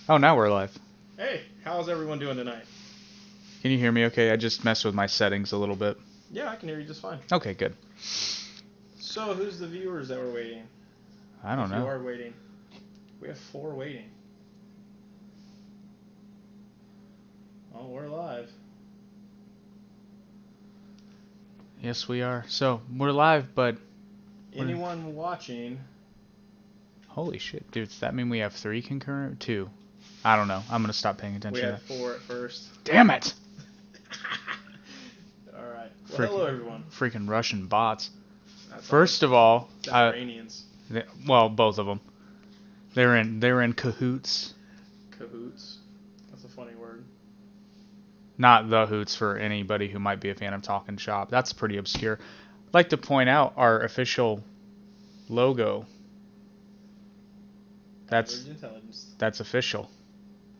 Oh, now we're live. Hey, how's everyone doing tonight? Can you hear me okay? I just messed with my settings a little bit. Yeah, I can hear you just fine. Okay, good. So, who's the viewers that were waiting? I don't If know. you are waiting. We have 4 waiting. Oh, we're live. Yes, we are. So, we're live, but... Anyone watching? Holy shit, dude. Does that mean we have 3 concurrent? 2. I don't know. I'm going to stop paying attention We to had that. 4 at first. Damn it! Alright. Well, hello, everyone. Freaking Russian bots. That's First of all... the Iranians. Well, both of them. They're in cahoots. Cahoots. That's a funny word. Not the hoots for anybody who might be a fan of Talking Shop. That's pretty obscure. I'd like to point out our official logo. That's official.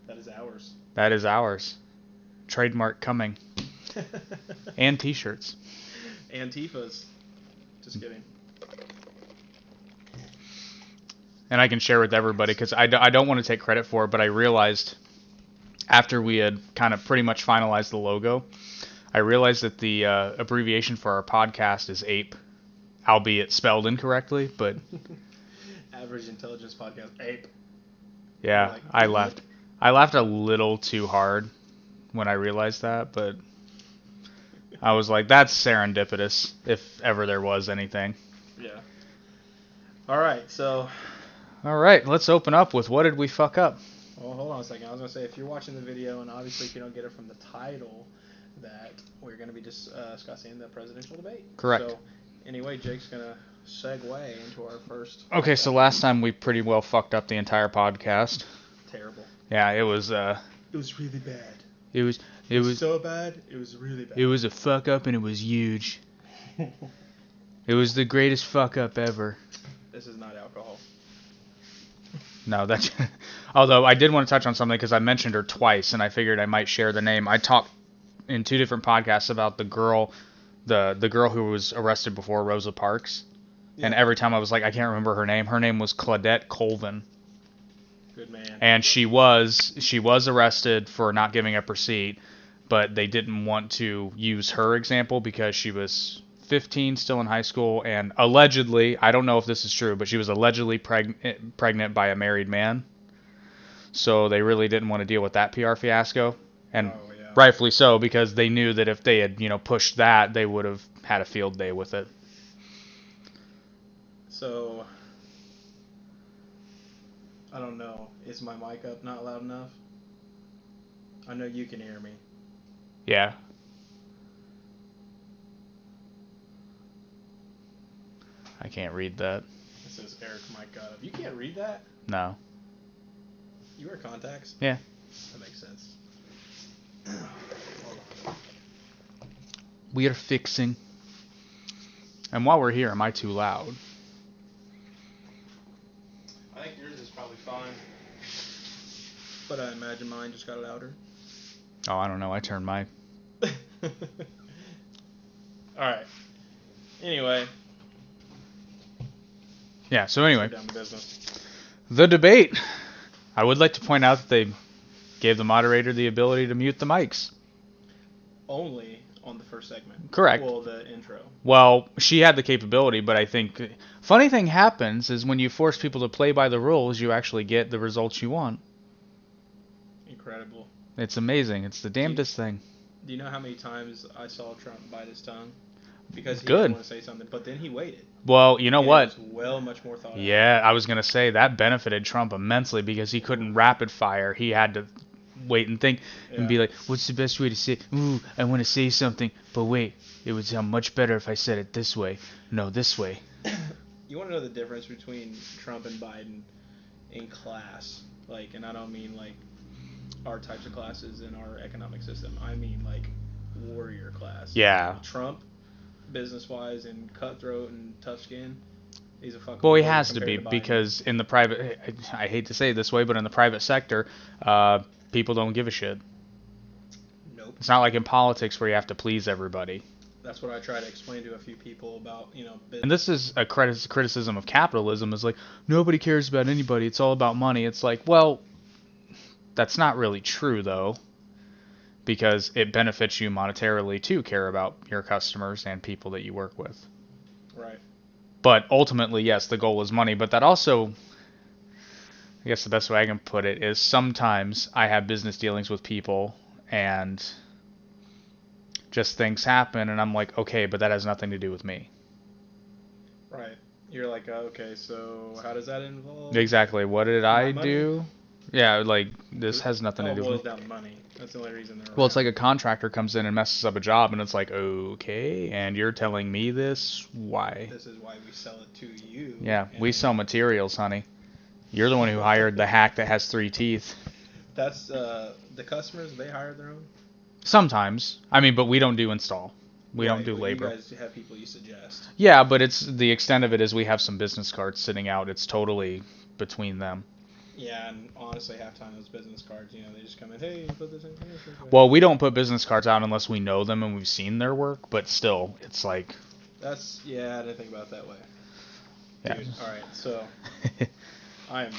That is ours. That is ours. Trademark coming. And t-shirts. Antifas. Just kidding. And I can share with everybody because I don't want to take credit for it, but I realized after we had kind of pretty much finalized the logo, I realized that the abbreviation for our podcast is APE, albeit spelled incorrectly, but... Average Intelligence Podcast. APE. Yeah, I laughed. I laughed a little too hard when I realized that, but I was like, that's serendipitous, if ever there was anything. Yeah. Alright, so... Alright, let's open up with what did we fuck up? Well, hold on a second. I was going to say, if you're watching the video, and obviously if you don't get it from the title, that we're going to be discussing the presidential debate. Correct. So, anyway, Jake's going to segue into our first... Okay, so last time we pretty well fucked up the entire podcast. Terrible. Yeah, it was... It was really bad. It was so bad, it was really bad. It was a fuck up and it was huge. It was the greatest fuck up ever. This is not alcohol. No, that's... Although I did want to touch on something because I mentioned her twice and I figured I might share the name. I talked in 2 different podcasts about the girl, the girl who was arrested before Rosa Parks. Yeah. And every time I was like, I can't remember her name. Her name was Claudette Colvin. Good man. And she was arrested for not giving up her seat, but they didn't want to use her example because she was 15, still in high school, and allegedly, I don't know if this is true, but she was allegedly pregnant by a married man. So they really didn't want to deal with that PR fiasco, and rightfully so, because they knew that if they had, pushed that, they would have had a field day with it. So, I don't know. Is my mic up not loud enough? I know you can hear me. Yeah. I can't read that. It says Eric mic got up. You can't read that? No. You wear contacts? Yeah. That makes sense. We are fixing. And while we're here, am I too loud? I think yours is probably fine. But I imagine mine just got louder. Oh, I don't know. I turned my... Alright. Anyway. Yeah, so anyway. Down to business. The debate. I would like to point out that they gave the moderator the ability to mute the mics. Only on the first segment. Correct. Well, the intro. Well, she had the capability, but I think... Funny thing happens is when you force people to play by the rules, you actually get the results you want. Incredible. It's amazing. It's the damnedest thing. Do you know how many times I saw Trump bite his tongue? Because he didn't want to say something, but then he waited. Well, you know what? It was much more thought out. Yeah, I was going to say that benefited Trump immensely because he couldn't rapid fire. He had to wait and think and be like, what's the best way to say, ooh, I want to say something, but wait, it would sound much better if I said it this way. No, this way. You want to know the difference between Trump and Biden in class? Like, and I don't mean like our types of classes in our economic system. I mean like warrior class. Yeah. Trump, business-wise and cutthroat and tough skin, he's a fucking... Well, he has to be because in the private... I hate to say it this way, but in the private sector, people don't give a shit. Nope. It's not like in politics where you have to please everybody. That's what I try to explain to a few people about, business. And this is a criticism of capitalism, is like, nobody cares about anybody, it's all about money. It's like, well, That's not really true, though, because it benefits you monetarily to care about your customers and people that you work with. Right. But ultimately, yes, the goal is money. But that also, I guess the best way I can put it is sometimes I have business dealings with people and just things happen and I'm like, okay, but that has nothing to do with me. Right. You're like, okay, so how does that involve? Exactly. What did I do? Yeah, like, this has nothing to do with me. It boils down to money. That's the only reason they're Well, it's like a contractor comes in and messes up a job, and it's like, okay, and you're telling me this? Why? This is why we sell it to you. Yeah, we sell materials, honey. You're the one who hired the hack that has 3 teeth. That's the customers. They hire their own. Sometimes. I mean, but we don't do install. We don't do labor. You guys have people you suggest. Yeah, but it's the extent of it is we have some business cards sitting out. It's totally between them. Yeah, and honestly, half time those business cards, they just come in, hey, put this in here. Well, we don't put business cards out unless we know them and we've seen their work, but still, it's like... I didn't think about it that way. Yeah. Dude, alright, so, I'm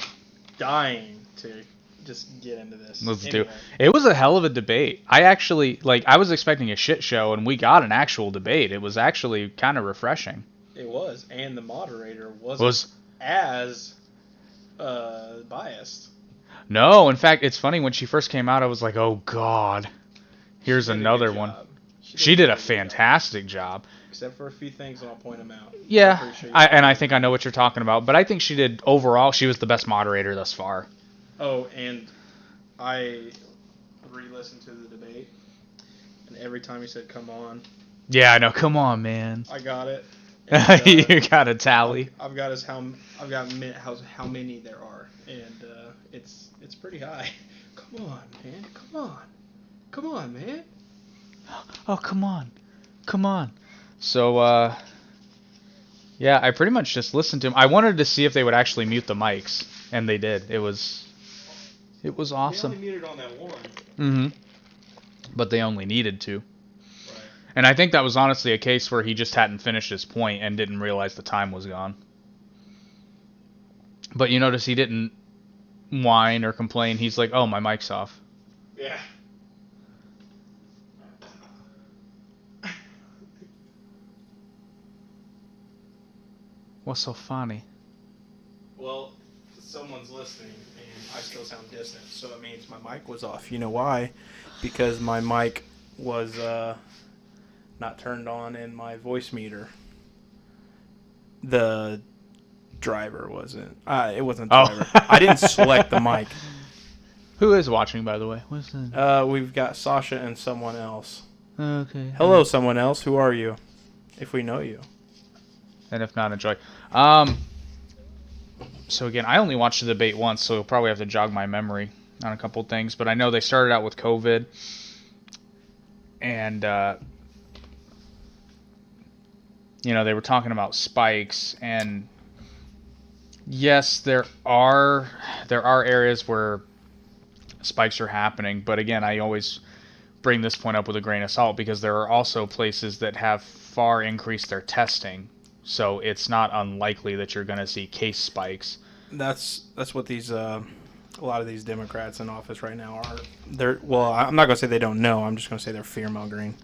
dying to just get into this. Let's do it. It was a hell of a debate. I actually, I was expecting a shit show, and we got an actual debate. It was actually kind of refreshing. It was, and the moderator wasn't as... biased. No, in fact, it's funny, when she first came out, I was like, oh god, here's another one. She did a fantastic job. Except for a few things, and I'll point them out. Yeah, I think I know what you're talking about, but I think she did, overall, she was the best moderator thus far. Oh, and I re-listened to the debate, and every time he said, come on. Yeah, I know, come on, man. I got it. And, you got a tally. I've got how many there are, and it's pretty high. Come on, man. Come on, man. Oh, come on. So, yeah, I pretty much just listened to them. I wanted to see if they would actually mute the mics, and they did. It was awesome. They only muted on that one. Mm-hmm. But they only needed to. Right. And I think that was honestly a case where he just hadn't finished his point and didn't realize the time was gone. But you notice he didn't whine or complain. He's like, oh, my mic's off. Yeah. What's so funny? Well, someone's listening, and I still sound distant, so it means my mic was off. You know why? Because my mic was not turned on in my voice meter. The driver wasn't. It wasn't the driver. I didn't select the mic. Who is watching, by the way? What's that? We've got Sasha and someone else. Okay. Hello, someone else. Who are you? If we know you. And if not, enjoy. So again, I only watched the debate once, so you'll probably have to jog my memory on a couple things. But I know they started out with COVID, and they were talking about spikes. And yes, there are areas where spikes are happening. But again, I always bring this point up with a grain of salt because there are also places that have far increased their testing. So it's not unlikely that you're going to see case spikes. That's what these a lot of these Democrats in office right now are. I'm not going to say they don't know. I'm just going to say they're fear-mongering.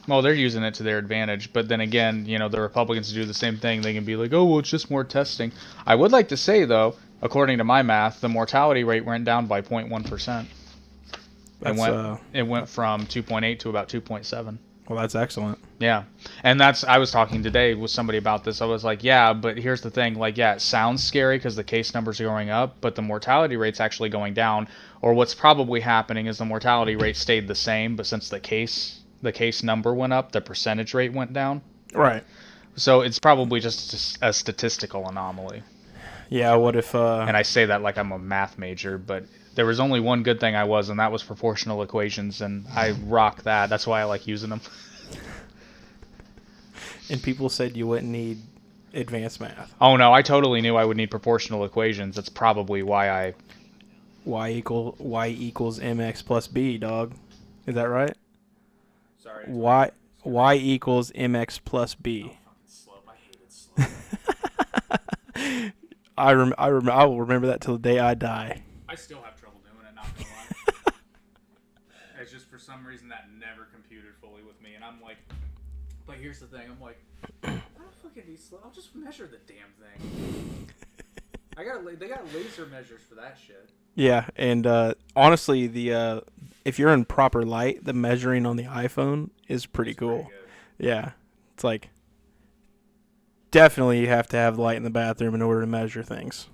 Well, they're using it to their advantage. But then again, the Republicans do the same thing. They can be like, oh, well, it's just more testing. I would like to say, though, according to my math, the mortality rate went down by 0.1%. It went from 2.8 to about 2.7. Well, that's excellent. Yeah. And I was talking today with somebody about this. I was like, yeah, but here's the thing. It sounds scary because the case numbers are going up, but the mortality rate's actually going down. Or what's probably happening is the mortality rate stayed the same, but since the case number went up, the percentage rate went down. Right. So it's probably just a statistical anomaly. Yeah, what if... And I say that like I'm a math major, but there was only one good thing I was, and that was proportional equations, and I rock that. That's why I like using them. And people said you wouldn't need advanced math. Oh, no, I totally knew I would need proportional equations. That's probably why I... Y equals mx plus b, dog. Is that right? Sorry. Y equals mx plus b. I hated slow. I will remember that till the day I die. I still have trouble doing it, not gonna lie. It's just for some reason that never computed fully with me, and I'm like, but here's the thing, I'm like, I don't fucking need slow. I'll just measure the damn thing. They got laser measures for that shit. Yeah, and honestly, if you're in proper light, the measuring on the iPhone is pretty cool. Yeah, it's like definitely you have to have light in the bathroom in order to measure things.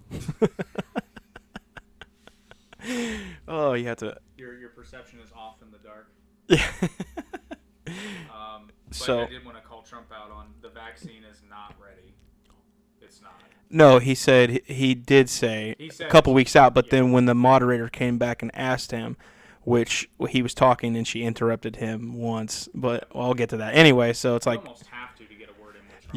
Oh, you have to. Your perception is off in the dark. Yeah. But So I did want to call Trump out on the vaccine is not ready. It's not. no, he said he did say He said a couple weeks out, but yeah. then when the moderator came back and asked him, which he was talking and she interrupted him once, but I'll get to that anyway. So it's You like almost have to get a word in with Trump.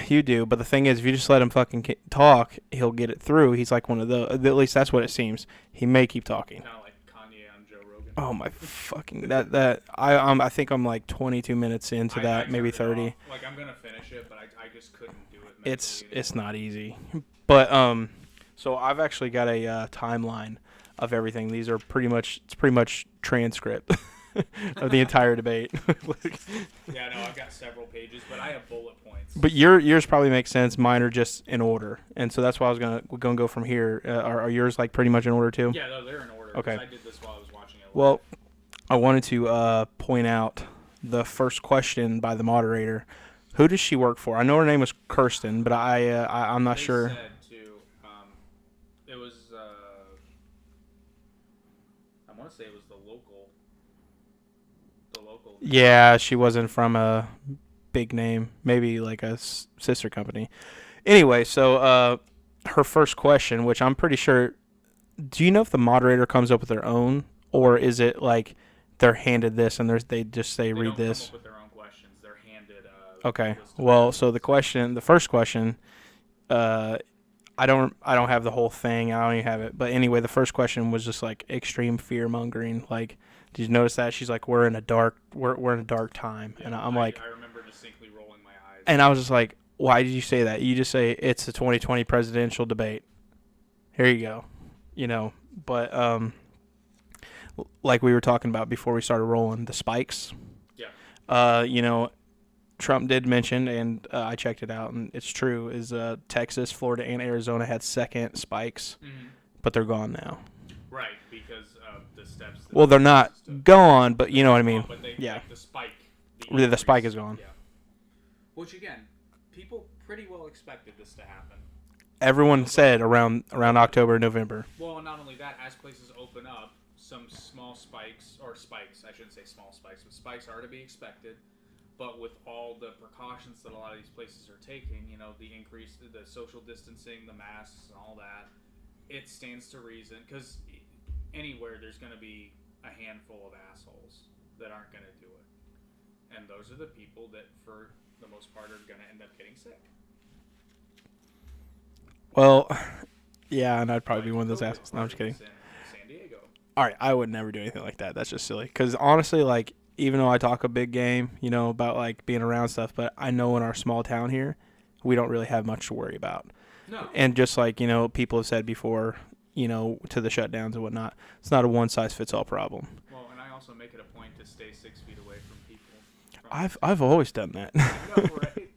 you do, but the thing is, if you just let him fucking talk, he'll get it through. He's like one of the, at least that's what it seems. He may keep talking. Kind of like Kanye on Joe Rogan. Oh my fucking I think I'm like 22 minutes into that, maybe turned it 30. off. Like I'm gonna finish it, but I just couldn't do it. Mentally It's anymore. not easy, but so I've actually got a timeline of everything. These are pretty much transcript of the entire debate. Yeah, no, I've got several pages, but I have bullet points. But yours probably makes sense. Mine are just in order, and so that's why we're gonna go from here. Are yours like pretty much in order too? Yeah, no, they're in order. 'Cause Okay. I did this while I was watching it. Well, I wanted to point out the first question by the moderator. Who does she work for? I know her name was Kirsten, but I'm not They sure. Said too, it was. I want to say it was the local. Yeah, she wasn't from a big name, maybe like a sister company. Anyway, so her first question, which I'm pretty sure. Do you know if the moderator comes up with their own, or is it like they're handed this and they just say They read don't this? Come up with their own questions. They're handed. Okay. list of Well, so questions. the first question, I don't have the whole thing. I don't even have it. But anyway, the first question was just like extreme fear mongering. Like, did you notice that? She's like, we're in a dark time, Yeah, and I'm like, I remember distinctly rolling my eyes. and I was just like, why did you say that? You just say it's the 2020 presidential debate. Here you go. But like we were talking about before we started rolling, the spikes. Yeah. Trump did mention, and I checked it out, and it's true, is Texas, Florida, and Arizona had second spikes, Mhm. but they're gone now. Right, because of the steps. That Well, they're not Texas took. gone, but you know what I mean. But Yeah. like the spike. Really, the spike increase, is gone. Yeah. Which again, people pretty well expected this to happen. Everyone said around October, November. Well, not only that, as places open up, some small spikes, I shouldn't say small spikes, but spikes are to be expected. But with all the precautions that a lot of these places are taking, the increase, the social distancing, the masks, and all that, it stands to reason. Because anywhere there's going to be a handful of assholes that aren't going to do it. And those are the people that, for the most part, are going to end up getting sick. Well, yeah, and I'd probably be Like one of those COVID assholes. No, I'm just kidding. parties in San Diego. All right, I would never do anything like that. That's just silly. Because honestly, like, even though I talk a big game, about like being around stuff, but I know in our small town here, we don't really have much to worry about. No. And just like, people have said before, to the shutdowns and whatnot, it's not a one-size-fits-all problem. Well, and I also make it a point to stay 6 feet away from people. I've always done that. I know, right?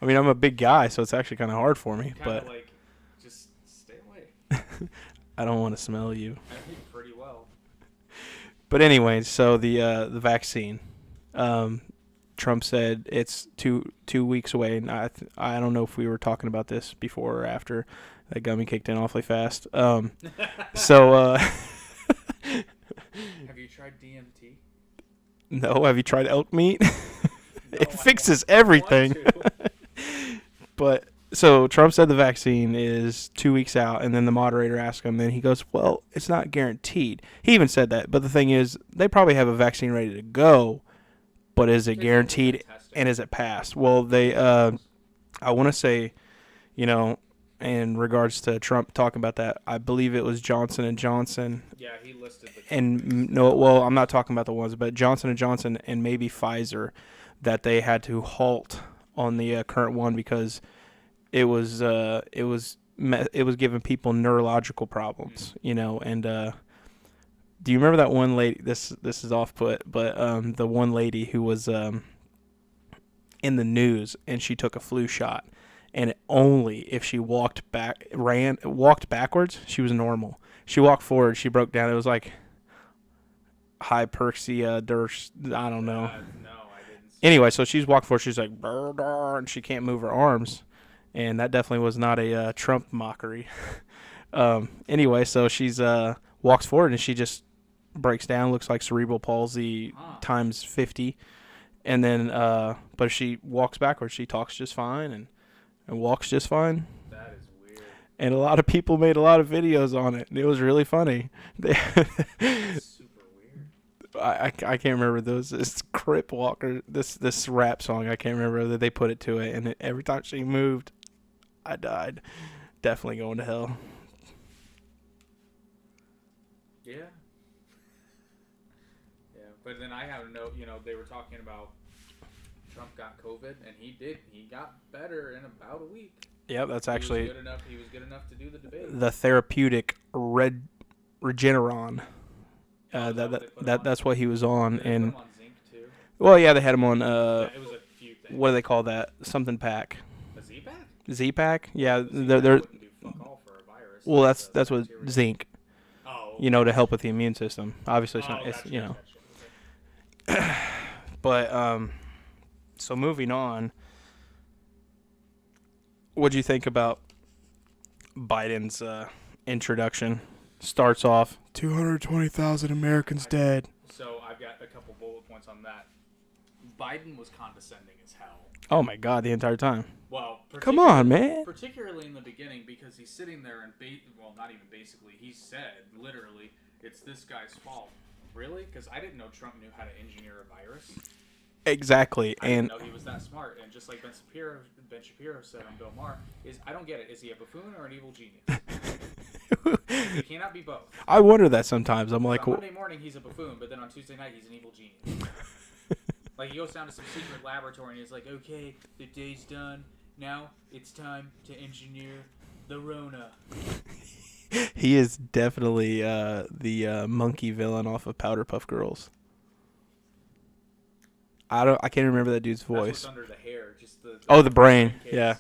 I mean, I'm a big guy, so it's actually kind of hard for me, Kind but of like, just stay away. I don't want to smell you. I think pretty well. But anyway, so the vaccine, Trump said it's two weeks away, and I don't know if we were talking about this before or after. That gummy kicked in awfully fast. So Have you tried DMT? no, have you tried elk meat? No, It I fixes want everything. to. But so Trump said the vaccine is 2 weeks out, and then the moderator asked him, and he goes, well, it's not guaranteed. He even said that. But the thing is, they probably have a vaccine ready to go, but is it They've guaranteed been testing. and is it passed? Well, they, I want to say, in regards to Trump talking about that, I believe it was Johnson & Johnson. Yeah, he listed the And no, well, I'm not talking about the ones, but Johnson & Johnson and maybe Pfizer, that they had to halt on the current one because it was giving people neurological problems, and Do you remember that one lady? This is off put, but the one lady who was in the news and she took a flu shot, and only if she walked backwards, she was normal. She walked forward, she broke down. It was like hyperxia, I don't know. No, I didn't. Anyway, so she's walked forward. She's like, "Brr, brr," and she can't move her arms, and that definitely was not a Trump mockery. Anyway, so she's walks forward and she just breaks down, looks like cerebral palsy times 50, and then but if she walks backwards, she talks just fine and walks just fine. That is weird. And a lot of people made a lot of videos on it, and it was really funny. That's super weird. I can't remember this Crip Walker, this rap song. I can't remember that they put it to it, and every time she moved, I died. Definitely going to hell. Yeah. Yeah, but then I have a note, they were talking about Trump got COVID, and he did. He got better in about a week. Yep, that's actually He was good enough to do the debate. the therapeutic Regeneron. Is that what they put him on? That's what he was on, Did they put and him on zinc too? well, yeah, they had him on Yeah, it was a few things. what do they call that? Something pack. A Z-Pack? Z-Pack? Yeah, Z-Pack they're wouldn't do fuck all for a virus. well, It's that's a what bacteria. zinc. Oh. To help with the immune system. Obviously, it's not. It's Gotcha, gotcha. But so moving on, what'd you think about Biden's introduction? Starts off 220,000 Americans dead. So I've got a couple bullet points on that. Biden was condescending as hell. Oh my God, the entire time. Well, Come on, man. Particularly in the beginning, because he's sitting there and not even basically. He said literally, "It's this guy's fault." Really? Because I didn't know Trump knew how to engineer a virus. Exactly, I and didn't know he was that smart. And just like Ben Shapiro said on Bill Maher, I don't get it. Is he a buffoon or an evil genius? He cannot be both. I wonder that sometimes. I'm like, On Monday morning he's a buffoon, but then on Tuesday night he's an evil genius. Like he goes down to some secret laboratory and he's like, "Okay, the day's done. Now it's time to engineer the Rona." he is definitely the monkey villain off of Powderpuff Girls. I can't remember that dude's That's voice. what's under the hair, just the The brain. case. Yeah,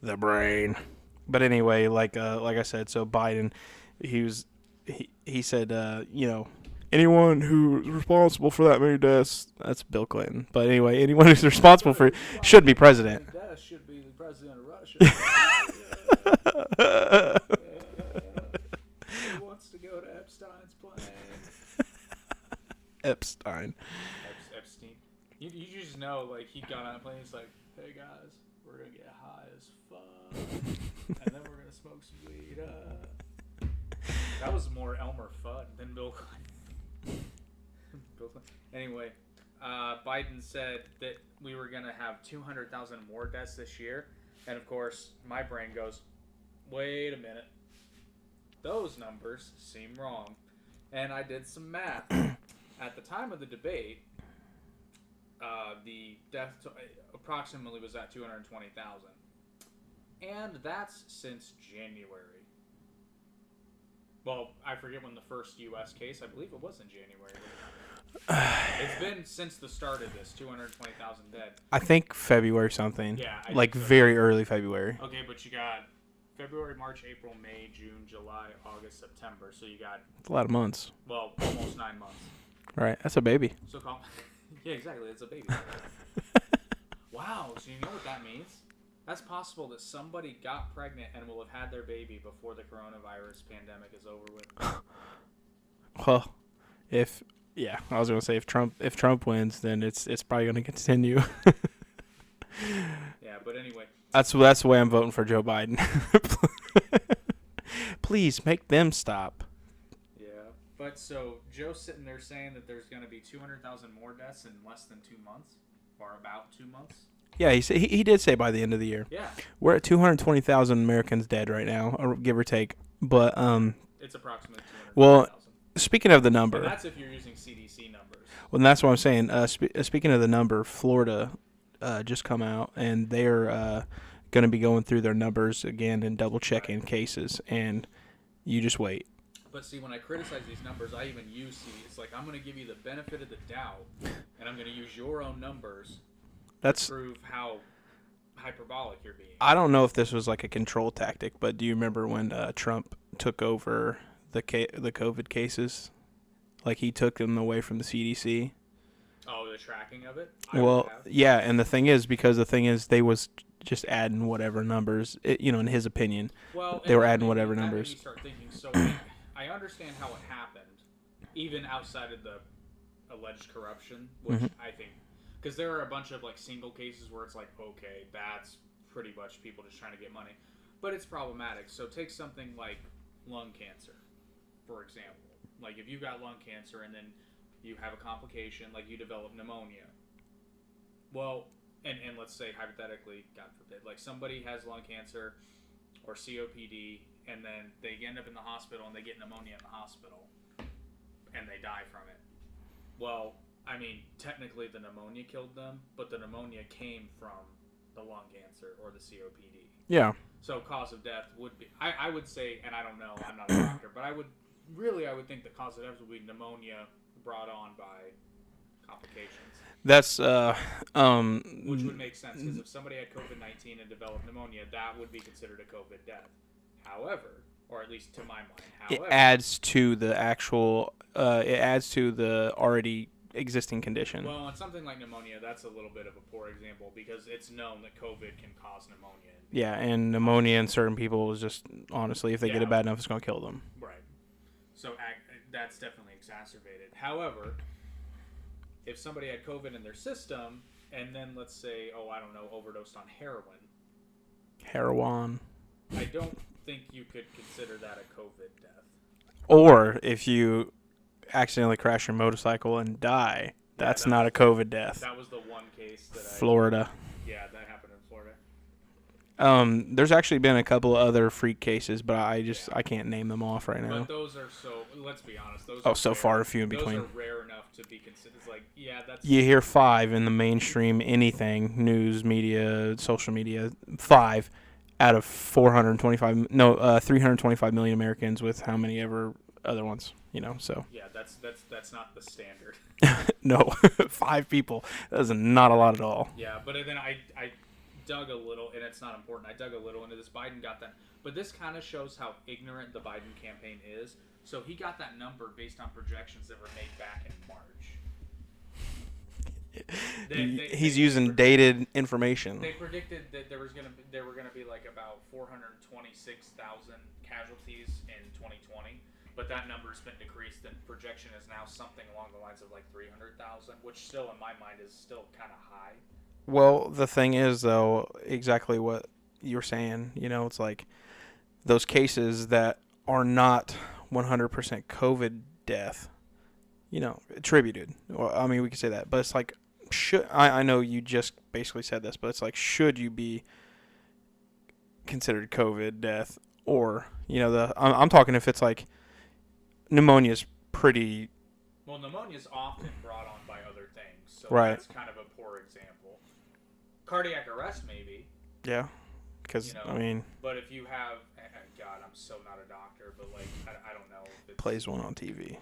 the brain. But anyway, like I said, so Biden, he said, anyone who's responsible for that many deaths, that's Bill Clinton. But anyway, anyone who's responsible for it should be president. That should be the president of Russia. Who wants to go to Epstein's plane? Epstein. Epstein. You just know, like, he got on a plane. He's like, "Hey guys, we're gonna get high as fuck, and then we're gonna smoke some weed." That was more Elmer Fudd than Bill Clinton. Bill Clinton. Anyway, Biden said that we were gonna have 200,000 more deaths this year, and of course, my brain goes, "Wait a minute, those numbers seem wrong," and I did some math. At the time of the debate, the death approximately was at 220,000. And that's since January. Well, I forget when the first U.S. case, I believe it was in January. It's been since the start of this, 220,000 dead. I think February something. Yeah. I Like think so. very early February. Okay, but you got February, March, April, May, June, July, August, September. So you got, It's a lot of months. well, almost 9 months. Right. That's a baby. So call. Yeah, exactly. It's a baby. Wow. So you know what that means? That's possible that somebody got pregnant and will have had their baby before the coronavirus pandemic is over with. Well, I was gonna say if Trump wins, then it's probably gonna continue. Yeah, but anyway. That's the way I'm voting for Joe Biden. Please make them stop. Yeah. But so Joe's sitting there saying that there's going to be 200,000 more deaths in less than 2 months, or about 2 months. Yeah, he did say by the end of the year. Yeah. We're at 220,000 Americans dead right now, or give or take. But It's approximately 200,000. well, speaking of the And number, that's if you're using CDC numbers. well, that's what I'm saying. Speaking of the number, Florida just come out and they're going to be going through their numbers again and double checking cases, and you just wait. But see, when I criticize these numbers, I even use CD. It's like I'm going to give you the benefit of the doubt, and I'm going to use your own numbers That's to prove how hyperbolic you're being. I don't know if this was like a control tactic, but do you remember when Trump took over the COVID cases? Like he took them away from the CDC. Oh, the tracking of it? Well, yeah, and the thing is, they was just adding whatever numbers, in his opinion. Well, they were and adding whatever that made numbers. me start thinking, so I understand how it happened, even outside of the alleged corruption, which I think, because there are a bunch of like single cases where it's like, okay, that's pretty much people just trying to get money, but it's problematic. So take something like lung cancer, for example. Like if you got lung cancer and then you have a complication, like you develop pneumonia. Well, and let's say hypothetically, God forbid, like somebody has lung cancer or COPD, and then they end up in the hospital and they get pneumonia in the hospital, and they die from it. Well, I mean, technically the pneumonia killed them, but the pneumonia came from the lung cancer or the COPD. Yeah. So cause of death would be, I would say, and I don't know, I'm not a doctor, but I would think the cause of death would be pneumonia brought on by complications. That's Which would make sense, because if somebody had COVID-19 and developed pneumonia, that would be considered a COVID death. However, or at least to my mind, it adds to the actual already existing condition. Well, on something like pneumonia, that's a little bit of a poor example because it's known that COVID can cause pneumonia. Yeah, and pneumonia in certain people is just, honestly, if they get it bad enough, it's going to kill them. Right. So that's definitely exacerbated. However, if somebody had COVID in their system and then, let's say, overdosed on heroin. Heroin. I don't think you could consider that a COVID death. Or if you accidentally crash your motorcycle and die, that's not a COVID death. That was the one case that Florida. Yeah, that happened in Florida. There's actually been a couple of other freak cases, but I can't name them off right now. But those are let's be honest, those are so rare. Far and few in between. Those are rare enough to be considered. It's like, yeah, that's... You hear 5 in the mainstream anything, news, media, social media, 5 out of 325 million Americans with how many ever other ones, so. Yeah, that's not the standard. No, 5 people. That is not a lot at all. Yeah, but then I dug a little, and it's not important. I dug a little into this. Biden got that. But this kind of shows how ignorant the Biden campaign is. So he got that number based on projections that were made back in March. He's using dated information. They predicted that there were going to be like about 426,000 casualties in 2020, but that number's been decreased, and projection is now something along the lines of like 300,000, which still in my mind is still kind of high. Well, the thing is, though, exactly what you're saying. It's like those cases that are not 100% COVID death, attributed. Well, I mean, we could say that, but it's like, I know you just basically said this, but it's like, should you be considered COVID death, or I'm talking if it's like pneumonia is pretty. Well, pneumonia is often brought on by other things, so right. That's kind of a poor example. Cardiac arrest, maybe. Yeah, because I mean. But if you have, God, I'm so not a doctor, but like I don't know. If plays one on TV.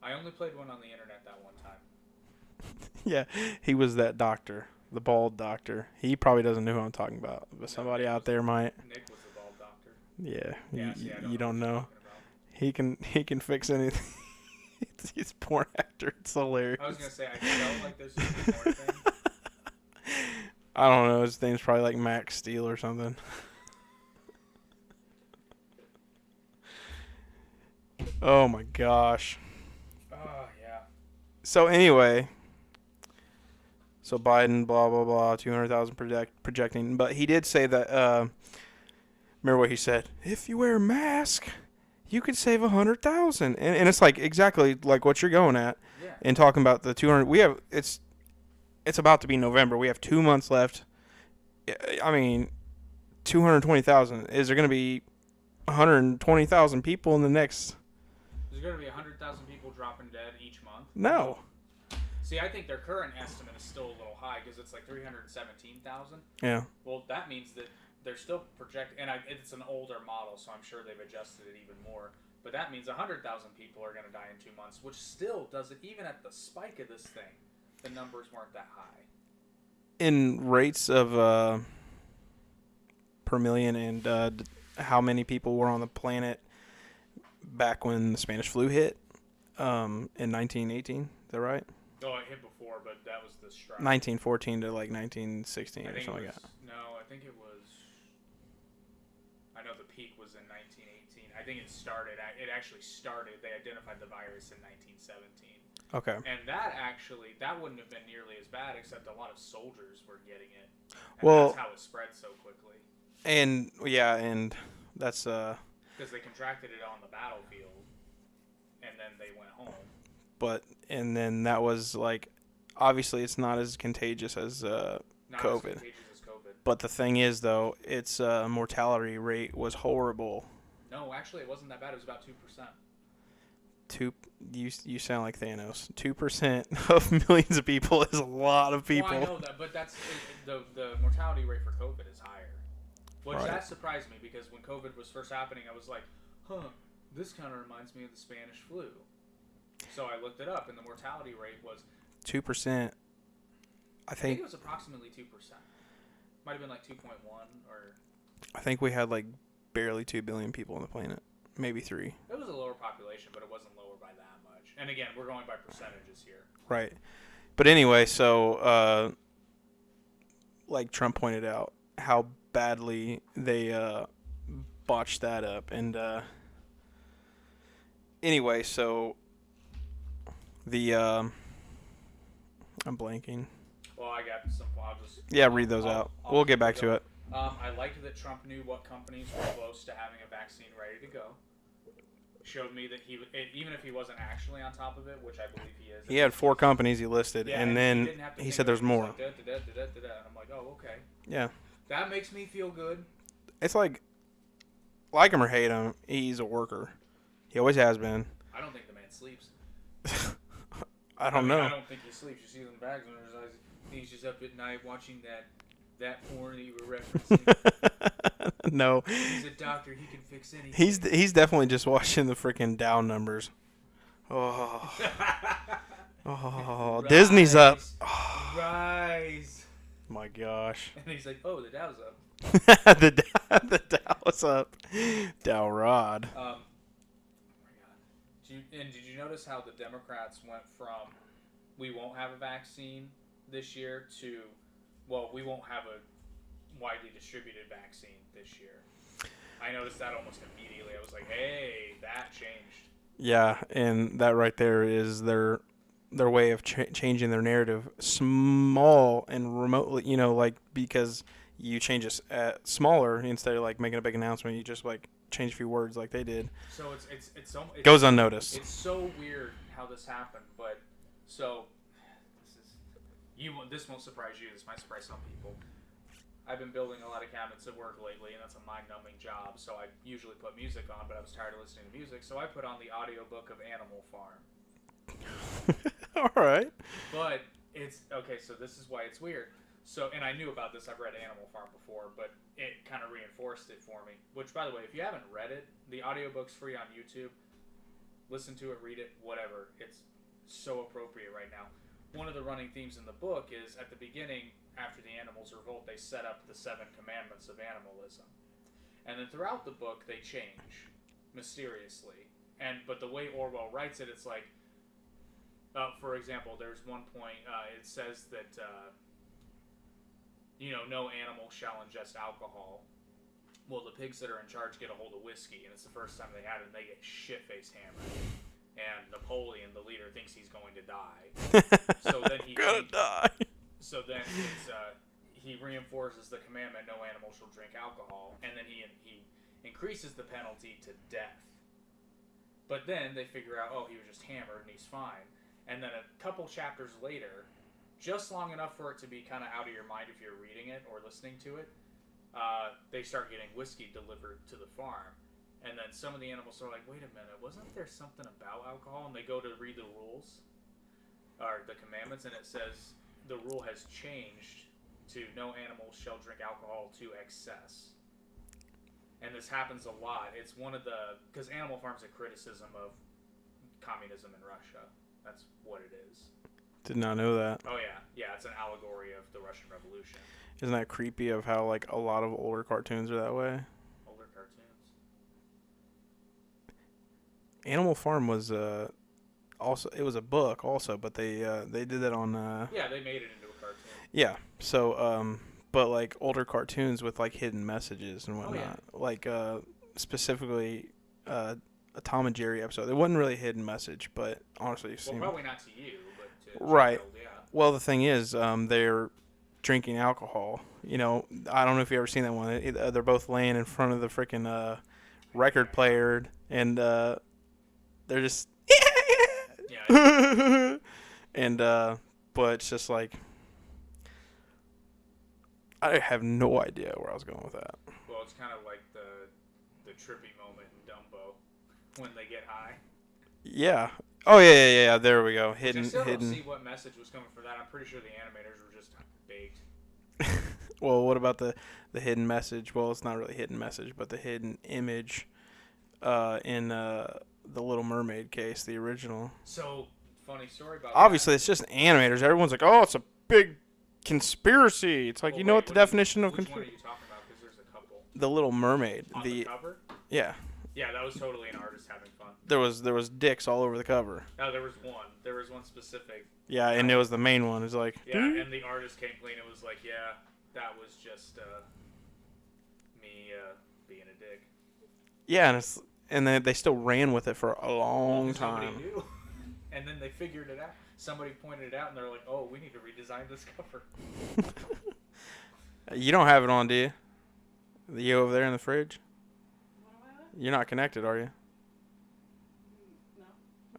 I only played one on the internet that one time. Yeah, he was that doctor, the bald doctor. He probably doesn't know who I'm talking about, but somebody out there might. Nick was the bald doctor. Yeah, I you don't know. He can fix anything. He's a porn actor. It's hilarious. I was gonna say I felt like this was a porn thing. I don't know. His name's probably like Max Steel or something. Oh my gosh. Yeah. So anyway, Biden, blah blah blah, 200,000 projecting, but he did say that. Remember what he said? If you wear a mask, you could save 100,000, and it's like exactly like what you're going at, and talking about the 200. We have it's about to be November. We have 2 months left. I mean, 220,000. Is there going to be 120,000 people in the next? There's going to be 100,000 people dropping dead each month. No. See, I think their current estimate is still a little high because it's like 317,000. Yeah. Well, that means that they're still projecting, and it's an older model, so I'm sure they've adjusted it even more. But that means 100,000 people are going to die in 2 months, which still doesn't, even at the spike of this thing, the numbers weren't that high. In rates of per million and how many people were on the planet back when the Spanish flu hit in 1918, is that right? Oh, it hit before, but that was the strike. 1914 to like 1916 I or think something it like was, that. no, I think it was, I know the peak was in 1918. I think it actually started, they identified the virus in 1917. Okay. And that wouldn't have been nearly as bad, except a lot of soldiers were getting it. And Well- that's how it spread so quickly. And yeah, and that's Because they contracted it on the battlefield, and then they went home. and then that was like, obviously it's not as contagious as Not COVID. as contagious as COVID. but the thing is though, its mortality rate was horrible. No, actually, it wasn't that bad. It was about 2%. You sound like Thanos. 2% of millions of people is a lot of people. Well, I know that, but the mortality rate for COVID is higher. Which Right. that surprised me, because when COVID was first happening, I was like, this kind of reminds me of the Spanish flu. So I looked it up, and the mortality rate was, 2%. I I think think it was approximately 2%. Might have been like 2.1 or... I think we had like barely 2 billion people on the planet, maybe 3. It was a lower population, but it wasn't lower by that much. And again, we're going by percentages here. Right. But anyway, so like Trump pointed out, how badly they botched that up, and anyway, so the I'm blanking. Well, I got some... I'll just... Yeah, read those out. We'll get back to it. I liked that Trump knew what companies were close to having a vaccine ready to go. Showed me that even if he wasn't actually on top of it, which I believe he is. He had 4 companies he listed, Yeah, and he then didn't have to he think said of there's it. He's more. like, da-da-da-da-da-da. And I'm like, oh, okay. Yeah. That makes me feel good. It's like him or hate him, he's a worker. He always has been. I don't think the man sleeps. I don't mean, know. I don't think he sleeps. You see them bags under his eyes. He's just up at night watching that porn that you were referencing. No. He's a doctor. He can fix anything. He's definitely just watching the freaking Dow numbers. Oh, oh, Disney's up. Rise. My gosh. And he's like, oh, the Dow's up. the Dow's up. Dow Rod. Oh my God. Did you notice how the Democrats went from we won't have a vaccine this year to, well, we won't have a widely distributed vaccine this year? I noticed that almost immediately. I was like, hey, that changed. Yeah, and that right there is their way of changing their narrative, small and remotely. Like because you change it smaller instead of like making a big announcement. You just like change a few words like they did. So it's Goes unnoticed. It's so weird how this happened, but so this won't surprise you. This might surprise some people. I've been building a lot of cabinets at work lately, and that's a mind-numbing job, so I usually put music on, but I was tired of listening to music, so I put on the audiobook of Animal Farm. All right. But it's, okay, so this is why it's weird. So, and I knew about this, I've read Animal Farm before, but it kind of reinforced it for me. Which, by the way, if you haven't read it, the audiobook's free on YouTube. Listen to it, read it, whatever. It's so appropriate right now. One of the running themes in the book is, at the beginning, after the animals revolt, they set up the 7 commandments of animalism. And then throughout the book, they change, mysteriously. But the way Orwell writes it, it's like, for example, there's one point, it says that, no animal shall ingest alcohol. Well, the pigs that are in charge get a hold of whiskey, and it's the first time they had it, and they get shit-faced hammered. And Napoleon, the leader, thinks he's going to die. So then Gonna die. So then he reinforces the commandment, no animal shall drink alcohol, and then he increases the penalty to death. But then they figure out, oh, he was just hammered and he's fine. And then a couple chapters later, just long enough for it to be kind of out of your mind if you're reading it or listening to it, they start getting whiskey delivered to the farm. And then some of the animals are like, wait a minute, wasn't there something about alcohol? And they go to read the rules, or the commandments, and it says the rule has changed to no animal shall drink alcohol to excess. and this happens a lot. It's one of the because Animal Farm's a criticism of communism in Russia. That's what it is. Did not know that. Oh yeah, it's an allegory of the Russian Revolution. Isn't that creepy of how like a lot of older cartoons are that way? Older cartoons. Animal Farm was also it was a book also, but they did that on Yeah, they made it into a cartoon. yeah. So but like older cartoons with like hidden messages and Oh, whatnot. Like specifically a Tom and Jerry episode. It wasn't really a hidden message, but honestly, it Well, seemed probably not to you, but to Right. child, yeah. well. The thing is, they're drinking alcohol. You know, I don't know if you ever seen that one. They're both laying in front of the freaking record player, and they're just Yeah. and but it's just like I have no idea where I was going with that. Well, it's kind of like the trippy moment in Dumbo when they get high. Yeah. Oh yeah. There we go. Which Hidden. I still don't see what message was coming for that. I'm pretty sure the animators were just baked. Well, what about the hidden message? Well, it's not really a hidden message, but the hidden image in the Little Mermaid case, the original. So, funny story about Obviously, it's just animators. Everyone's like, "Oh, it's a big conspiracy." It's like, Well, you know wait, what the what do you- definition of Which one are conspiracy? you talking about? Because there's a couple. The Little Mermaid. On the cover? Yeah. Yeah, that was totally an artist having fun. There was dicks all over the cover. No, there was one. There was one specific. Yeah, and it was the main one. It was like, Yeah, and the artist came clean. It was like, yeah, that was just me being a dick. yeah, and then they still ran with it for a long 'Cause nobody time. knew. And then they figured it out. Somebody pointed it out, and they're like, "Oh, we need to redesign this cover." You don't have it on, do you? You over there in the fridge? What am I with? You're not connected, are you? No.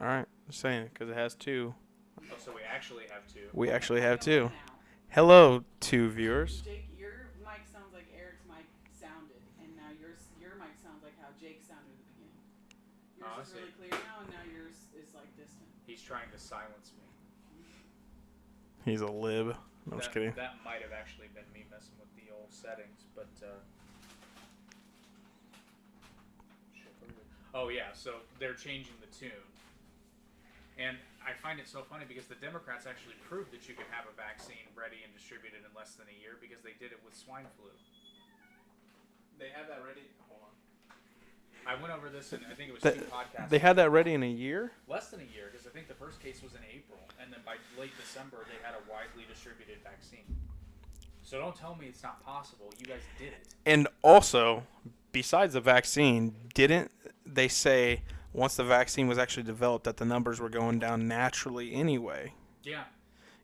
All right, just saying, because it has two. Oh, so we actually have two. We actually have two. Now. Hello, two viewers. Jake, your mic sounds like Eric's mic sounded, and now your mic sounds like how Jake sounded at the beginning. Yours Oh, I is see. really clear now, and now yours is like distant. He's trying to silence me. He's a lib. No, I'm just kidding. That might have actually been me messing with the old settings, but shit, where did- oh yeah, so they're changing the tune, and I find it so funny because the Democrats actually proved that you could have a vaccine ready and distributed in less than a year because they did it with swine flu. They have that ready. Hold on. I went over this in I think it was That- 2 podcasts. They had that ready in a year? less than a year because I think the first case was in April, and then by late December they had a widely distributed vaccine. So don't tell me it's not possible. You guys did it. And also, besides the vaccine, didn't they say once the vaccine was actually developed that the numbers were going down naturally anyway? Yeah.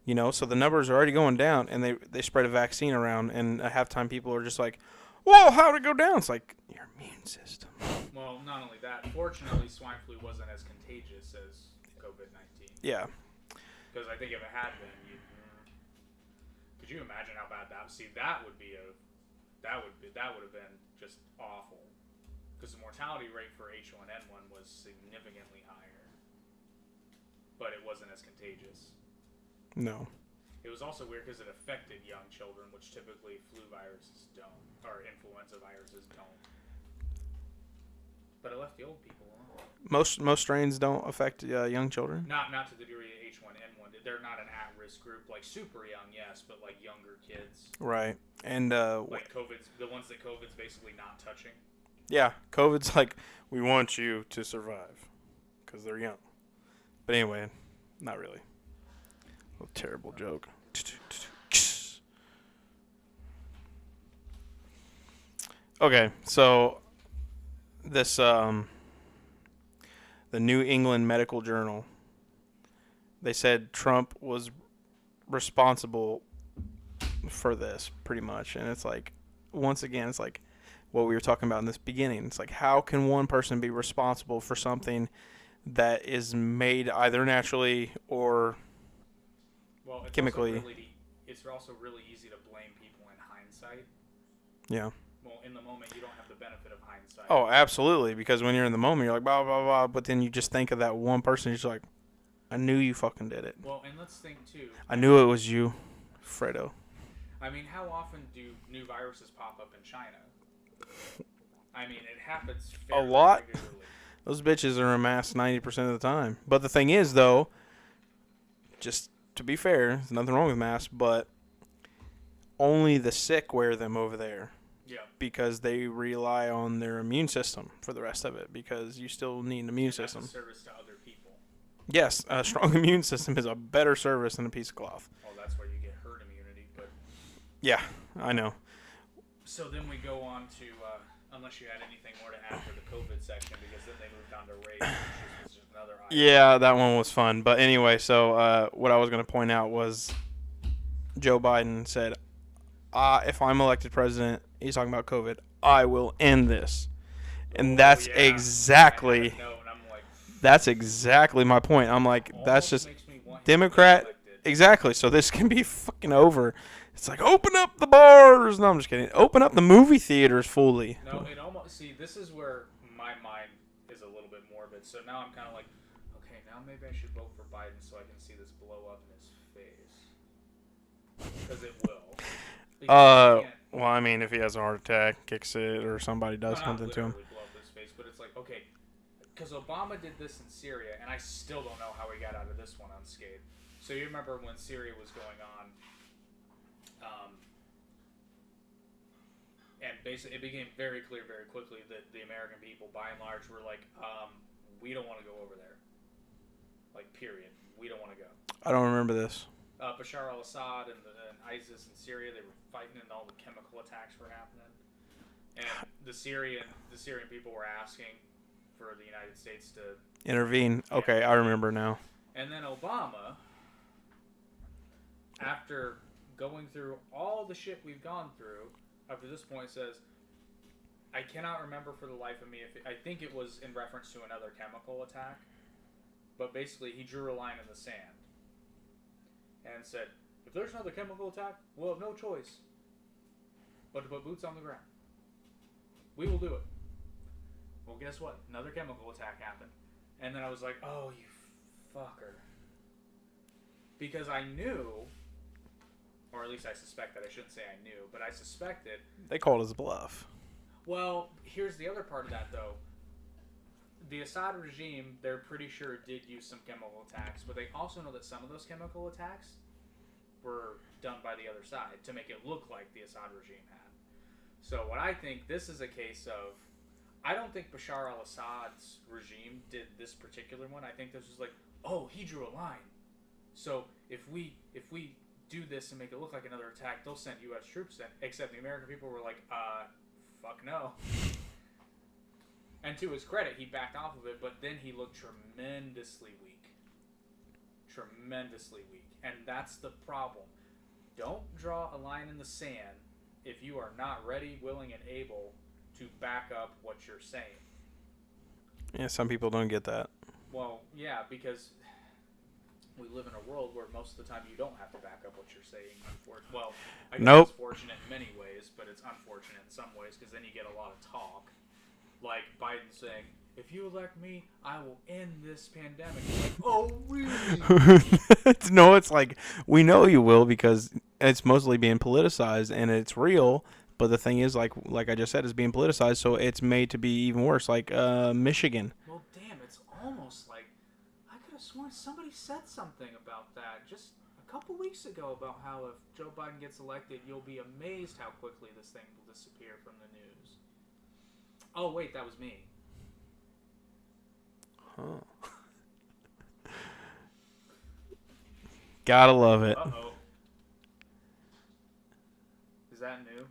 You know, so the numbers are already going down, and they spread a vaccine around, and at halftime people are just like, "Whoa, how'd it go down?" It's like your immune system. Well, not only that, fortunately, swine flu wasn't as contagious as COVID-19. Yeah, Because I think if it had been, could you imagine how bad that? See, that would have been just awful. Because the mortality rate for H1N1 was significantly higher, but it wasn't as contagious. no. It was also weird because it affected young children, which typically flu viruses don't, or influenza viruses don't. But it left the old people alone. Most strains don't affect young children. Not to the degree that H1N1 did. They're not an at-risk group, like super young, yes, but like younger kids. Right, and Like COVID's, the ones that COVID's basically not touching. yeah, COVID's like we want you to survive because they're young. But anyway, not really. A terrible joke. Okay, so this the New England Medical Journal, they said Trump was responsible for this pretty much, and it's like once again it's like what we were talking about in this beginning. It's like how can one person be responsible for something that is made either naturally or Well, it's chemically. it's also really easy to blame people in hindsight. yeah. Well, in the moment, you don't have the benefit of hindsight. Oh, absolutely. Because when you're in the moment, you're like, blah, blah, blah. But then you just think of that one person. You're just like, I knew you fucking did it. Well, and let's think, too. I knew it was you, Fredo. I mean, how often do new viruses pop up in China? I mean, it happens A fairly lot? regularly. Those bitches are a mask 90% of the time. But the thing is, though, just to be fair, there's nothing wrong with masks, but only the sick wear them over there Yeah. because they rely on their immune system for the rest of it because you still need an immune That's a system. service to other people. Yes, a strong immune system is a better service than a piece of cloth. Well, that's where you get herd immunity. But Yeah, I know. so then we go on to, unless you had anything more to add for the COVID section, because then they moved on to race, which is just another item. Yeah, that one was fun. But anyway, so what I was going to point out was Joe Biden said, if I'm elected president, he's talking about COVID, I will end this. And Oh, that's yeah. I have exactly a note, and I'm like, that's exactly my point. I'm like, that's almost just makes me want him to get Democrat. elected. Exactly. So this can be fucking over. It's like, open up the bars. No, I'm just kidding. Open up the movie theaters fully. No, it almost, see, this is where my mind is a little bit morbid. So now I'm kind of like, okay, now maybe I should vote for Biden so I can see this blow up in his face. Because it will. Because you can't- Well, I mean, if he has a heart attack, kicks it, or somebody does no, not something to him. literally blow up his face, but it's like, okay, because Obama did this in Syria, and I still don't know how he got out of this one unscathed. So you remember when Syria was going on, and basically it became very clear very quickly that the American people, by and large, were like, we don't want to go over there. Like, period. We don't want to go. I don't remember this. Bashar al-Assad and ISIS in Syria, they were fighting and all the chemical attacks were happening. And the Syrian people were asking for the United States to... Intervene. Okay, I remember now. And then Obama, after going through all the shit we've gone through, up to this point says, I cannot remember for the life of me, I think it was in reference to another chemical attack, but basically he drew a line in the sand and said, if there's another chemical attack, we'll have no choice but to put boots on the ground. We will do it. Well, guess what? Another chemical attack happened. And then I was like, oh, you fucker. Because I knew, or at least I suspected, I shouldn't say I knew, but I suspected. They called his bluff. Well, here's the other part of that, though. The Assad regime, they're pretty sure did use some chemical attacks, but they also know that some of those chemical attacks were done by the other side to make it look like the Assad regime had. So what I think this is a case of, I don't think Bashar al-Assad's regime did this particular one. I think this was like, oh, he drew a line. So if we do this and make it look like another attack, they'll send U.S. troops in. Except the American people were like, fuck no. And to his credit, he backed off of it, but then he looked tremendously weak. Tremendously weak. And that's the problem. Don't draw a line in the sand if you are not ready, willing, and able to back up what you're saying. Yeah, some people don't get that. Well, yeah, because we live in a world where most of the time you don't have to back up what you're saying. Well, I guess Nope. it's fortunate in many ways, but it's unfortunate in some ways because then you get a lot of talk. Like Biden saying, if you elect me, I will end this pandemic. Like, oh, really? No, it's like, we know you will because it's mostly being politicized and it's real. But the thing is, like I just said, it's being politicized, so it's made to be even worse. Like Michigan. Well, damn, it's almost like I could have sworn somebody said something about that just a couple weeks ago about how if Joe Biden gets elected, you'll be amazed how quickly this thing will disappear from the news. Oh, wait, that was me. Huh. Gotta love it. Uh-oh. Is that new?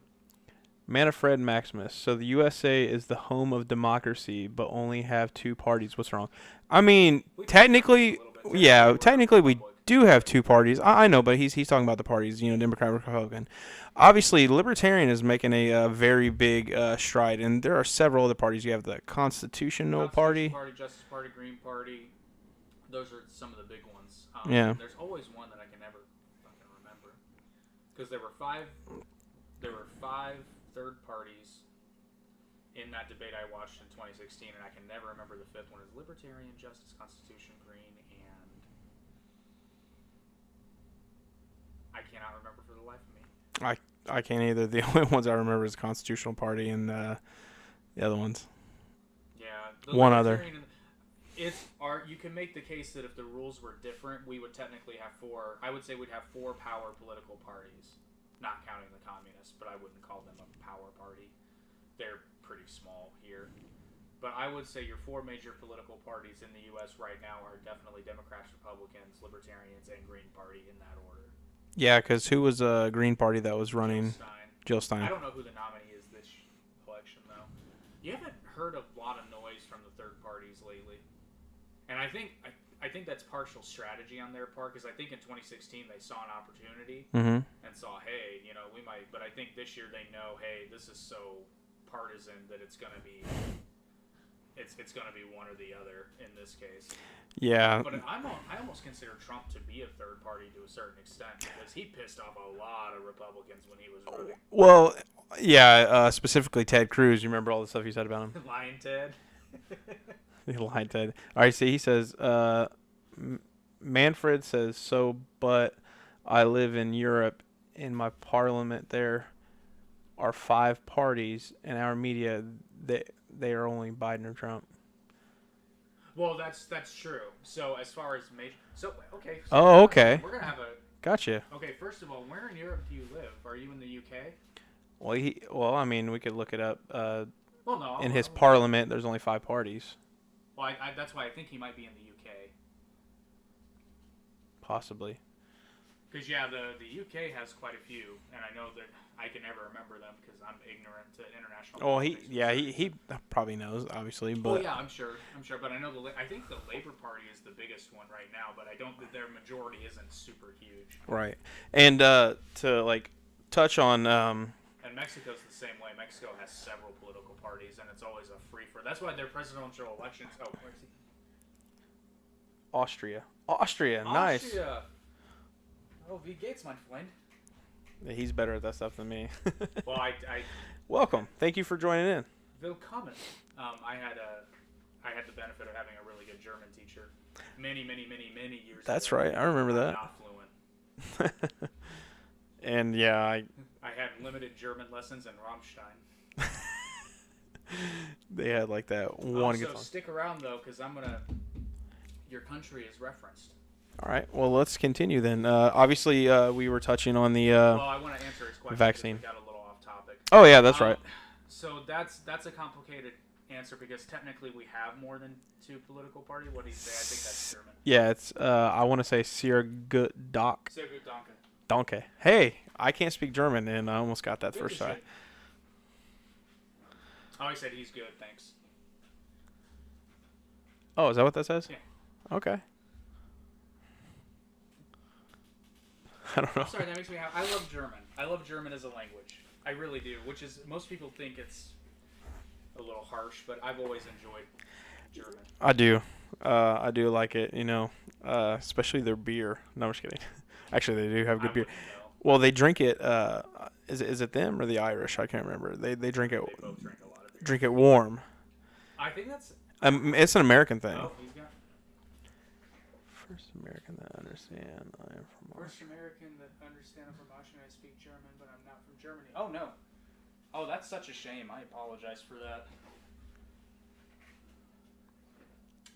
Manfred Maximus. So the USA is the home of democracy, but only have two parties. What's wrong? I mean, technically, yeah, technically we do have two parties. I know, but he's talking about the parties, Democrat, Republican. Obviously, Libertarian is making a very big stride, and there are several other parties. You have the Constitutional Party. Justice Party, Green Party. Those are some of the big ones. Yeah. There's always one that I can never fucking remember. Because there were five third parties in that debate I watched in 2016, and I can never remember the fifth one. Is Libertarian, Justice, Constitution, Green, and I cannot remember for the life of me. I can't either. The only ones I remember is Constitutional Party and The other ones. Yeah. One other. Libertarian- you can make the case that if the rules were different, we would technically have four. I would say we'd have 4 power political parties, not counting the communists, but I wouldn't call them a power party. They're pretty small here. But I would say your 4 major political parties in the U.S. right now are definitely Democrats, Republicans, Libertarians, and Green Party in that order. Yeah, because who was a Green Party that was running? Stein. Jill I Stein. don't know who the nominee is this election, though. You haven't heard a lot of noise from the third parties lately, and I think that's partial strategy on their part, because I think in 2016 they saw an opportunity Mm-hmm. and saw, hey, we might. But I think this year they know, hey, this is so partisan that it's gonna be one or the other in this case. Yeah. But I almost consider Trump to be a third party to a certain extent, because he pissed off a lot of Republicans when he was running. Well, yeah. Specifically Ted Cruz. You remember all the stuff he said about him? Lion Ted. He lied, Ted. All right. See, he says. Manfred says so, but I live in Europe. In my parliament, there are 5 parties, and our media they are only Biden or Trump. Well, that's true. So as far as major, okay. So Oh, okay. We're gonna have a. Gotcha. Okay, first of all, where in Europe do you live? Are you in the UK? Well, I mean, we could look it up. Well, no. In his parliament, there's only 5 parties, Well, that's why I think he might be in the UK. possibly. Because yeah, the UK has quite a few, and I know that I can never remember them because I'm ignorant to international. Oh, politics. he probably knows, obviously, but Oh yeah, I'm sure. But I know I think the Labour Party is the biggest one right now, but I don't think their majority isn't super huge. right. And to like touch on And Mexico's the same way. Mexico has several political parties, and it's always a free for. That's why their presidential elections. Oh, where's he? Austria, nice. Austria. Oh, wie geht's, mein Freund? He's better at that stuff than me. Well, I Welcome. Thank you for joining in. willkommen. I had the benefit of having a really good German teacher many years That's ago. right. I remember I'm that. not fluent. And yeah, I had limited German lessons in Rammstein. they had like that one good Also, song. stick around though, because your country is referenced. All right. Well, let's continue then. Obviously, we were touching on the. Well, I want to answer his question. vaccine. Because we got a little off topic. Oh yeah, that's right. So that's a complicated answer because technically we have more than 2 political parties. What do you say? I think that's German. Yeah, it's. I want to say Sehr gut Sehr gut, danke. Danke. Hey, I can't speak German, and I almost got that Good first try. shit. Oh, he said he's good. Thanks. Oh, is that what that says? Yeah. Okay. I don't know. Sorry, that makes me happy. I love German. I love German as a language. I really do. Which is most people think it's a little harsh, but I've always enjoyed German. I do. I do like it. Especially their beer. No, I'm just kidding. Actually, they do have good I beer. wouldn't know. Well, they drink it. Is it them or the Irish? I can't remember. They drink it. They both drink a lot of beer. Drink it warm. I think that's. It's an American thing. Oh, he's got First American that I understand. I am from. first American that understand I'm from Austria. I speak German, but I'm not from Germany. Oh no. Oh, that's such a shame. I apologize for that.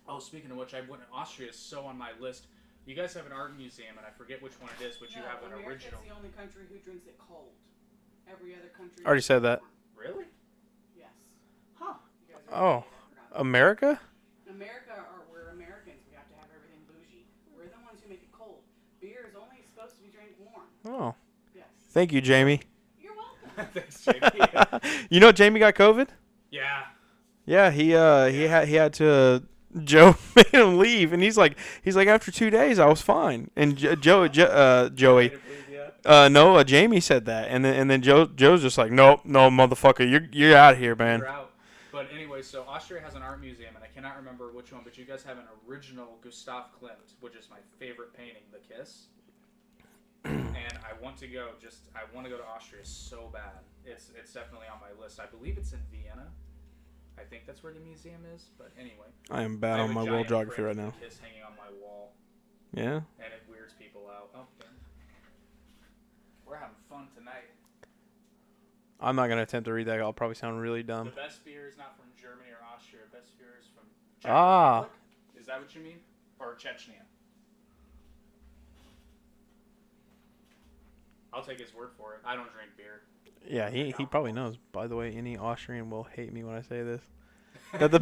Oh, speaking of which, Austria is so on my list. You guys have an art museum, and I forget which one it is, but you have an America's original. the only country who drinks it cold. Every other country. Already said that. Really? Yes. Huh. You guys are Oh, America? America, we're Americans. We have to have everything bougie. We're the ones who make it cold. Beer is only supposed to be drank warm. Oh, Yes. thank you, Jamie. You're welcome. Thanks, JP. You know Jamie got COVID? Yeah. Yeah, he had to. Joe made him leave, and he's like after 2 days I was fine, and Joey, Jamie said that, and then Joe's just like, no motherfucker, you're out of here, man. You're out. But anyway, so Austria has an art museum, and I cannot remember which one, but you guys have an original Gustav Klimt, which is my favorite painting, The Kiss. And I want to go to Austria so bad. It's definitely on my list. I believe it's in Vienna. I think that's where the museum is, but anyway. I am bad I have on a my giant world geography print right of now. The Kiss hanging on my wall, Yeah. and it weirds people out. Oh, damn. We're having fun tonight. I'm not gonna attempt to read that. I'll probably sound really The dumb. best beer is not from Germany or Austria. Best beer is from Czech Ah. Republic? Is that what you mean? Or Chechnya? I'll take his word for it. I don't drink beer. Yeah, he probably knows. By the way, any Austrian will hate me when I say this. That the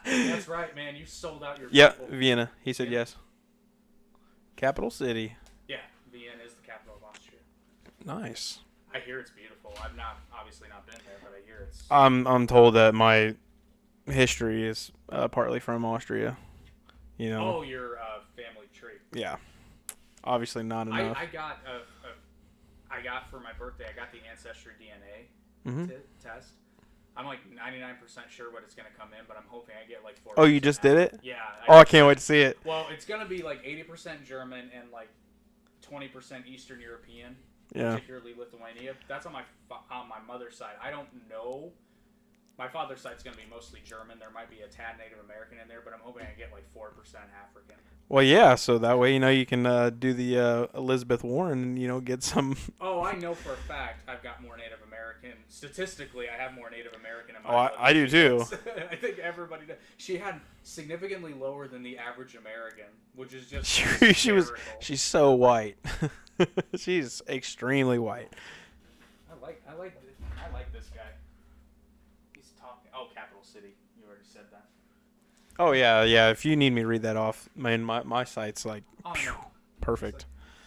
That's right, man. You sold out your Yeah, people. Vienna. He said Vienna? yes. Capital city. Yeah, Vienna is the capital of Austria. Nice. I hear it's beautiful. I've obviously not been there, but I hear it's. I'm told that my history is partly from Austria. You know. Oh, your family tree. Yeah. Obviously not enough. I got I got for my birthday. I got the Ancestry DNA Mhm. test. I'm like 99% sure what it's gonna come in, but I'm hoping I get like 4%. Oh, you just did it? Yeah. Oh, I can't wait to see it. Well, it's gonna be like 80% German and like 20% Eastern European, Yeah. particularly Lithuania. That's on my mother's side. I don't know. My father's side's gonna be mostly German. There might be a tad Native American in there, but I'm hoping I get like 4% African. Well, yeah. So that way, you can do the Elizabeth Warren and get some. Oh, I know for a fact I've got more Native American. Statistically, I have more Native American in my Oh, I do too. I think everybody does. She had significantly lower than the average American, which is just She's hysterical. so white. She's extremely white. I like this guy. He's talking. Oh, Capital City. You already said that. Oh yeah. If you need me to read that off, man, my site's like Oh, phew, no. perfect.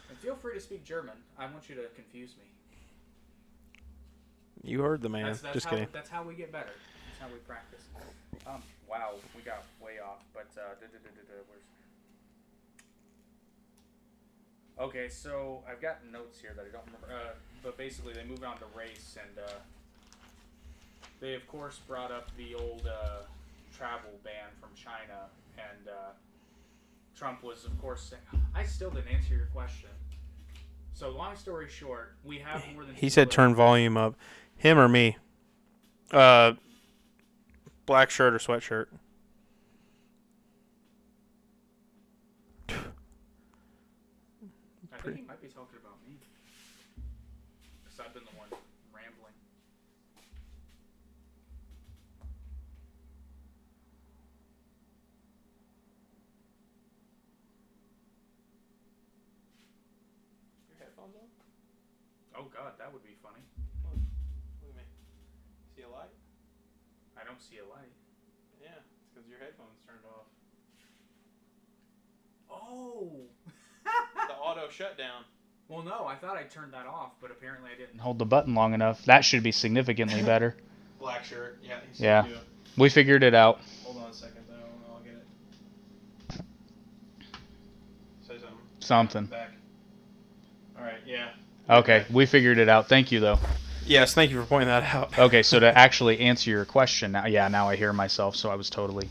And feel free to speak German. I want you to confuse me. You heard the man. That's Just how, kidding. That's how we get better. That's how we practice. Wow, we got way off. But where's? Okay, so I've got notes here that I don't remember. But basically, they moved on to race, and they of course brought up the old travel ban from China, and Trump was of course saying, I still didn't answer your question. So long story short, we have more than. He said turn volume up. Him or me? Black shirt or sweatshirt? I think he might be talking about me. Because I've been the one rambling. Your headphones on? Oh god, that would be funny. Look at me. See a light? I don't see a light. Yeah, it's because your headphones turned off. Oh! The auto shutdown. Well, no, I thought I turned that off, but apparently I didn't. Hold the button long enough. That should be significantly better. Black shirt. Yeah. He said Yeah. do it. We figured it out. Hold on a second though, and I'll get it. Say something. Something. Back. All right. Yeah. Okay, we figured it out. Thank you, though. Yes, thank you for pointing that out. Okay, so to actually answer your question, now I hear myself, so I was totally.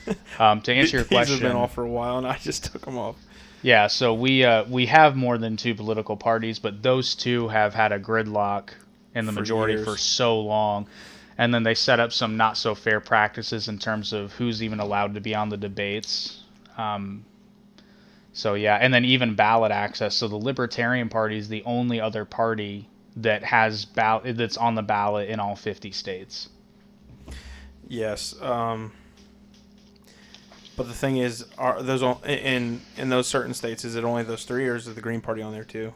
To answer your These have question, been off for a while, and I just took them off. yeah, so we have more than two political parties, but those two have had a gridlock in the For majority years. for so long, and then they set up some not so fair practices in terms of who's even allowed to be on the debates. So yeah, and then even ballot access. So the Libertarian Party is the only other party that has that's on the ballot in all 50 states. Yes. But the thing is, are those in those certain states? Is it only those three, or is it the Green Party on there too?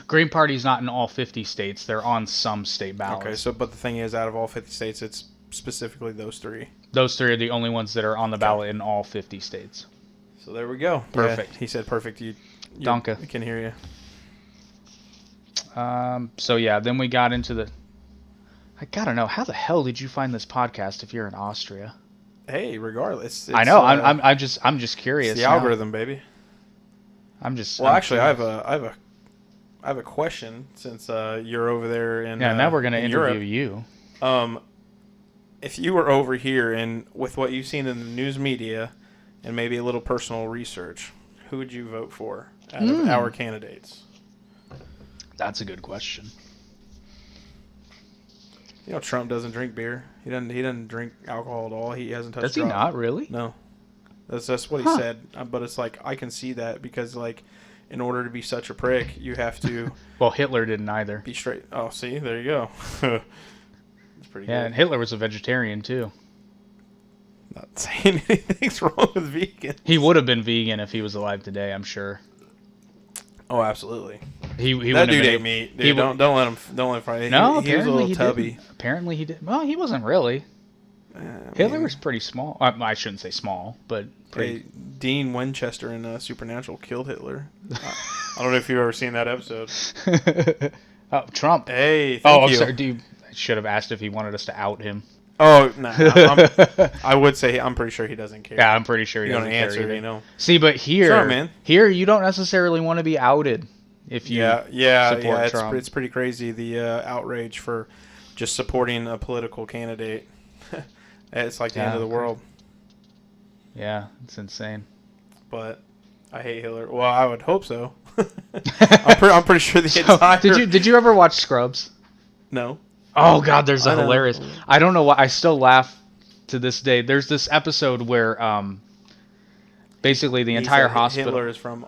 Green Party's not in all 50 states. They're on some state ballots. Okay. So, but the thing is, out of all 50 states, it's specifically those three. Those three are the only ones that are on the ballot in all 50 states. So there we go. Perfect. Yeah, he said perfect. You Danke. I can hear you. So yeah, then we got into the. I gotta know, how the hell did you find this podcast if you're in Austria? Hey, regardless. I know. It's, I'm just curious. it's the now. algorithm, baby. I'm just. Well, I'm actually, I curious. have a question since you're over there in Yeah, now we're gonna in interview Europe. you. If you were over here and with what you've seen in the news media and maybe a little personal research, who would you vote for out of our candidates? That's a good question. You know, Trump doesn't drink beer. He doesn't drink alcohol at all. He hasn't touched. Does he drop. not really? No, that's what he Huh. said. But it's like I can see that because like in order to be such a prick, you have to Well, Hitler didn't either. be straight. Oh, see, there you go. It's pretty Yeah, good. and Hitler was a vegetarian too. Not saying anything's wrong with vegan. He would have been vegan if he was alive today, I'm sure. Oh, absolutely. He That wouldn't have dude been ate able- meat. he Dude, would- don't let him fight. No, he was a apparently little he tubby. didn't. Apparently he did. Well, he wasn't really. I Hitler mean, was pretty small. I shouldn't say small, but pretty. hey, Dean Winchester in Supernatural killed Hitler. I don't know if you've ever seen that episode. Oh, Trump. Hey, Oh, thank I'm you. sorry. I should have asked if he wanted us to out him. Oh, no. I would say I'm pretty sure he doesn't care. Yeah, I'm pretty sure he You don't doesn't care answer, either. you know. See, but here, Sorry, man. here you don't necessarily want to be outed if you support It's, Trump. it's pretty crazy, the outrage for just supporting a political candidate. It's like the end of the Yeah. world. Yeah, it's insane. But I hate Hitler. Well, I would hope so. I'm pretty sure the So, entire... did you ever watch Scrubs? No. Oh God, there's a I know. hilarious. I don't know why I still laugh to this day. There's this episode where basically the He entire said hospital. Hitler is from...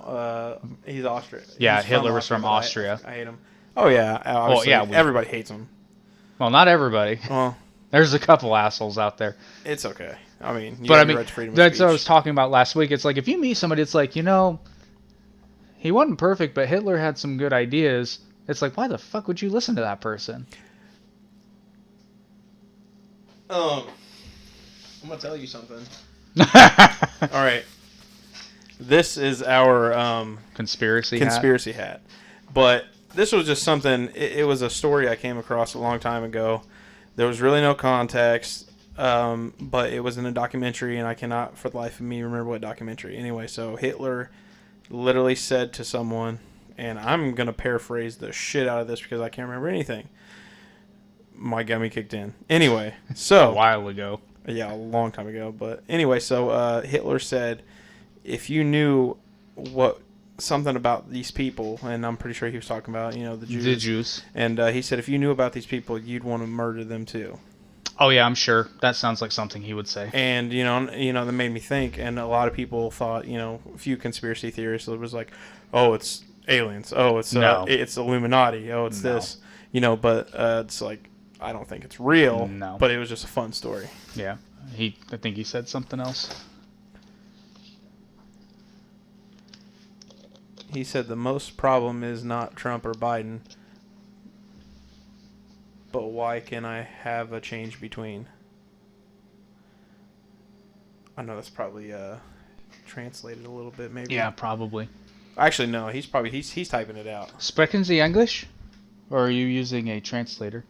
he's Austrian. Yeah, He's Hitler was from but Austria. I hate him. Oh, yeah. Obviously, yeah, everybody hates him. Well, not everybody. Well, There's a couple assholes out there. it's okay. I mean, you But have I the mean, right to freedom of that's what I was speech. talking about last week. It's like if you meet somebody, it's like, he wasn't perfect, but Hitler had some good ideas. It's like, why the fuck would you listen to that person? I'm gonna tell you something. All right. This is our Conspiracy. hat. conspiracy hat. But this was just something, it was a story I came across a long time ago. There was really no context, but it was in a documentary, and I cannot for the life of me remember what documentary. Anyway, so Hitler literally said to someone, and I'm going to paraphrase the shit out of this because I can't remember anything. My gummy kicked in. Anyway, so... A while ago. Yeah, a long time ago. But anyway, so Hitler said, if you knew something about these people, and I'm pretty sure he was talking about, the Jews. The Jews. And he said, if you knew about these people, you'd want to murder them too. Oh yeah, I'm sure. That sounds like something he would say. And that made me think. And a lot of people thought, a few conspiracy theorists, it was like, oh, it's aliens. Oh, it's No. it's Illuminati. Oh, it's No. this. But it's like, I don't think it's real. No. But it was just a fun story. Yeah. I think he said something else. He said the most problem is not Trump or Biden, but why can I have a change between? I know that's probably translated a little bit, maybe. Yeah, probably. Actually, no. He's typing it out. Sprechen Sie English? Or are you using a translator?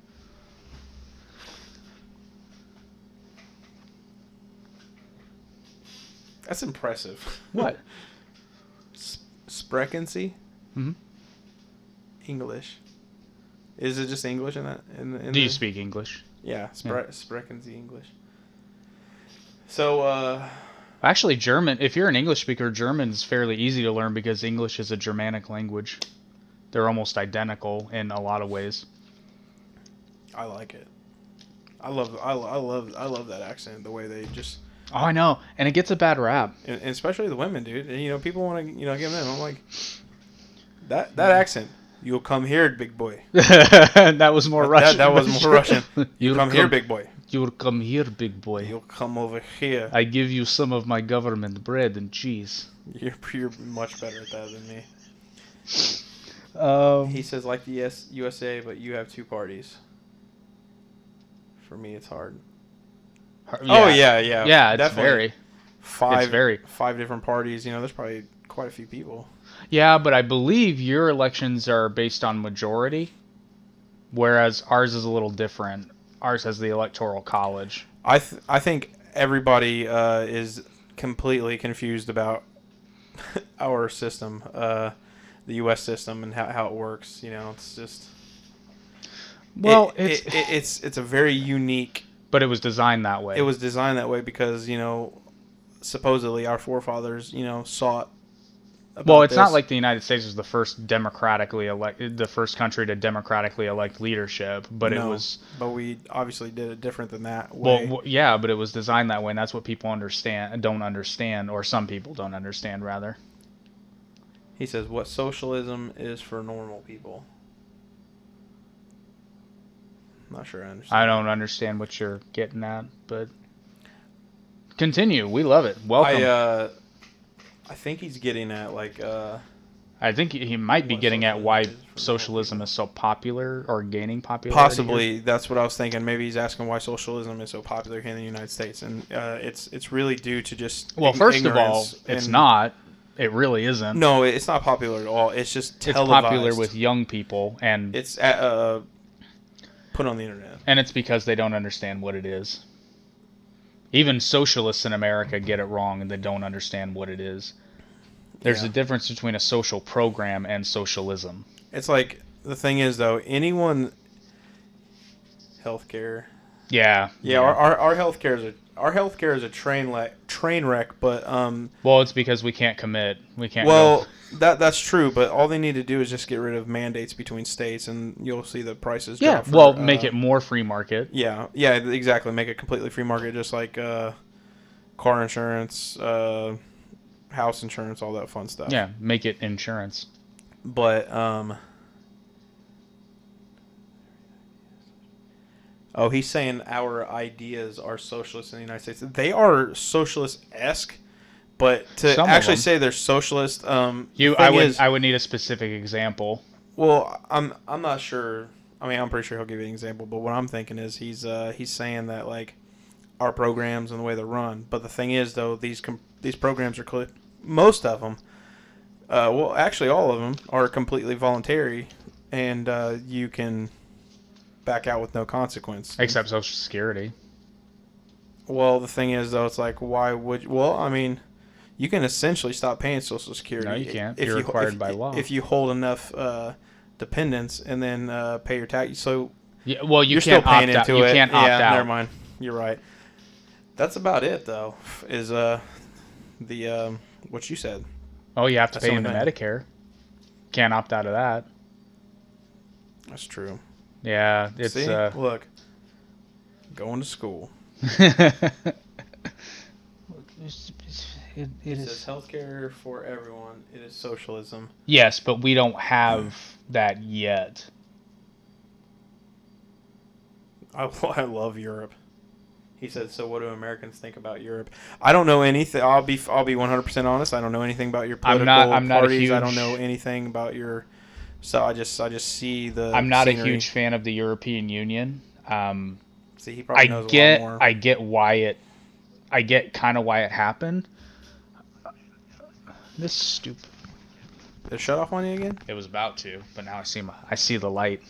That's impressive. What? Sprechen Sie? Mhm. English. Is it just English in that? In Do you the- speak English? Yeah, Sprechen Sie English. So, Actually, German, if you're an English speaker, German's fairly easy to learn because English is a Germanic language. They're almost identical in a lot of ways. I like it. I love that accent. The way they just, Oh, I know. And it gets a bad rap. and especially the women, dude. And, people want to, give them. I'm like, that accent. You'll come here, big boy. That was more Russian. That was more Russian. You'll Come here, big boy. You'll come here, big boy. You'll come over here. I give you some of my government bread and cheese. You're much better at that than me. He says like the USA, but you have two parties. For me, it's hard. Oh yeah. Yeah, it's definitely. very. Five different parties. There's probably quite a few people. Yeah, but I believe your elections are based on majority, whereas ours is a little different. Ours has the Electoral College. I think everybody is completely confused about our system, the U.S. system, and how it works. It's just. Well, it's a very unique. But it was designed that way. It was designed that way because supposedly our forefathers sought. Well, it's not this. like the United States was the first the first country to democratically elect leadership, but it No, was. But we obviously did it different than that way. Well, yeah, but it was designed that way, and that's what people don't understand, or some people don't understand, rather. He says, what socialism is for normal people. Not sure I understand. I don't understand what you're getting at, but continue. We love it. Welcome. I think he's getting at, like... I think he might be what getting at why socialism is for socialism is so popular or gaining popularity. Possibly, that's what I was thinking. Maybe he's asking why socialism is so popular here in the United States, and it's really due to just Well, first of all, ignorance it's and- not. It really isn't. No, it's not popular at all. It's just It's televised. popular with young people, and It's put on the internet. it's because they don't understand what it is. Even socialists in America get it wrong, and they don't understand what it is. There's Yeah. a difference between a social program and socialism. It's like the thing is though, anyone healthcare. Yeah. Yeah, our healthcare is a train wreck, but Well, it's because we can't commit. We can't. well, go. that's true, but all they need to do is just get rid of mandates between states, and you'll see the prices Yeah. drop. For, Well, make it more free market. Yeah, exactly. Make it completely free market, just like car insurance, house insurance, all that fun stuff. Yeah. Make it insurance. But oh, he's saying our ideas are socialist in the United States. They are socialist-esque, but to Some of actually them. say they're socialist, I would need a specific example. Well, I'm not sure. I mean, I'm pretty sure he'll give you an example. But what I'm thinking is he's saying that like our programs and the way they're run. But the thing is, though, these programs are most of them. Well, actually, all of them are completely voluntary, and you can back out with no consequence. Except Social Security. Well, the thing is, though, it's like, why would... Well, I mean, you can essentially stop paying Social Security. No, you can't. If You're required by law. If you hold enough dependents and then pay your tax. So Yeah. Well, you you're still can't paying opt out. into You it. can't opt yeah, out. never mind. You're right. That's about it, though, is what you said. Oh, you have to That's pay the into only thing. Medicare. Can't opt out of that. That's true. Yeah, it's See? Look, going to school. It It says healthcare for everyone. It is socialism. Yes, but we don't have that yet. I love Europe. He said, "So what do Americans think about Europe?" I don't know anything. I'll be 100% honest. I don't know anything about your political I'm not a parties. I don't huge- know anything about your. So I just see the. I'm not scenery. a huge fan of the European Union. See, he probably knows a lot more. I get kind of why it happened. This stupid. Did it shut off on you again? It was about to, but now I see the light.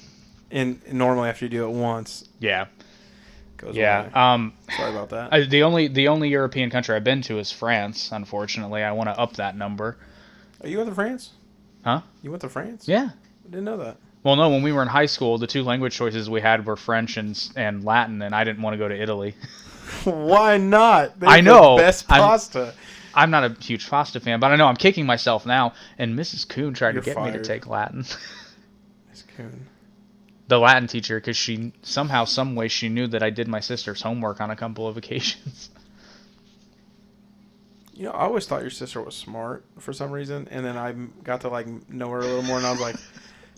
And normally after you do it once, Yeah. it goes Yeah. away. Sorry about that. The only European country I've been to is France. Unfortunately, I want to up that number. Oh, you went to France? Huh? You went to France? Yeah. I didn't know that. Well, no. When we were in high school, the two language choices we had were French and Latin, and I didn't want to go to Italy. Why not? They I have know. the best pasta. I'm not a huge pasta fan, but I know I'm kicking myself now. And Mrs. Kuhn tried You're to get me to fired. take Latin. Miss Coon. The Latin teacher, because she somehow, some way, she knew that I did my sister's homework on a couple of occasions. You know, I always thought your sister was smart for some reason, and then I got to like know her a little more, and I was like,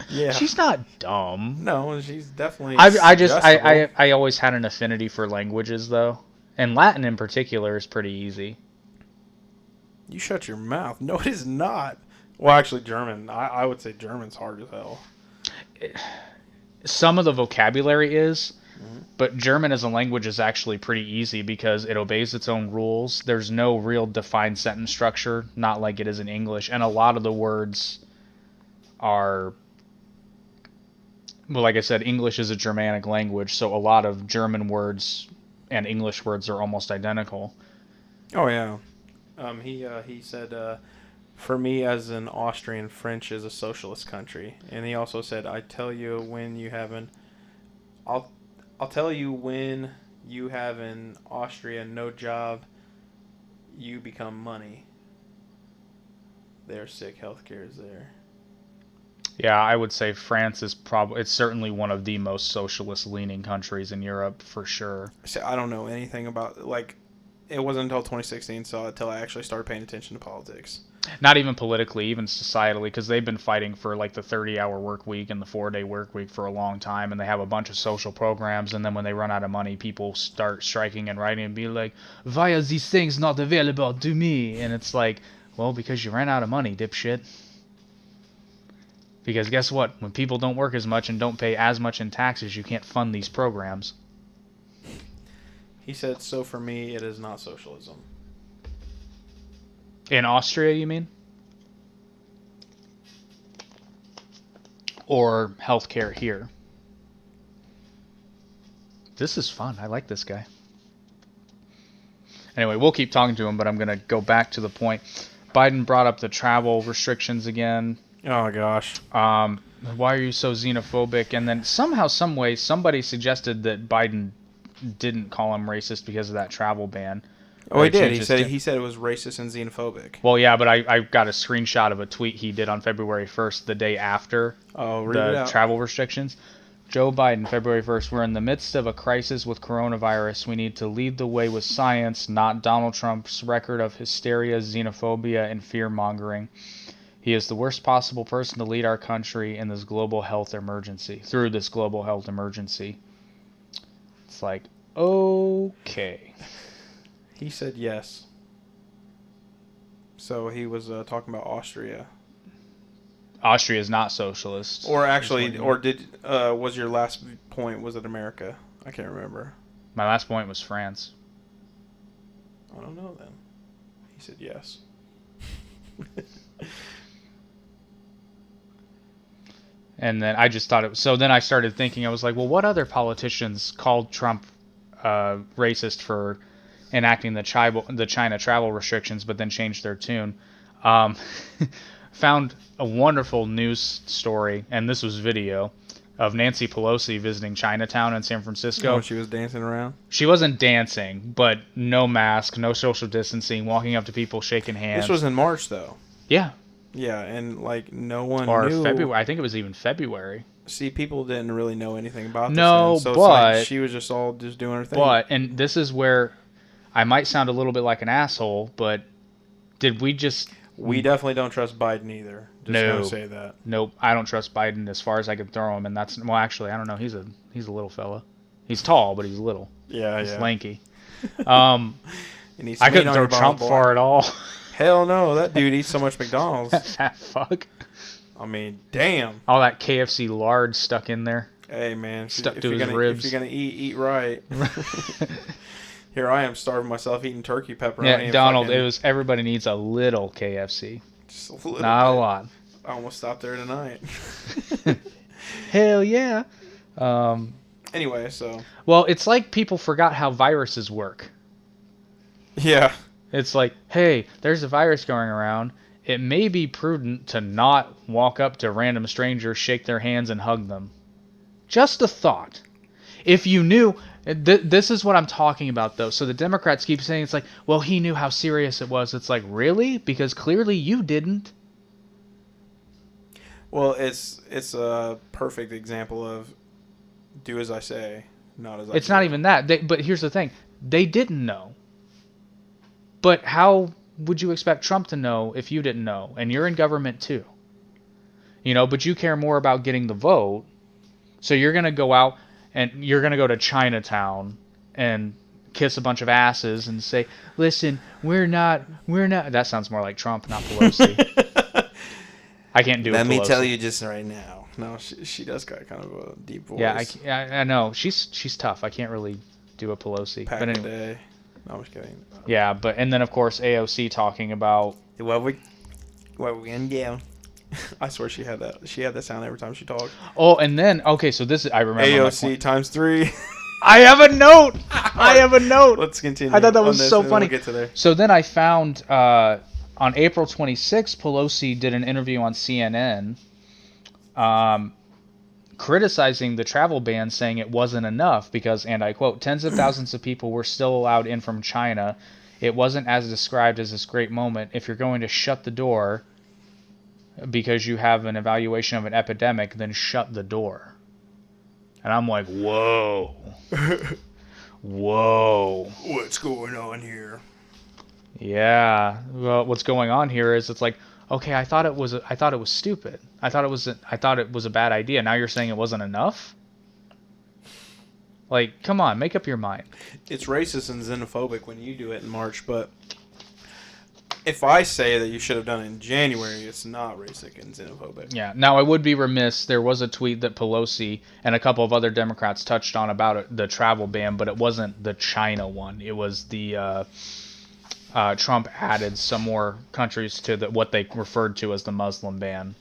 yeah, She's not dumb. no, she's definitely. I always had an affinity for languages, though, and Latin in particular is pretty easy. You shut your mouth. No, it is not. Well, actually, German. I would say German's hard as hell. Some of the vocabulary is, but German as a language is actually pretty easy because it obeys its own rules. There's no real defined sentence structure, not like it is in English, and a lot of the words are, well, like I said, English is a Germanic language, so a lot of German words and English words are almost identical. Oh yeah. He said, for me as an Austrian, French is a socialist country, and he also said, I'll tell you when you have in Austria no job, you become money. They're sick. Healthcare is there. Yeah, I would say France is it's certainly one of the most socialist-leaning countries in Europe for sure. So I don't know anything about, like, it wasn't until 2016, so until I actually started paying attention to politics. Not even politically, even societally, because they've been fighting for like the 30-hour work week and the 4-day work week for a long time, and they have a bunch of social programs, and then when they run out of money, people start striking and writing and be like, why are these things not available to me? And it's like, well, because you ran out of money, dipshit. Because guess what? When people don't work as much and don't pay as much in taxes, you can't fund these programs. He said, so for me, it is not socialism. In Austria, you mean? Or healthcare here? This is fun. I like this guy. Anyway, we'll keep talking to him, but I'm going to go back to the point. Biden brought up the travel restrictions again. Oh, gosh. Why are you so xenophobic? And then somehow, some way, somebody suggested that Biden didn't call him racist because of that travel ban. Oh, he did. He said it was racist and xenophobic. Well, yeah, but I got a screenshot of a tweet he did on February 1st, the day after the travel restrictions. Joe Biden, February 1st, we're in the midst of a crisis with coronavirus. We need to lead the way with science, not Donald Trump's record of hysteria, xenophobia, and fear-mongering. He is the worst possible person to lead our country in this global health emergency, through this global health emergency. It's like, okay. He said yes. So he was talking about Austria. Austria is not socialist. Or actually, was your last point, was it America? I can't remember. My last point was France. I don't know then. He said yes. And then I just thought it was... So then I started thinking, I was like, well, what other politicians called Trump racist for enacting the China travel restrictions, but then changed their tune? Found a wonderful news story, and this was video, of Nancy Pelosi visiting Chinatown in San Francisco. Oh, she was dancing around? She wasn't dancing, but no mask, no social distancing, walking up to people, shaking hands. This was in March, though. Yeah. Yeah, and like no one or knew. February. I think it was even February. See, people didn't really know anything about this. No, so but it's like she was just doing her thing. But, and this is where I might sound a little bit like an asshole, but did we just... We definitely don't trust Biden either. Just gonna say that. Nope, I don't trust Biden as far as I can throw him, and that's... Well, actually, I don't know. He's a little fella. He's tall, but he's little. Yeah, he's yeah. lanky. I couldn't throw Trump far at all. Hell no, that dude eats so much McDonald's. That fuck. I mean, damn. All that KFC lard stuck in there. Hey, man. Stuck to his ribs. If you're going to eat right. Here I am starving myself eating turkey pepperoni. Yeah, Donald, it was everybody needs a little KFC. Just a little Not bit. a lot. I almost stopped there tonight. Hell yeah. Anyway, so. Well, it's like people forgot how viruses work. Yeah. It's like, hey, there's a virus going around. It may be prudent to not walk up to random strangers, shake their hands, and hug them. Just a thought. If you knew... This is what I'm talking about, though. So the Democrats keep saying, it's like, well, he knew how serious it was. It's like, really? Because clearly you didn't. Well, it's a perfect example of do as I say, not as I do. It's not even that. But here's the thing. They didn't know. But how would you expect Trump to know if you didn't know? And you're in government too. You know, but you care more about getting the vote. So you're going to go out and you're going to go to Chinatown and kiss a bunch of asses and say, listen, we're not. That sounds more like Trump, not Pelosi. I can't do it. Let me tell you just right now. No, she does got kind of a deep voice. Yeah, I know. She's tough. I can't really do a Pelosi. Pack but a anyway. day. No, I'm just kidding. Yeah, but and then of course AOC talking about what we gonna do? I swear she had that sound every time she talked. Oh, and then okay, so this I remember AOC times 3. I have a note. I have a note. Let's continue. I thought that was so funny. We'll get to there. So then I found on April 26th, Pelosi did an interview on CNN, criticizing the travel ban, saying it wasn't enough because, and I quote, tens of thousands of people were still allowed in from China. It wasn't as described as this great moment. If you're going to shut the door because you have an evaluation of an epidemic, then shut the door. And I'm like, whoa. Whoa. What's going on here? Yeah. Well, what's going on here is it's like, okay, I thought it was stupid. I thought it was a bad idea. Now you're saying it wasn't enough? Like, come on, make up your mind. It's racist and xenophobic when you do it in March, but if I say that you should have done it in January, it's not racist and xenophobic. Yeah. Now, I would be remiss. There was a tweet that Pelosi and a couple of other Democrats touched on about it, the travel ban, but it wasn't the China one. It was the Trump added some more countries to what they referred to as the Muslim ban.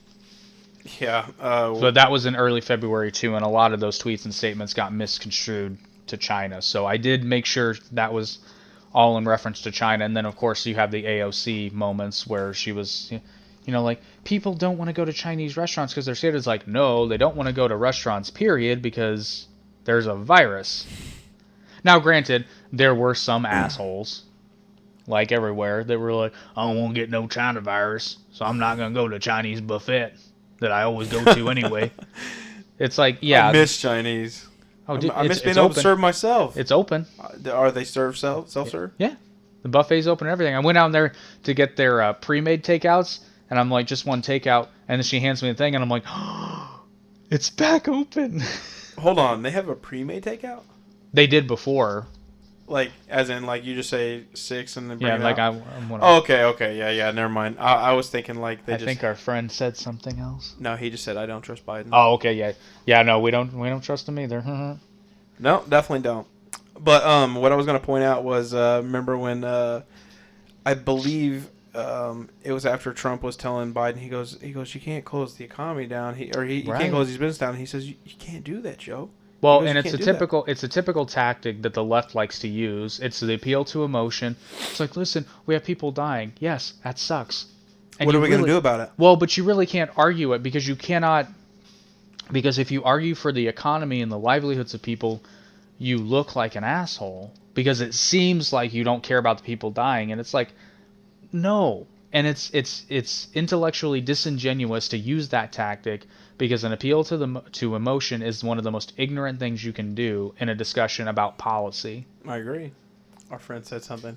Yeah. But that was in early February too, and a lot of those tweets and statements got misconstrued to China. So I did make sure that was all in reference to China. And then, of course, you have the AOC moments where she was, like, people don't want to go to Chinese restaurants because they're scared. It's like, no, they don't want to go to restaurants, period, because there's a virus. Now, granted, there were some assholes, like everywhere, that were like, I don't want to get no China virus, so I'm not going to go to Chinese buffet that I always go to anyway. It's like, yeah. I miss Chinese. Oh, I miss being able to serve myself. It's open. Are they self-serve? Yeah. The buffet's open and everything. I went out there to get their pre-made takeouts, and I'm like, just one takeout. And then she hands me the thing, and I'm like, oh, it's back open. Hold on. They have a pre-made takeout? They did before. Like, as in, like, you just say 6 and then bring it like out? I'm Oh, okay. Yeah, never mind. I was thinking, like, I think our friend said something else. No, he just said, I don't trust Biden. Oh, okay, yeah. Yeah, no, we don't trust him either. No, definitely don't. But what I was going to point out was, remember when I believe it was after Trump was telling Biden, he goes, you can't close the economy down. You can't close these businesses down. He says, you can't do that, Joe. Well, and it's a typical tactic that the left likes to use. It's the appeal to emotion. It's like, listen, we have people dying. Yes, that sucks. And what are we going to do about it? Well, but you really can't argue it because you cannot. Because if you argue for the economy and the livelihoods of people, you look like an asshole. Because it seems like you don't care about the people dying, and it's like, no. And it's intellectually disingenuous to use that tactic. Because an appeal to emotion is one of the most ignorant things you can do in a discussion about policy. I agree. Our friend said something.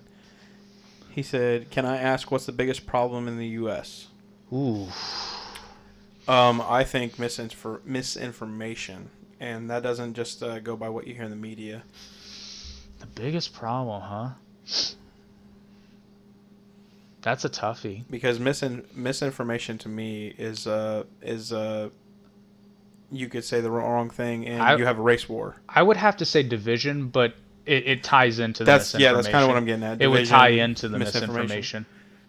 He said, "Can I ask what's the biggest problem in the U.S.?" Ooh. I think misinformation, and that doesn't just go by what you hear in the media. The biggest problem, huh? That's a toughie. Because misinformation to me is you could say the wrong thing and you have a race war. I would have to say division, but it ties into the misinformation. Yeah, that's kind of what I'm getting at. Division, it would tie into the misinformation.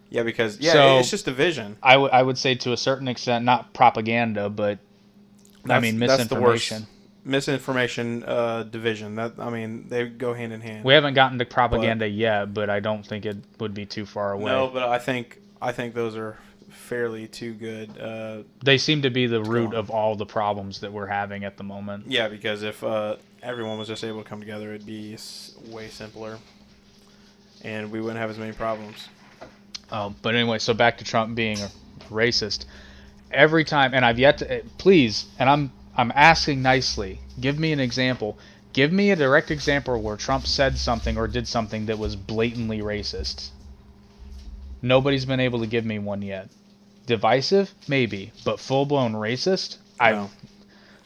Yeah, because it's just division. I would say to a certain extent, not propaganda, but misinformation. That's the worst. Misinformation, division. They go hand in hand. We haven't gotten to propaganda yet, but I don't think it would be too far away. No, but I think those are fairly too good. They seem to be the root of all the problems that we're having at the moment. Yeah, because if everyone was just able to come together, it'd be way simpler, and we wouldn't have as many problems. But anyway, so back to Trump being a racist. Every time, and I've yet to, please, and I'm asking nicely, give me an example. Give me a direct example where Trump said something or did something that was blatantly racist. Nobody's been able to give me one yet. Divisive? Maybe. But full-blown racist? No.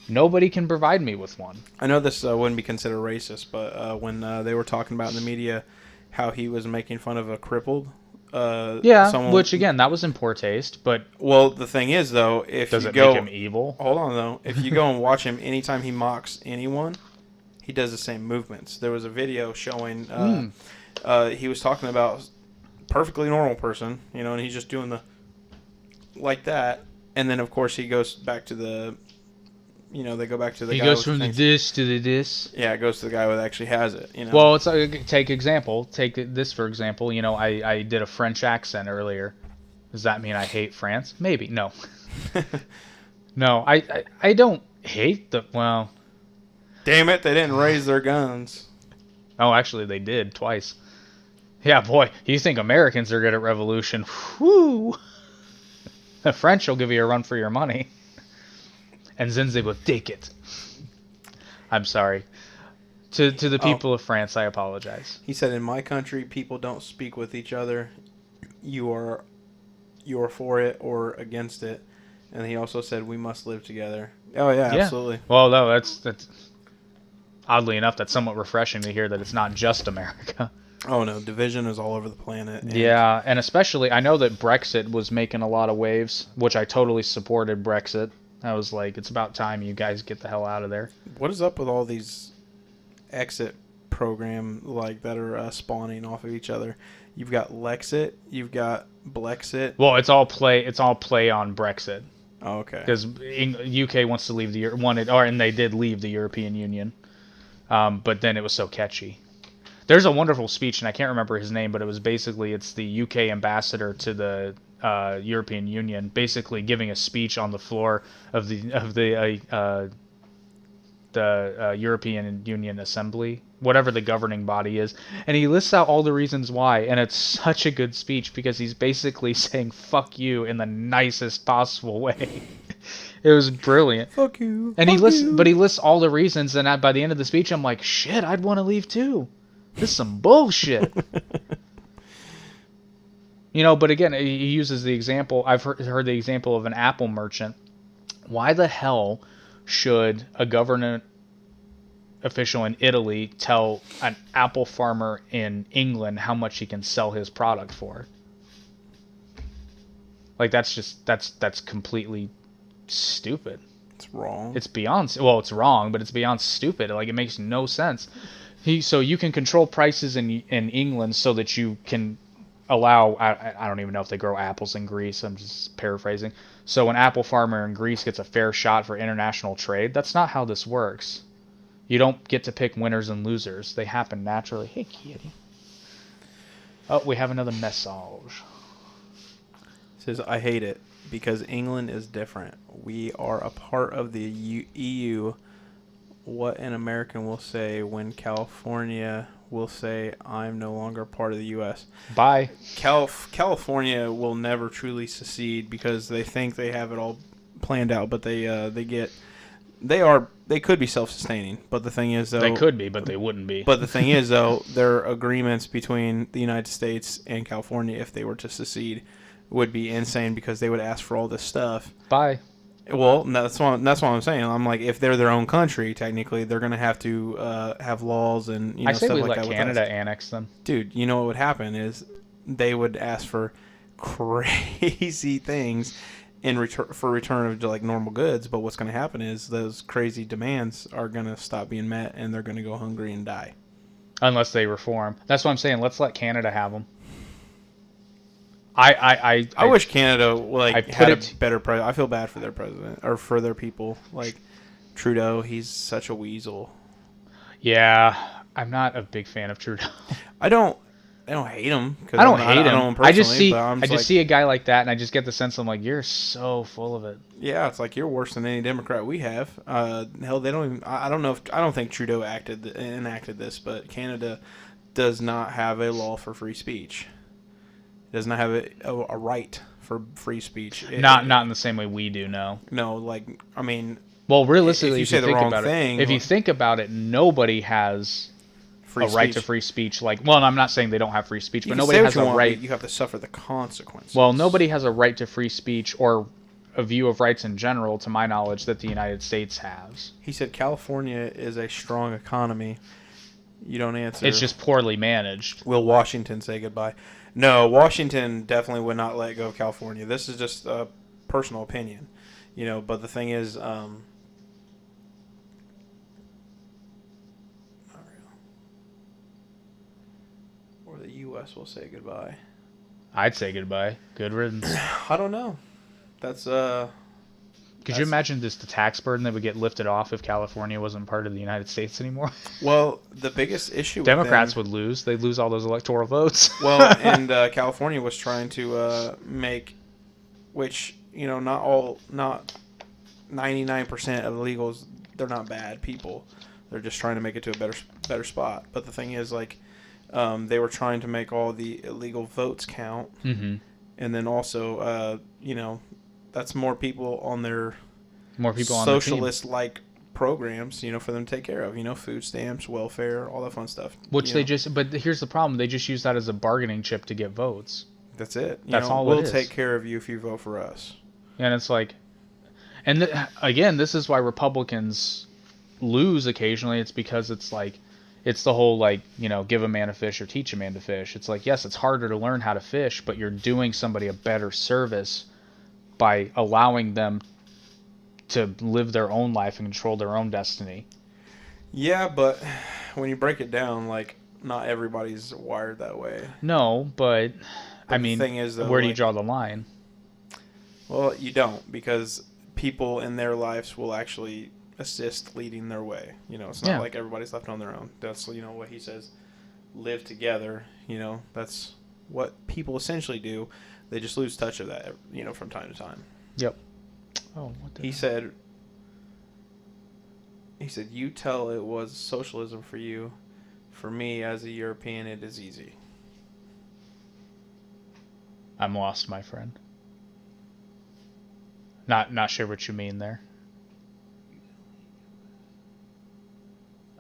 Nobody can provide me with one. I know this wouldn't be considered racist, but when they were talking about in the media how he was making fun of a crippled which again, that was in poor taste, but... Well, the thing is, though, does it make him evil? Hold on, though. If you go and watch him, anytime he mocks anyone, he does the same movements. There was a video showing... he was talking about perfectly normal person, and he's just doing the... like that. And then, of course, he goes back to the... they go back to the guy. He goes from the this to the this. Yeah, it goes to the guy that actually has it. Well, it's take this for example. I did a French accent earlier. Does that mean I hate France? Maybe. No. No, I don't hate the. Well. Damn it! They didn't raise their guns. Oh, actually, they did twice. Yeah, boy. You think Americans are good at revolution? Whoo! The French will give you a run for your money. And then they will take it. I'm sorry. To the people of France, I apologize. He said, in my country, people don't speak with each other. you are for it or against it. And he also said we must live together. Oh yeah, Yeah. absolutely. Well, no, that's oddly enough, that's somewhat refreshing to hear that it's not just America. Oh no, division is all over the planet. And Yeah, and especially I know that Brexit was making a lot of waves, which I totally supported Brexit. I was like, it's about time you guys get the hell out of there. What is up with all these exit program like that are spawning off of each other? You've got Lexit, you've got Blexit. Well, it's all play on Brexit Oh, okay. because UK wants to leave and they did leave the European Union, but then it was so catchy. There's a wonderful speech, and I can't remember his name, but it was basically it's the UK ambassador to the European Union, basically giving a speech on the floor of the European Union Assembly, whatever the governing body is, and he lists out all the reasons why, and it's such a good speech because he's basically saying "fuck you" in the nicest possible way. It was brilliant. Fuck you. And fuck you. he lists all the reasons, and by the end of the speech, I'm like, shit, I'd want to leave too. This is some bullshit. But again, he uses the example. I've heard the example of an Apple merchant. Why the hell should a government official in Italy tell an apple farmer in England how much he can sell his product for? Like, that's completely stupid. It's wrong. It's beyond, well, it's wrong, but it's beyond stupid. Like, it makes no sense. So you can control prices in England so that you can allow, I don't even know if they grow apples in Greece, I'm just paraphrasing. So an apple farmer in Greece gets a fair shot for international trade. That's not how this works. You don't get to pick winners and losers. They happen naturally. Hey, kitty. Oh, we have another message. It says, I hate it because England is different. We are a part of the EU. What an American will say when California will say, I'm no longer part of the U.S. Bye. California will never truly secede because they think they have it all planned out, but they could be self-sustaining. But the thing is, though, They could be, but they wouldn't be. But the thing is, though, there are agreements between the United States and California if they were to secede would be insane because they would ask for all this stuff. Bye. Well, that's what I'm saying. I'm like, if they're their own country, technically, they're going to have to have laws and I say stuff we like let that. Canada annex them. Dude, you know what would happen is they would ask for crazy things in return of like normal goods. But what's going to happen is those crazy demands are going to stop being met, and they're going to go hungry and die. Unless they reform. That's what I'm saying. Let's let Canada have them. I wish Canada had a better president. I feel bad for their president or for their people. Like Trudeau, he's such a weasel. Yeah, I'm not a big fan of Trudeau. I don't hate him. I don't hate him. I just see I see a guy like that, and I just get the sense I'm like, you're so full of it. Yeah, it's like you're worse than any Democrat we have. Hell, they don't even. I don't think Trudeau enacted this, but Canada does not have a law for free speech. It does not have a right for free speech. Not in the same way we do. No. No, like I mean. Well, realistically, if you say the wrong thing, if you think about it, nobody has a right to free speech. Like, well, I'm not saying they don't have free speech, but nobody has a right. You have to suffer the consequences. Well, nobody has a right to free speech or a view of rights in general, to my knowledge, that the United States has. He said California is a strong economy. You don't answer. It's just poorly managed. Will Washington say goodbye? No, Washington definitely would not let go of California. This is just a personal opinion, But the thing is, not real. Or the U.S. will say goodbye. I'd say goodbye. Good riddance. I don't know. That's Could you imagine just the tax burden that would get lifted off if California wasn't part of the United States anymore? Well, the biggest issue with Democrats would lose. They'd lose all those electoral votes. Well, and California was trying to make, which, not 99% of illegals, they're not bad people. They're just trying to make it to a better spot. But the thing is, like, they were trying to make all the illegal votes count. Mm-hmm. And then also, that's more people on their socialist-like programs, for them to take care of. Food stamps, welfare, all that fun stuff. But here's the problem. They just use that as a bargaining chip to get votes. That's it. That's all it we'll is. take care of you if you vote for us. And it's like, and again, this is why Republicans lose occasionally. It's because it's like, it's the whole like, give a man a fish or teach a man to fish. It's like, yes, it's harder to learn how to fish, but you're doing somebody a better service by allowing them to live their own life and control their own destiny. Yeah, but when you break it down, like, not everybody's wired that way. No, but I the mean, thing is, though, where do you like- draw the line? Well, you don't, because people in their lives will actually assist leading their way. It's not Yeah. like everybody's left on their own. That's, what he says, live together. That's what people essentially do. They just lose touch of that, from time to time. Yep. Oh, what the He said, you tell it was socialism for you. For me, as a European, it is easy. I'm lost, my friend. Not sure what you mean there.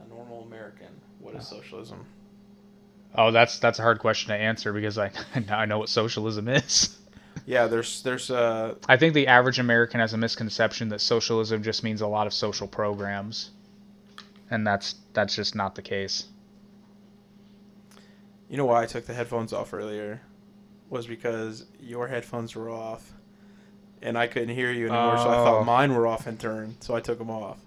A normal American, what is socialism? Oh, that's a hard question to answer because I know what socialism is. Yeah, there's I think the average American has a misconception that socialism just means a lot of social programs, and that's just not the case. You know why I took the headphones off earlier? Was because your headphones were off, and I couldn't hear you anymore, so I Oh. thought mine were off in turn, so I took them off.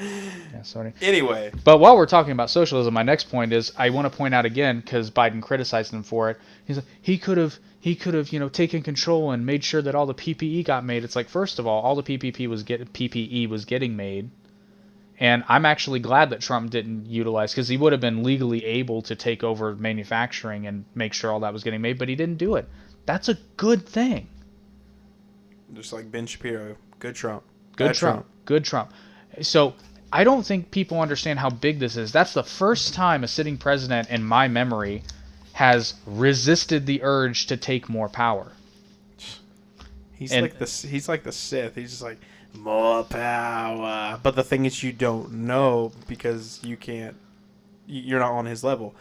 Yeah, sorry. Anyway, But while we're talking about socialism, my next point is I want to point out again because Biden criticized him for it. He's like, he could have taken control and made sure that all the PPE got made. It's like, first of all the PPE was getting made, and I'm actually glad that Trump didn't utilize, because he would have been legally able to take over manufacturing and make sure all that was getting made, but he didn't do it. That's a good thing. just like Ben Shapiro, good Trump. Good Bad Trump. Good Trump. So I don't think people understand how big this is. That's the first time a sitting president in my memory has resisted the urge to take more power. He's And- like the Sith. He's just like more power. But the thing is, you don't know because you're not on his level.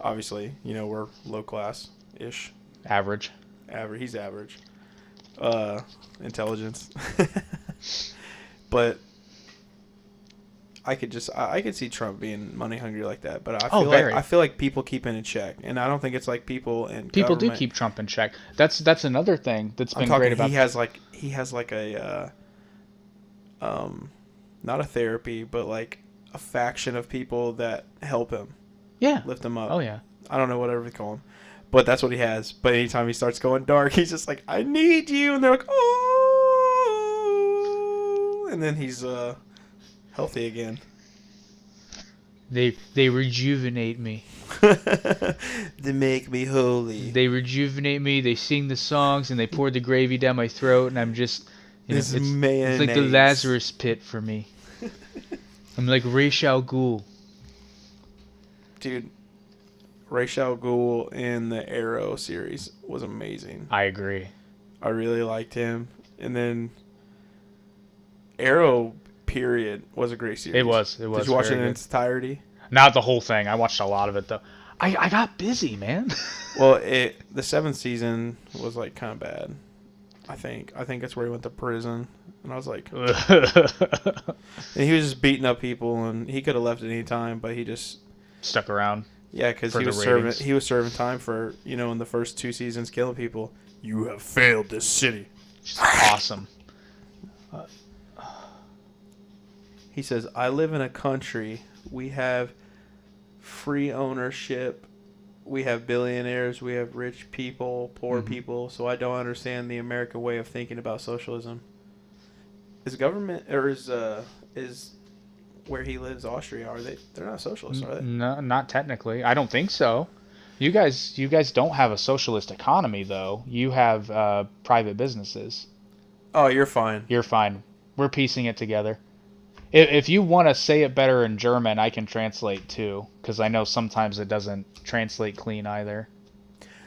Obviously, we're low class ish. Average. Average. He's average. Intelligence. But I could see Trump being money hungry like that. But I feel like people keep it in check, and I don't think it's like people in People do government- keep Trump in check. That's another thing that's I'm been talking. great about. He has like a not a therapy, but like a faction of people that help him Yeah. lift him up. Oh yeah. I don't know whatever they call him, but that's what he has. But anytime he starts going dark, he's just like, I need you, and they're like, oh, and then he's healthy again. They rejuvenate me. They make me holy. They rejuvenate me. They sing the songs and they pour the gravy down my throat, and I'm just This it's like the mayonnaise. Lazarus pit for me. I'm like Ra's al Ghul. Dude, Ra's al Ghul in the Arrow series was amazing. I agree. I really liked him. And then Arrow period was a great series. It was. Did you watch it very in good. its entirety? Not the whole thing. I watched a lot of it though. I got busy, man. Well, the 7th season was like kind of bad. I think that's where he went to prison, and I was like, and he was just beating up people, and he could have left at any time, but he just Stuck around. yeah, because For he the was serving ratings. he was serving time for in the first 2 seasons killing people. You have failed this city. Just awesome. He says, I live in a country. We have free ownership. We have billionaires. We have rich people, poor people. So I don't understand the American way of thinking about socialism. Is government, or is where he lives, Austria, are they? They're not socialists, are they? No, not technically. I don't think so. You guys don't have a socialist economy though. You have private businesses. Oh, you're fine. You're fine. We're piecing it together. If you want to say it better in German, I can translate too, because I know sometimes it doesn't translate clean either.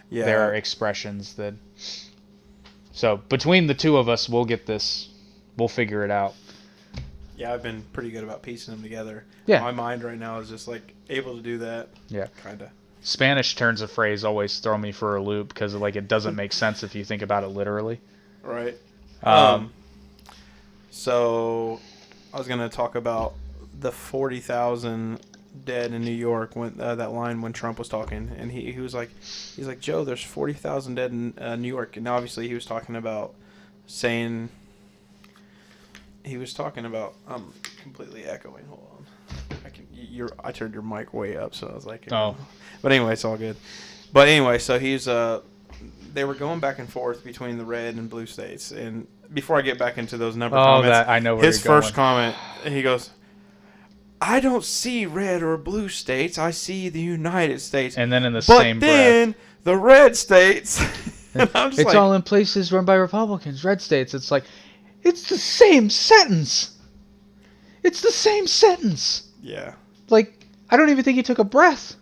Yeah. There are expressions that. So between the two of us, we'll get this. We'll figure it out. Yeah, I've been pretty good about piecing them together. Yeah. My mind right now is just like able to do that. Yeah. Kinda. Spanish turns of phrase always throw me for a loop because like it doesn't make sense if you think about it literally. Right. Um, So I was gonna talk about the 40,000 dead in New York when that line when Trump was talking, and he's like, Joe, there's 40,000 dead in New York, and obviously he was talking about saying. He was talking about. I'm completely echoing. Hold on. I turned your mic way up, so I was like. Oh. But anyway, it's all good. But anyway, so he's they were going back and forth between the red and blue states, and before I get back into those number comments, that I know where his you're going. first comment, he goes, "I don't see red or blue states. I see the United States." And then in the but same then the red states. And I'm just it's like, all in places run by Republicans, red states. It's like, it's the same sentence. It's the same sentence. yeah. Like, I don't even think he took a breath.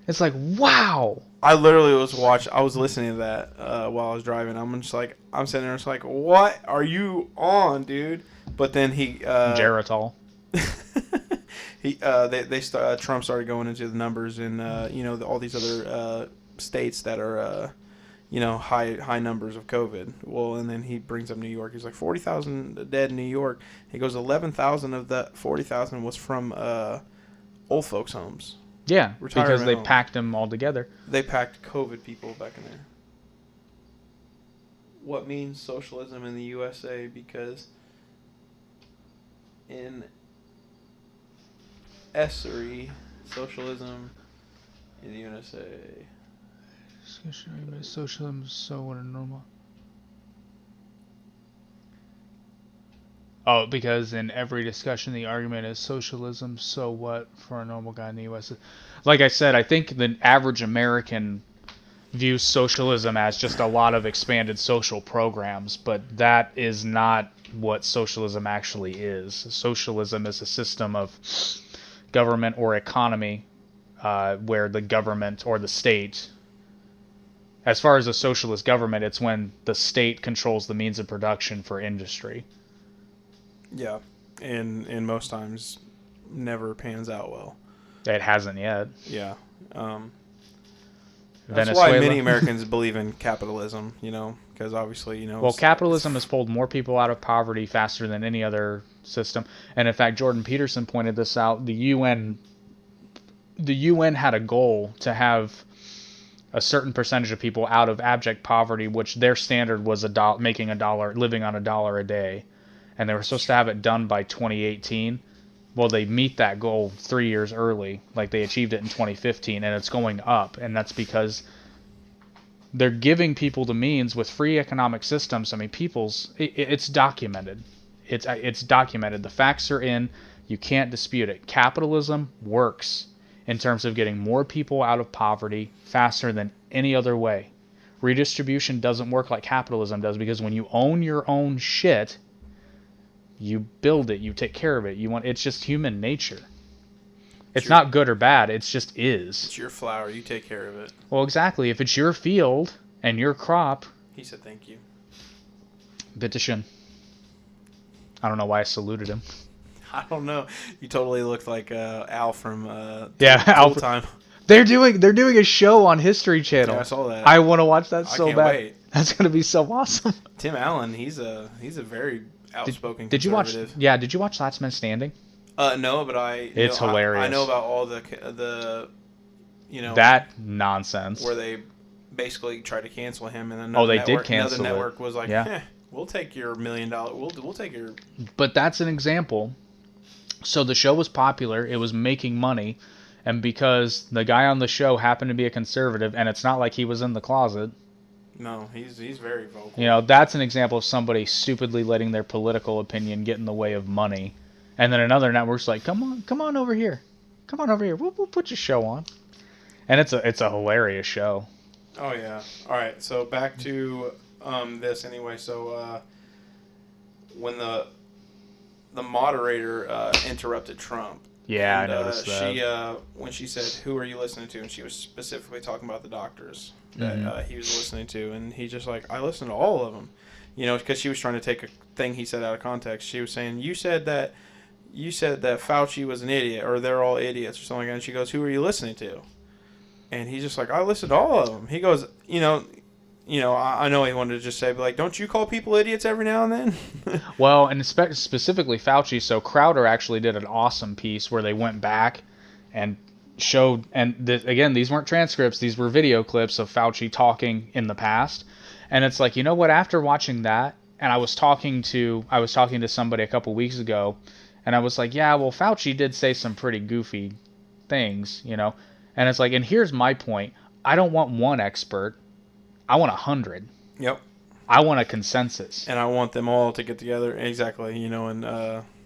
It's like, wow. I literally I was listening to that while I was driving. I'm sitting there, it's like, what are you on, dude? But then Geritol. Trump started going into the numbers and all these other states that are high numbers of COVID. Well, and then he brings up New York. He's like 40,000 dead in New York. He goes 11,000 of that 40,000 was from old folks' homes. Yeah, because Retirement they home. packed them all together. They packed COVID people back in there. What means socialism in the USA? Because in Essery, socialism in the USA. Socialism is so what a normal. Oh, because in every discussion, the argument is socialism, so what for a normal guy in the U.S. Like I said, I think the average American views socialism as just a lot of expanded social programs, but that is not what socialism actually is. Socialism is a system of government or economy where the government or the state, as far as a socialist government, it's when the state controls the means of production for industry. Yeah, and most times never pans out well. It hasn't yet. Yeah. That's Venezuela. why many Americans believe in capitalism, because obviously, Well, capitalism has pulled more people out of poverty faster than any other system. And in fact, Jordan Peterson pointed this out. The UN had a goal to have a certain percentage of people out of abject poverty, which their standard was living on $1 a day. And they were supposed to have it done by 2018. Well, they meet that goal 3 years early. Like, they achieved it in 2015, and it's going up. And that's because they're giving people the means with free economic systems. I mean, it's documented. It's documented. The facts are in. You can't dispute it. Capitalism works in terms of getting more people out of poverty faster than any other way. Redistribution doesn't work like capitalism does, because when you own your own shit, you build it, you take care of it. It's just human nature. It's not good or bad, it just is. It's your flower, you take care of it. Well, exactly. If it's your field and your crop. He said thank you. Bitteschön. I don't know why I saluted him. I don't know. You totally looked like Al from Al Time. They're doing a show on History Channel. Yeah, I saw that. I want to watch that so can't bad. wait. That's gonna be so awesome. Tim Allen, he's a very outspoken Did you watch? conservative. Yeah, did you watch Last Man Standing? No, but It's hilarious. I know about all the that nonsense. where they basically tried to cancel him, and then they did cancel another it. network was like, Yeah. we'll take your $1 million. We'll take your. But that's an example. So the show was popular, it was making money, and because the guy on the show happened to be a conservative, and it's not like he was in the closet. No, he's very vocal. That's an example of somebody stupidly letting their political opinion get in the way of money. And then another network's like, come on over here. Come on over here. We'll put your show on. And it's a hilarious show. Oh yeah. All right. So back to this anyway. So when the moderator interrupted Trump. Yeah, and, I noticed that. She when she said, "Who are you listening to?" and she was specifically talking about the doctors that he was listening to, and he just like, "I listened to all of them," because she was trying to take a thing he said out of context. She was saying, "You said that Fauci was an idiot, or they're all idiots, or something like that." And she goes, "Who are you listening to?" And he's just like, I listened to all of them. He goes, I know he wanted to just say, but like, don't you call people idiots every now and then? Well, and specifically Fauci. So Crowder actually did an awesome piece where they went back and showed, and again, these weren't transcripts; these were video clips of Fauci talking in the past. And it's like, you know what? After watching that, and I was talking to somebody a couple weeks ago, and I was like, yeah, well, Fauci did say some pretty goofy things, And it's like, and here's my point: I don't want one expert. I want 100. Yep. I want a consensus. And I want them all to get together, exactly, and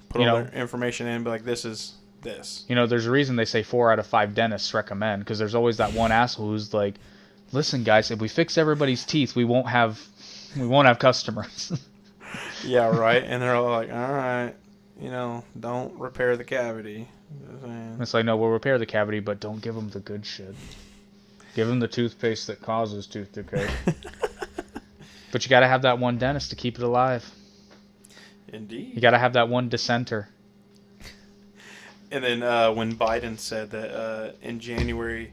put all their information in, and be like, this is this. There's a reason they say 4 out of 5 dentists recommend, because there's always that one asshole who's like, listen, guys, if we fix everybody's teeth, we won't have customers. Yeah, right. And they're all like, all right, don't repair the cavity. It's like, no, we'll repair the cavity, but don't give them the good shit. Give them the toothpaste that causes tooth decay. But you got to have that one dentist to keep it alive. Indeed. You got to have that one dissenter. And then when Biden said that in January,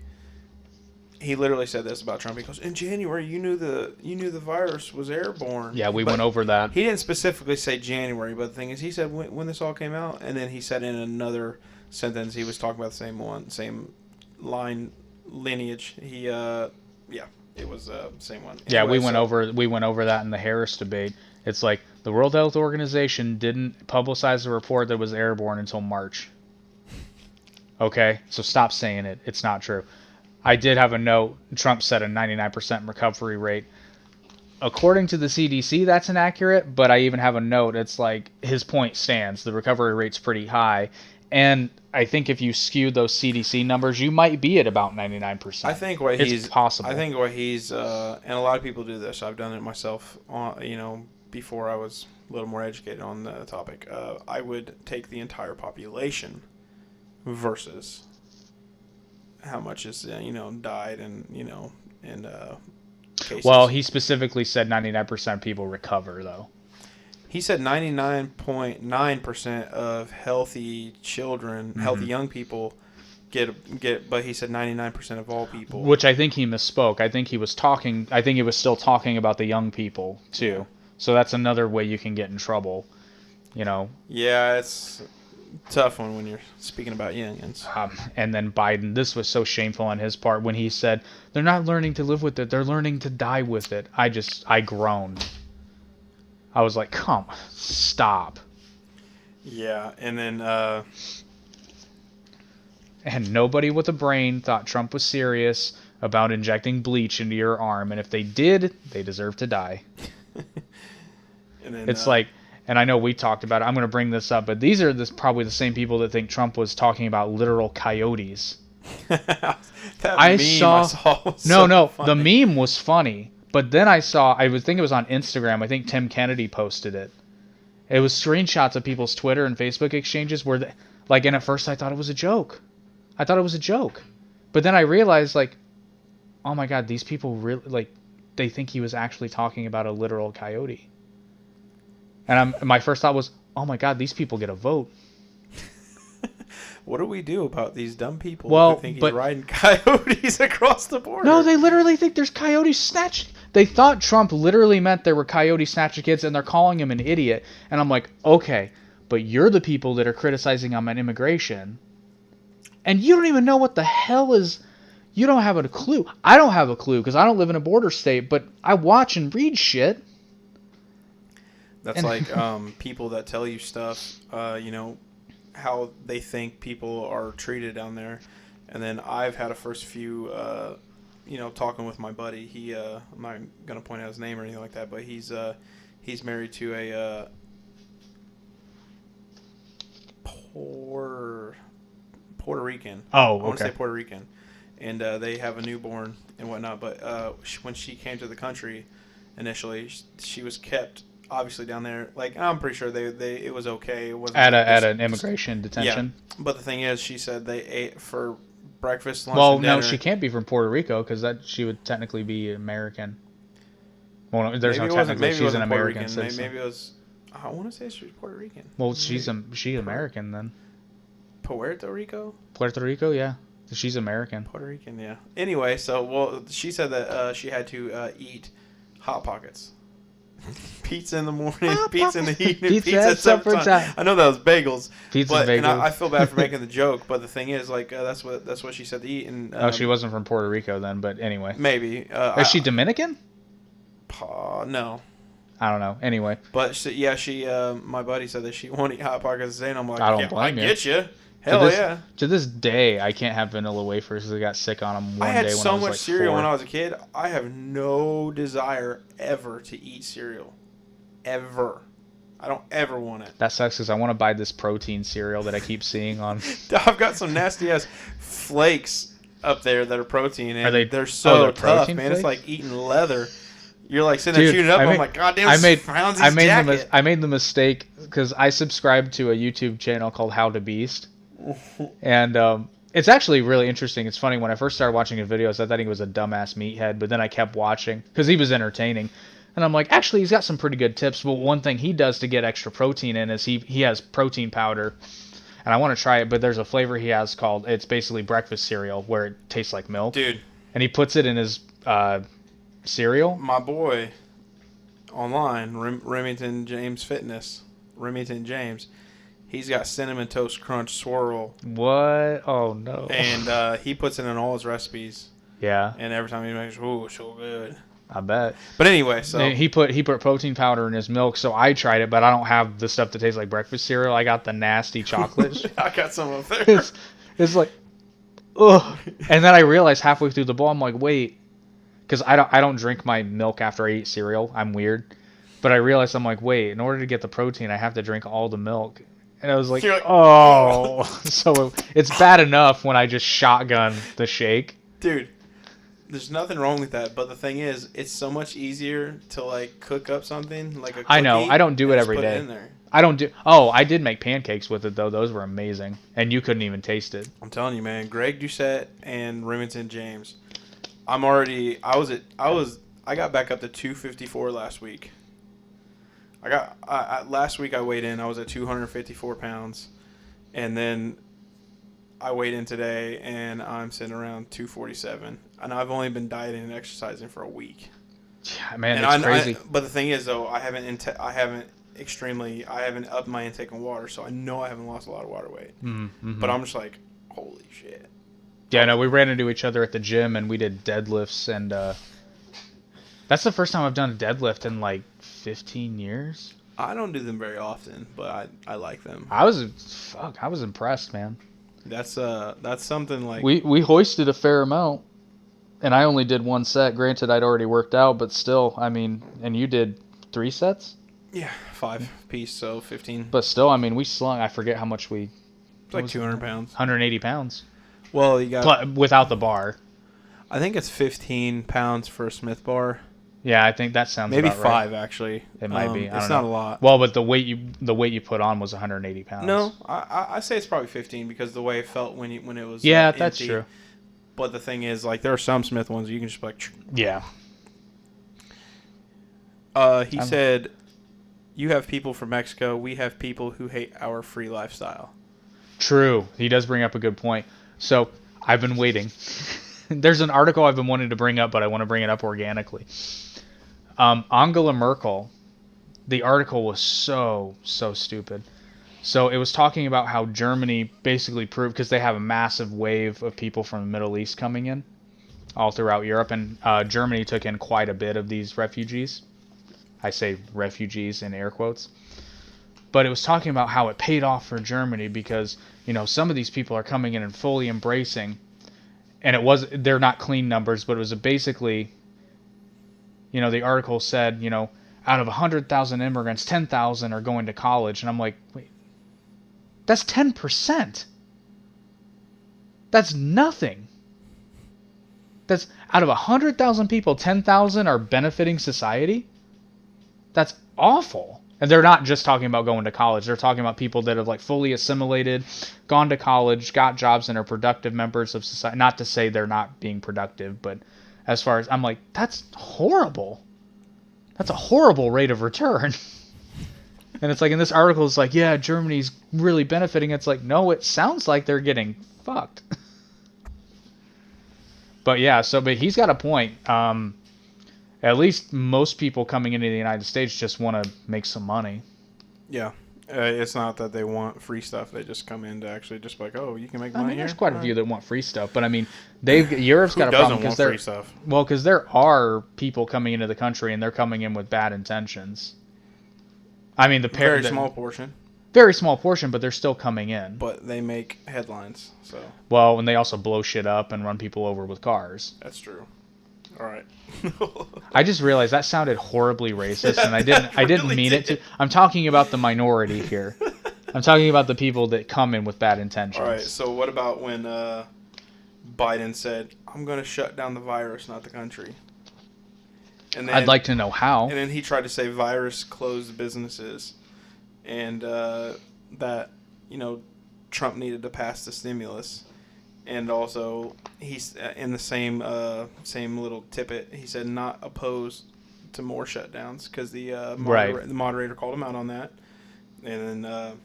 he literally said this about Trump. He goes, in January, you knew the virus was airborne. Yeah, we But went over that. he didn't specifically say January, but the thing is, he said when this all came out, and then he said in another sentence, he was talking about the same lineage. It was the same one. Yeah, Anyway, we went over that in the Harris debate. It's like the World Health Organization didn't publicize the report that was airborne until March. Okay, so stop saying it. It's not true. I did have a note. Trump said a 99% recovery rate. According to the CDC, that's inaccurate, but I even have a note. It's like his point stands. The recovery rate's pretty high. And I think if you skew those CDC numbers, you might be at about 99%. I think it's possible. I think what he's and a lot of people do this. I've done it myself. Before I was a little more educated on the topic, I would take the entire population versus how much is died and cases. Well, he specifically said 99% of people recover, though. He said 99.9% of healthy children, healthy young people get, but he said 99% of all people. Which I think he misspoke. I think he was still talking about the young people too. Yeah. So that's another way you can get in trouble, Yeah, it's a tough one when you're speaking about youngins. And then Biden, this was so shameful on his part when he said, they're not learning to live with it, they're learning to die with it. I groaned. I was like, come, stop. Yeah, and then... And nobody with a brain thought Trump was serious about injecting bleach into your arm. And if they did, they deserve to die. and then, It's like, and I know we talked about it, I'm going to bring this up, but these are probably the same people that think Trump was talking about literal coyotes. I saw was No, so the funny. meme was funny. But then I would think it was on Instagram. I think Tim Kennedy posted it. It was screenshots of people's Twitter and Facebook exchanges where, and at first I thought it was a joke. But then I realized, oh my God, these people really, they think he was actually talking about a literal coyote. And my first thought was, oh my God, these people get a vote. What do we do about these dumb people Well, who think he's riding coyotes across the border? No, they literally think there's coyote snatch. They thought Trump literally meant there were coyote snatcher kids, and they're calling him an idiot. And I'm like, okay, but you're the people that are criticizing him on immigration, and you don't even know what the hell is. You don't have a clue. I don't have a clue because I don't live in a border state, but I watch and read shit. That's like people that tell you stuff, how they think people are treated down there. And then I've had a first few, talking with my buddy. He, I'm not going to point out his name or anything like that, but he's married to a Puerto Rican. Oh, okay. I want to say Puerto Rican. And they have a newborn and whatnot. But when she came to the country initially, she was kept obviously down there. I'm pretty sure it was okay. It wasn't at an immigration detention. Yeah, but the thing is, she said they ate for breakfast, lunch, Well, and dinner. no, she can't be from Puerto Rico because she would technically be American. Well, no, there's Maybe no it wasn't- technically. maybe it She's an wasn't Puerto American Rican. citizen. Maybe it was. I want to say she was Puerto Rican. Well, she's American then. Puerto Rico. Puerto Rico, yeah. She's American. Puerto Rican, yeah. Anyway, so she said that she had to eat Hot Pockets. Pizza in the morning, pizza in the evening, pizza at supper time. I know that was bagels. Pizza but, bagels. And I feel bad for making the joke, but the thing is, like, that's what she said to eat. And she wasn't from Puerto Rico then, but anyway. Maybe. Is she Dominican? No. I don't know. Anyway. But she my buddy said that she won't eat Hot Pockets today, and I'm like, I don't blame you. I get you. Hell yeah. To this day, I can't have vanilla wafers because I got sick on them one day when I was I had so much like cereal 4. when I was a kid. I have no desire ever to eat cereal. Ever. I don't ever want it. That sucks because I want to buy this protein cereal that I keep seeing on. I've got some nasty ass flakes up there that are protein, and Are they? they're so they're tough, protein man. flakes? It's like eating leather. You're like sitting there Dude, chewing it up. I'm like, God damn, I made jacket. I made the mistake because I subscribed to a YouTube channel called How to Beast, and it's actually really interesting. It's funny, when I first started watching his videos, I thought he was a dumbass meathead, but then I kept watching because he was entertaining. And I'm like, actually, he's got some pretty good tips. But one thing he does to get extra protein in is he has protein powder. And I want to try it, but there's a flavor he has called, it's basically breakfast cereal where it tastes like milk. Dude. And he puts it in his cereal. My boy online, Remington James Fitness, Remington James, he's got Cinnamon Toast Crunch Swirl. What? Oh, no. And he puts it in all his recipes. Yeah. And every time he makes, ooh, so good. I bet. But anyway, so he put protein powder in his milk, so I tried it, but I don't have the stuff that tastes like breakfast cereal. I got the nasty chocolate. I got some up there. It's like, ugh. And then I realized halfway through the bowl, I'm like, wait, because I don't drink my milk after I eat cereal. I'm weird, but I realized I'm like, wait, in order to get the protein, I have to drink all the milk. And I was like, oh, so it's bad enough when I just shotgun the shake, dude. There's nothing wrong with that, but the thing is, it's so much easier to like cook up something like a cookie. I know. I don't do it every put day. It in there. I don't do. Oh, I did make pancakes with it though. Those were amazing, and you couldn't even taste it. I'm telling you, man. Greg Doucette and Remington James. I got back up to 254 last week. Last week I weighed in. I was at 254 pounds, and then I weighed in today, and I'm sitting around 247. And I've only been dieting and exercising for a week. Yeah, man, it's crazy. But the thing is, though, I haven't upped my intake on water, so I know I haven't lost a lot of water weight. Mm-hmm. But I'm just like, holy shit. Yeah, no, we ran into each other at the gym, and we did deadlifts, and that's the first time I've done a deadlift in like 15 years. I don't do them very often, but I like them. I was impressed, man. That's something like we hoisted a fair amount, and I only did one set. Granted, I'd already worked out, but still, I mean, and you did 3 sets? Yeah, 5 piece, so 15. But still, I mean, we slung. I forget how much we. It's like 200 pounds. 180 pounds. Well, you got without the bar. I think it's 15 pounds for a Smith bar. Yeah, I think that sounds maybe about 5 right. Actually. It might be. It's not a lot. Well, but the weight you put on was 180 pounds. No, I say it's probably 15 because the way it felt when it was that's true. But the thing is, like, there are some Smith ones you can just like. Yeah. He said, "You have people from Mexico. We have people who hate our free lifestyle." True. He does bring up a good point. So I've been waiting. There's an article I've been wanting to bring up, but I want to bring it up organically. Angela Merkel, the article was so stupid. So it was talking about how Germany basically proved, because they have a massive wave of people from the Middle East coming in all throughout Europe, and Germany took in quite a bit of these refugees. I say refugees in air quotes. But it was talking about how it paid off for Germany because, some of these people are coming in and fully embracing, and they're not clean numbers, but it was basically, the article said, out of 100,000 immigrants, 10,000 are going to college. And I'm like, wait, that's 10%. That's nothing. That's out of 100,000 people, 10,000 are benefiting society. That's awful. And they're not just talking about going to college. They're talking about people that have like fully assimilated, gone to college, got jobs, and are productive members of society. Not to say they're not being productive, but as far as I'm like, that's horrible. That's a horrible rate of return. And it's like in this article, it's like, yeah, Germany's really benefiting. It's like, no, it sounds like they're getting fucked. But yeah, but he's got a point. At least most people coming into the United States just want to make some money. Yeah. It's not that they want free stuff. They just come in to actually just like, oh, you can make money here. There's quite a few that want free stuff, but I mean, Europe's got a problem because free stuff? Because there are people coming into the country and they're coming in with bad intentions. I mean, Very small portion, but they're still coming in. but they make headlines. So Well, and they also blow shit up and run people over with cars. that's true. All right. I just realized that sounded horribly racist, and I didn't really mean it to. I'm talking about the minority here. I'm talking about the people that come in with bad intentions. All right. So what about when Biden said, "I'm going to shut down the virus, not the country"? And then, I'd like to know how. And then he tried to say virus closed businesses, and that Trump needed to pass the stimulus, and also he's in the same little tippet. He said not opposed to more shutdowns because the moderator called him out on that, and then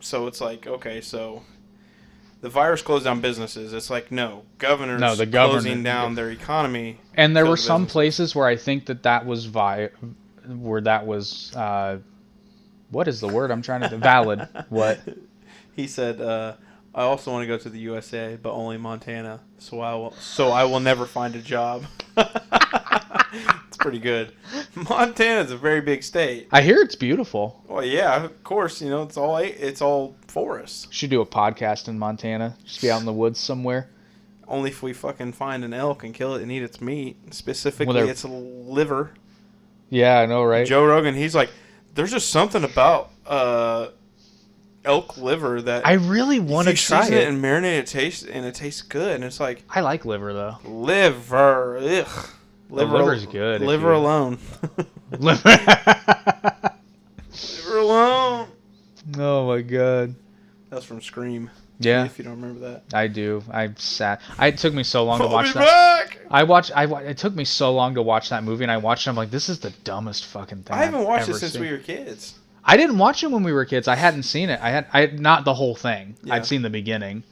so it's like, okay, so the virus closed down businesses. It's like, no, governors closing down their economy. And there were some places where I think that was what is the word I'm trying to valid? What? He said, I also want to go to the USA, but only Montana. So I will never find a job. It's pretty good. Montana's a very big state. I hear it's beautiful. Well, yeah, of course. It's all forest. Should do a podcast in Montana. Just be out in the woods somewhere. Only if we fucking find an elk and kill it and eat its meat. Specifically, its liver. Yeah, I know, right? Joe Rogan, he's like, there's just something about elk liver that I really want to try season it and marinate it, and it tastes good. And it's like, I like liver though. Liver, ugh. Liver's good. Liver alone. Liver alone. Oh my god. That's from Scream. Yeah. If you don't remember that. I do. I'm sad. It took me so long to watch that. Back! It took me so long to watch that movie, and I watched it. I'm like, this is the dumbest fucking thing. I haven't watched it ever since seen. we were kids. I didn't watch it when we were kids. I hadn't seen it. I had not the whole thing. Yeah. I'd seen the beginning.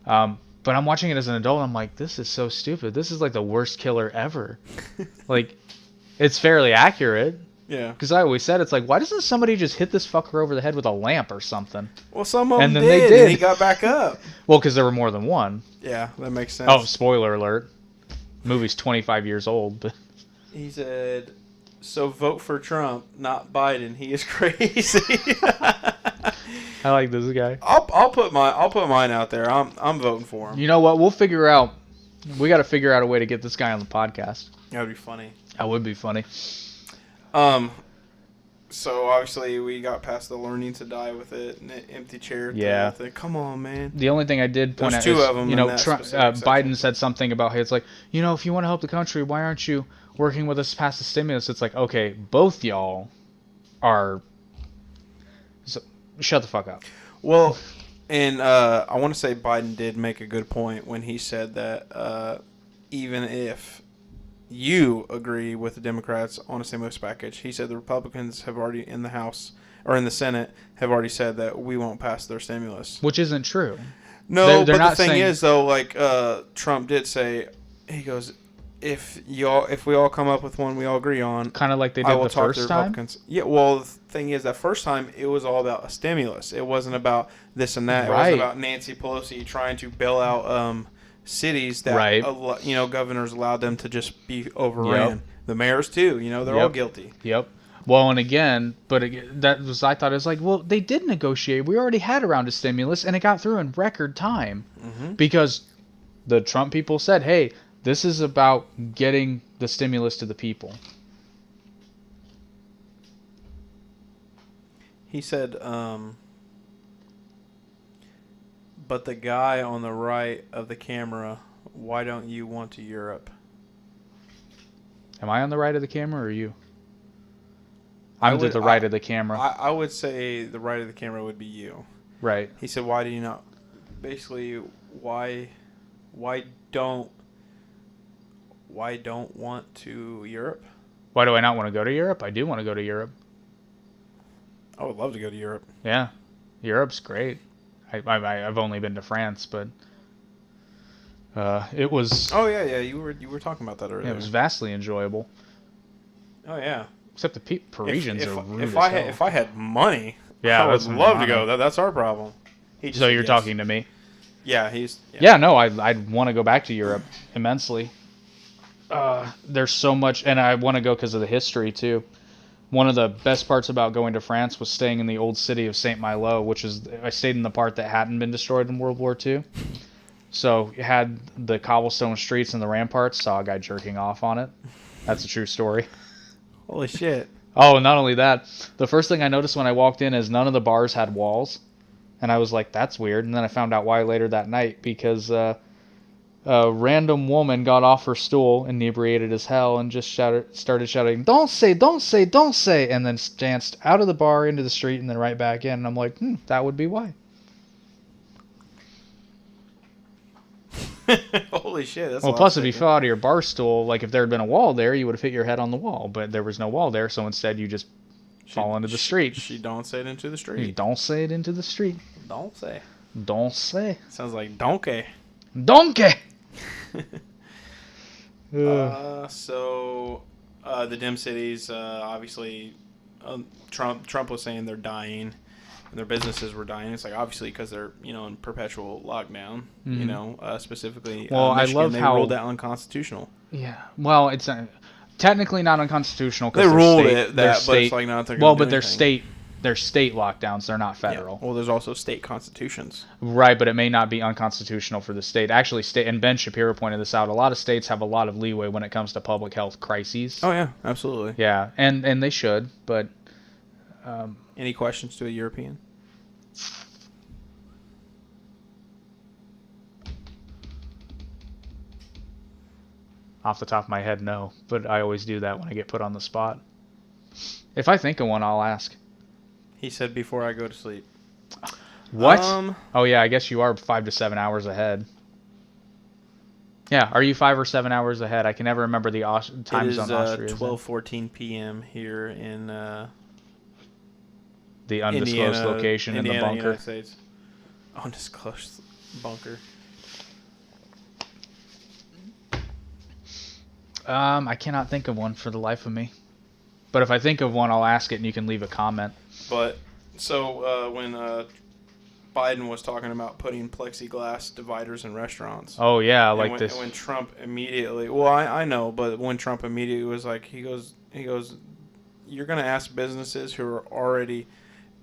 But I'm watching it as an adult, and I'm like, this is so stupid. This is like the worst killer ever. Like, it's fairly accurate. Yeah. Because I always said, it's like, why doesn't somebody just hit this fucker over the head with a lamp or something? Well, some of them And then did, they did. and he got back up. Well, because there were more than one. Yeah, that makes sense. Oh, spoiler alert. Movie's 25 years old, but He said, so vote for Trump, not Biden. He is crazy. I like this guy. I'll put mine out there. I'm voting for him. You know what? We got to figure out a way to get this guy on the podcast. That would be funny. That would be funny. So obviously we got past the learning to die with it, and the empty chair. Yeah. Thing. Come on, man. The only thing I did point There's out two is, of them you in know, that Trump, specific Biden section. said something about, hey, it's like, you know, if you want to help the country, why aren't you working with us past the stimulus? It's like, okay, both y'all are. So, shut the fuck up. Well, and I want to say Biden did make a good point when he said that even if you agree with the Democrats on a stimulus package, he said the Republicans have already in the House or in the Senate have already said that we won't pass their stimulus. Which isn't true. No, They're but not the thing saying- is though, like Trump did say, he goes, if we all come up with one we all agree on, Kind of like they I did will the talk to first the time. Republicans. Yeah, well, the thing is that first time it was all about a stimulus. It wasn't about this and that. It Right. wasn't about Nancy Pelosi trying to bail out cities that Right. Governors allowed them to just be overran. Yep. The mayors too. They're all Yep. guilty. Yep. Well, and again, I thought it was like, well, they did negotiate. We already had a round of stimulus, and it got through in record time because the Trump people said, hey, this is about getting the stimulus to the people. He said, but the guy on the right of the camera, why don't you want to Europe? Am I on the right of the camera or you? I'm to the right of the camera. I would say the right of the camera would be you. Right. He said, why do you not, basically, why don't want to Europe? Why do I not want to go to Europe? I do want to go to Europe. I would love to go to Europe. Yeah. Europe's great. I've only been to France, but It was Oh yeah, you were talking about that earlier. it was vastly enjoyable. Oh yeah. Except the Parisians if, are rude if as I hell. had, if I had money, Yeah, I would that's love to money. go. That's our problem. He just So said you're yes. talking to me? Yeah, he's. Yeah, no, I'd want to go back to Europe immensely. There's so much, and I want to go because of the history too. One of the best parts about going to France was staying in the old city of Saint Malo, which is I stayed in the part that hadn't been destroyed in World War II. So it had the cobblestone streets and the ramparts. Saw a guy jerking off on it. That's a true story. Holy shit. Oh, not only that, the first thing I noticed when I walked in is none of the bars had walls. And I was like, that's weird. And then I found out why later that night, because a random woman got off her stool, inebriated as hell, and just started shouting, "Don't say, don't say, don't say," and then danced out of the bar into the street and then right back in. And I'm like, that would be why. Holy shit. That's Well, plus if you fell out of your bar stool, like if there had been a wall there, you would have hit your head on the wall. But there was no wall there, so instead you just fall into the street. She don't say it into the You street. don't say it into the street. Don't say. Don't say. Sounds like donkey. Donkey! So the dim cities, obviously, Trump was saying they're dying, and their businesses were dying. It's like obviously because they're in perpetual lockdown. Specifically, Well, I Michigan, love they how- ruled that unconstitutional. Yeah. Well, it's technically not unconstitutional They because ruled their that, state, but it's like not. well, but they're state lockdowns. They're not federal. Well, there's also state constitutions. Right, but it may not be unconstitutional for the state. Actually, and Ben Shapiro pointed this out. A lot of states have a lot of leeway when it comes to public health crises. Oh yeah, absolutely. Yeah, and they should, but Any questions to a European? off the top of my head, no. But I always do that when I get put on the spot. If I think of one, I'll ask. He said before I go to sleep. What? Um, Oh yeah, I guess you are 5 to 7 hours ahead. Yeah, are you 5 or 7 hours ahead? I can never remember the time it is zone Austria. 12:14 p.m. here in The undisclosed Indiana, location Indiana, in the bunker. United States. Undisclosed bunker. I cannot think of one for the life of me. But if I think of one, I'll ask it, and you can leave a comment. But so when Biden was talking about putting plexiglass dividers in restaurants. Oh yeah, and like when, this. and when Trump immediately, well, I know, but when Trump immediately was like, he goes, you're gonna ask businesses who are already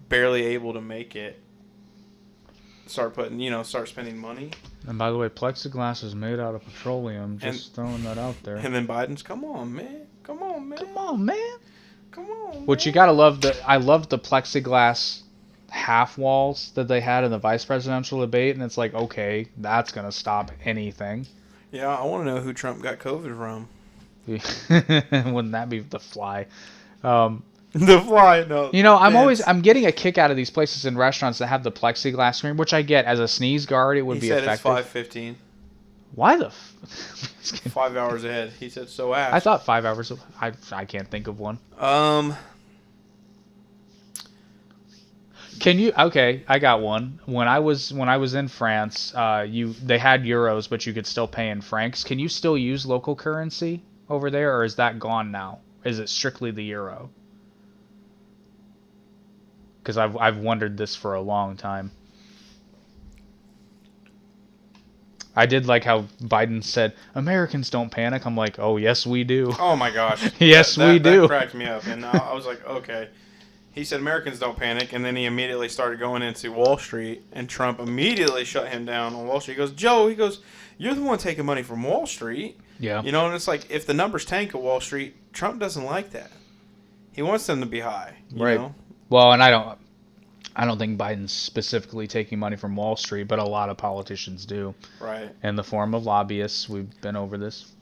barely able to make it, start spending money. And by the way, plexiglass is made out of petroleum. Just throwing that out there. And then Biden's, come on, man, Come on, man. come on. Which you man." gotta love. I loved the plexiglass half walls that they had in the vice presidential debate, and it's like, okay, that's gonna stop anything. Yeah, I want to know who Trump got COVID from. Wouldn't that be the fly? The fly, no. I'm getting a kick out of these places and restaurants that have the plexiglass screen, which I get as a sneeze guard. It would He be said effective. it's 5:15. Why the? 5 hours ahead. He said so. Ask. I thought 5 hours. I can't think of one. Can you? Okay, I got one. When I was in France, they had euros, but you could still pay in francs. Can you still use local currency over there, or is that gone now? Is it strictly the euro? Because I've wondered this for a long time. I did like how Biden said, Americans don't panic. I'm like, oh, yes, we do. Oh my gosh. Yes, we do. That cracked me up, and I was like, okay. He said Americans don't panic, and then he immediately started going into Wall Street, and Trump immediately shut him down on Wall Street. He goes, Joe, you're the one taking money from Wall Street. Yeah. And it's like, if the numbers tank at Wall Street, Trump doesn't like that. He wants them to be high. You Right. know? Well, and I don't think Biden's specifically taking money from Wall Street, but a lot of politicians do. Right. In the form of lobbyists. We've been over this.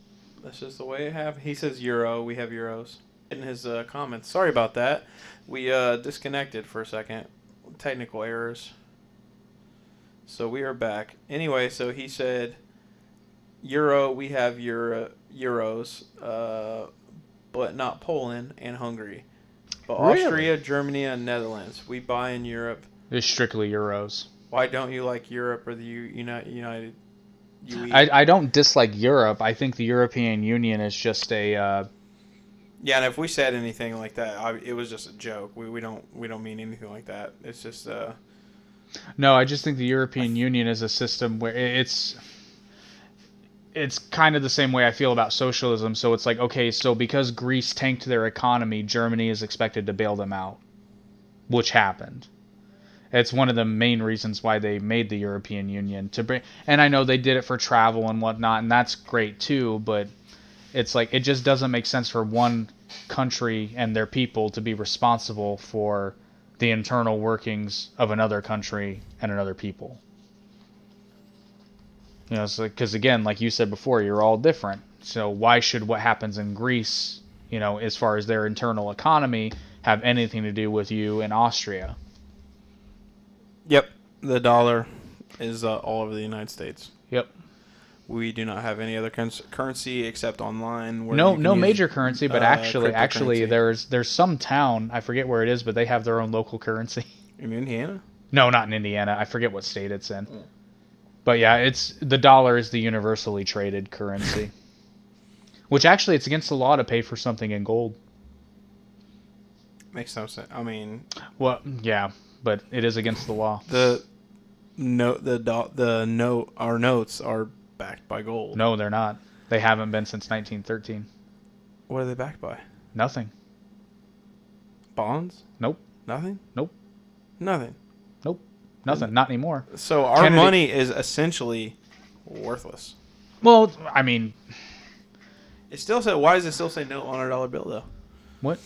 That's just the way it happens. He says euro. We have euros in his comments. Sorry about that. We disconnected for a second. Technical errors. So we are back. Anyway, so he said euro. We have euros, but not Poland and Hungary. But Really? Austria, Germany, and Netherlands. We buy in Europe. It's strictly euros. Why don't you like Europe or the United I don't dislike Europe. I think the European Union is just a Yeah, and if we said anything like that, it was just a joke. We don't mean anything like that. It's just no. I just think the European Union is a system where it's kind of the same way I feel about socialism. So it's like, okay, so because Greece tanked their economy, Germany is expected to bail them out, which happened. It's one of the main reasons why they made the European Union to bring. And I know they did it for travel and whatnot, and that's great too. But it's like it just doesn't make sense for one country and their people to be responsible for the internal workings of another country and another people. You know, because again, like you said before, you're all different. So why should what happens in Greece, you know, as far as their internal economy, have anything to do with you in Austria? Yep, the dollar is all over the United States. Yep. We do not have any other currency except online. Where No, you can no use, major currency, but actually, cryptocurrency. there's some town, I forget where it is, but they have their own local currency. In Indiana? No, not in Indiana. I forget what state it's in. But yeah, the dollar is the universally traded currency. Which actually, it's against the law to pay for something in gold. Makes no sense. I mean, Well, yeah, but it is against the law. our notes are backed by gold. No, they're not. They haven't been since 1913. What are they backed by? Nothing. Bonds? Nope. Nothing? Nope. Nothing. Nope. Nothing. Not anymore. So our Kennedy- money is essentially worthless. Well, I mean, It still said. Why does it still say note on our dollar bill though? what?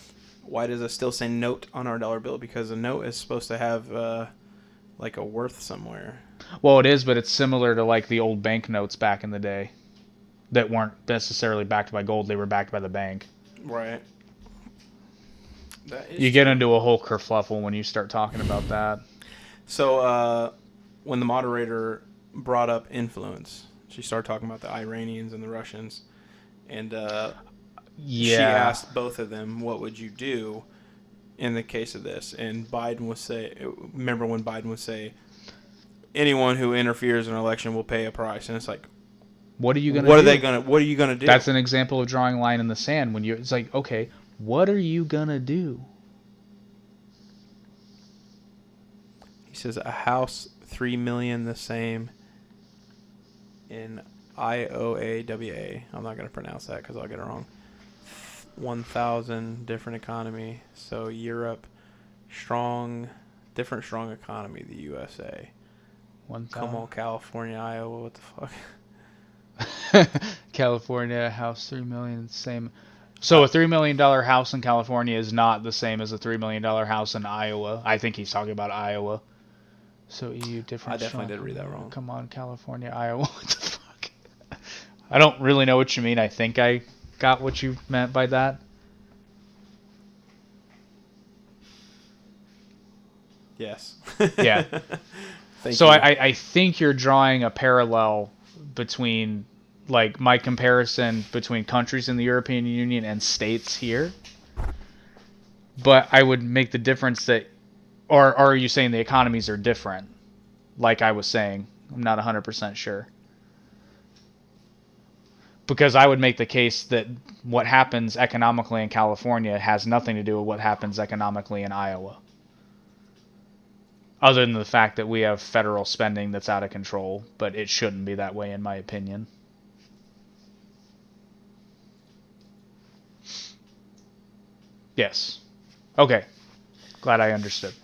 Why does it still say note on our dollar bill? Because a note is supposed to have like a worth somewhere. Well, it is, but it's similar to like the old banknotes back in the day that weren't necessarily backed by gold. They were backed by the bank. Right. That is You get into a whole kerfluffle when you start talking about that. So when the moderator brought up influence, she started talking about the Iranians and the Russians, and she asked both of them, "What would you do in the case of this?" And Biden would say, "Remember when Biden would say, anyone who interferes in an election will pay a price?" And it's like, What are you gonna? what do? What are you gonna do? That's an example of drawing a line in the sand. When it's like, okay, what are you gonna do? He says a house $3 million the same in IOAWA. I'm not gonna pronounce that because I'll get it wrong. 1,000 different economy. So Europe, different strong economy. The USA. Come on, California, Iowa. What the fuck? California house $3 million same. So a $3 million house in California is not the same as a $3 million house in Iowa. I think he's talking about Iowa. So EU different. I definitely did read that wrong. Come on, California, Iowa. What the fuck? I don't really know what you mean. I think I got what you meant by that. Yes. Yeah. Thank So you. I think you're drawing a parallel between, like, my comparison between countries in the European Union and states here. But I would make the difference that, or are you saying the economies are different? Like I was saying, I'm not 100% sure. Because I would make the case that what happens economically in California has nothing to do with what happens economically in Iowa. Other than the fact that we have federal spending that's out of control, but it shouldn't be that way in my opinion. Yes. Okay. Glad I understood.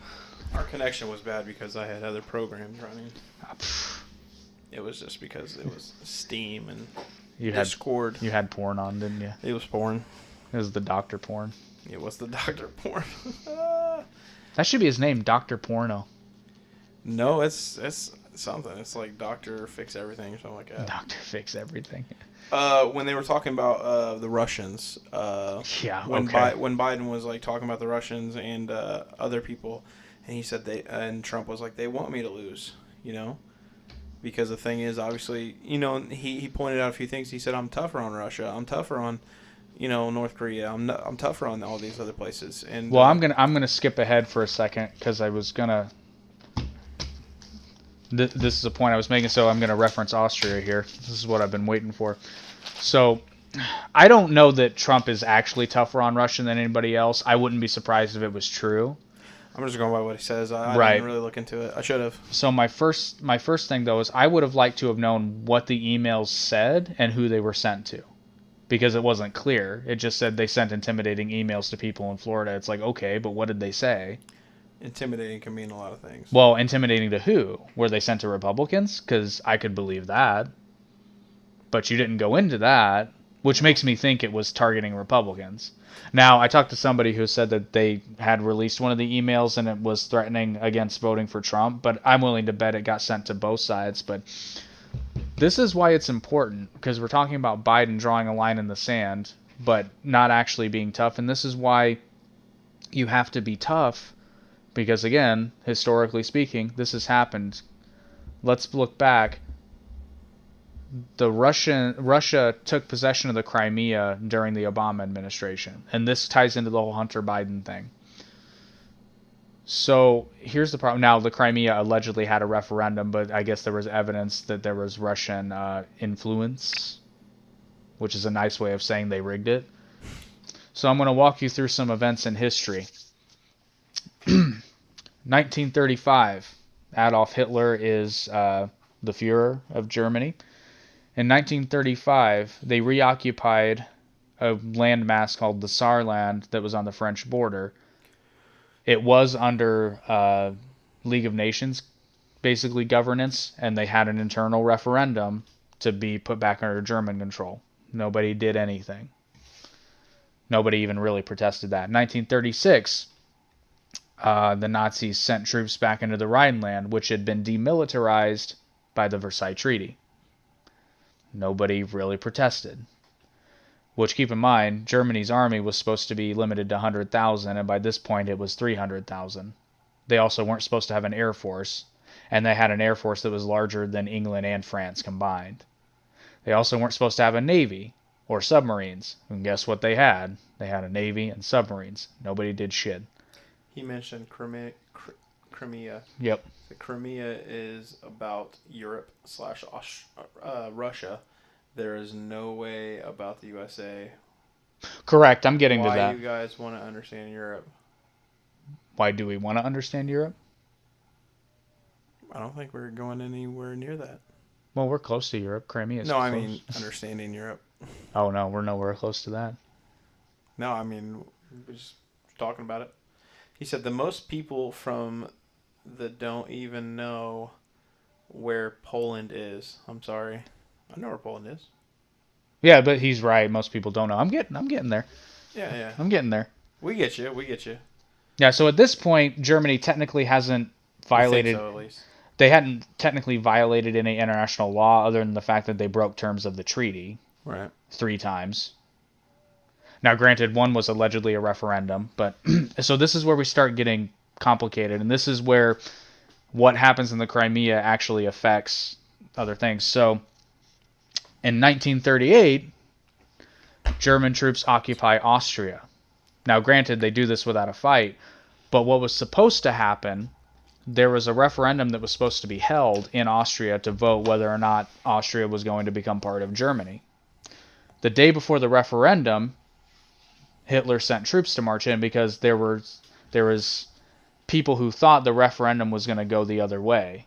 Our connection was bad because I had other programs running. It was just because it was Steam and Discord. You had porn on, didn't you? It was porn. It was the doctor porn. It was the doctor porn. That should be his name, Dr. Porno. No, it's something. It's like Doctor Fix Everything or something like that. Doctor Fix Everything. When they were talking about the Russians, Yeah, when okay. when Biden was like talking about the Russians and other people, and he said and Trump was like, they want me to lose, you know, because the thing is, obviously, you know, he pointed out a few things. He said, I'm tougher on Russia. I'm tougher on, you know, North Korea. I'm tougher on all these other places. And Well, I'm gonna skip ahead for a second because I was gonna this is a point I was making, so I'm going to reference Austria here. This is what I've been waiting for. So, I don't know that Trump is actually tougher on Russia than anybody else. I wouldn't be surprised if it was true. I'm just going by what he says. I Right. didn't really look into it. I should have. So my first thing though is I would have liked to have known what the emails said and who they were sent to, because it wasn't clear. It just said they sent intimidating emails to people in Florida. It's like, okay, but what did they say? Intimidating can mean a lot of things. Well, intimidating to who? Were they sent to Republicans? Because I could believe that, but you didn't go into that, which makes me think it was targeting Republicans. Now, I talked to somebody who said that they had released one of the emails and it was threatening against voting for Trump, but I'm willing to bet it got sent to both sides. But this is why it's important, because we're talking about Biden drawing a line in the sand, but not actually being tough. And this is why you have to be tough, because, again, historically speaking, this has happened. Let's look back. Russia took possession of the Crimea during the Obama administration, and this ties into the whole Hunter Biden thing. So here's the problem. Now, the Crimea allegedly had a referendum, but I guess there was evidence that there was Russian influence, which is a nice way of saying they rigged it. So I'm going to walk you through some events in history. 1935, Adolf Hitler is the Führer of Germany. In 1935, they reoccupied a landmass called the Saarland that was on the French border. It was under League of Nations, basically, governance, and they had an internal referendum to be put back under German control. Nobody did anything. Nobody even really protested that. In 1936, the Nazis sent troops back into the Rhineland, which had been demilitarized by the Versailles Treaty. Nobody really protested. Which, keep in mind, Germany's army was supposed to be limited to 100,000, and by this point it was 300,000. They also weren't supposed to have an air force, and they had an air force that was larger than England and France combined. They also weren't supposed to have a navy or submarines, and guess what they had? They had a navy and submarines. Nobody did shit. He mentioned Crimea. Yep. The Crimea is about Europe / Russia. There is no way about the USA. Correct, I'm getting to Why that. you guys want to understand Europe? Why do we want to understand Europe? I don't think we're going anywhere near that. Well, we're close to Europe. Crimea is No, close. I mean understanding Europe. Oh, no, we're nowhere close to that. No, I mean we're just talking about it. He said the most people from that don't even know where Poland is. I'm sorry. I know where Poland is. Yeah, but he's right. Most people don't know. I'm getting there. Yeah. I'm getting there. We get you. Yeah, so at this point, Germany technically hasn't violated. I think so, at least. They hadn't technically violated any international law other than the fact that they broke terms of the treaty Right. 3 times. Now, granted, one was allegedly a referendum, but so this is where we start getting complicated, and this is where what happens in the Crimea actually affects other things. So, in 1938, German troops occupy Austria. Now, granted, they do this without a fight, but what was supposed to happen, there was a referendum that was supposed to be held in Austria to vote whether or not Austria was going to become part of Germany. The day before the referendum, Hitler sent troops to march in because there was people who thought the referendum was going to go the other way.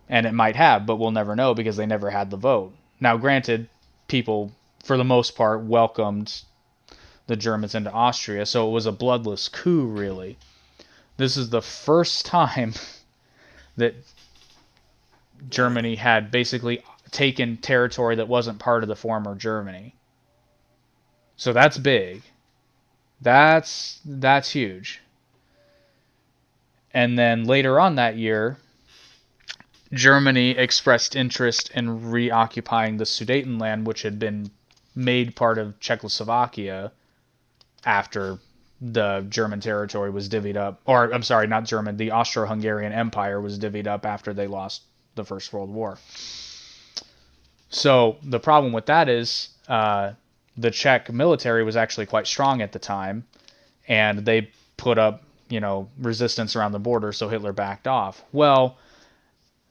And it might have, but we'll never know because they never had the vote. Now, granted, people, for the most part, welcomed the Germans into Austria, so it was a bloodless coup, really. This is the first time that Germany had basically taken territory that wasn't part of the former Germany. So that's big. That's huge. And then later on that year, Germany expressed interest in reoccupying the Sudetenland, which had been made part of Czechoslovakia after the German territory was divvied up. Or, I'm sorry, not German, the Austro-Hungarian Empire was divvied up after they lost the First World War. So the problem with that is the Czech military was actually quite strong at the time, and they put up, resistance around the border, so Hitler backed off. Well,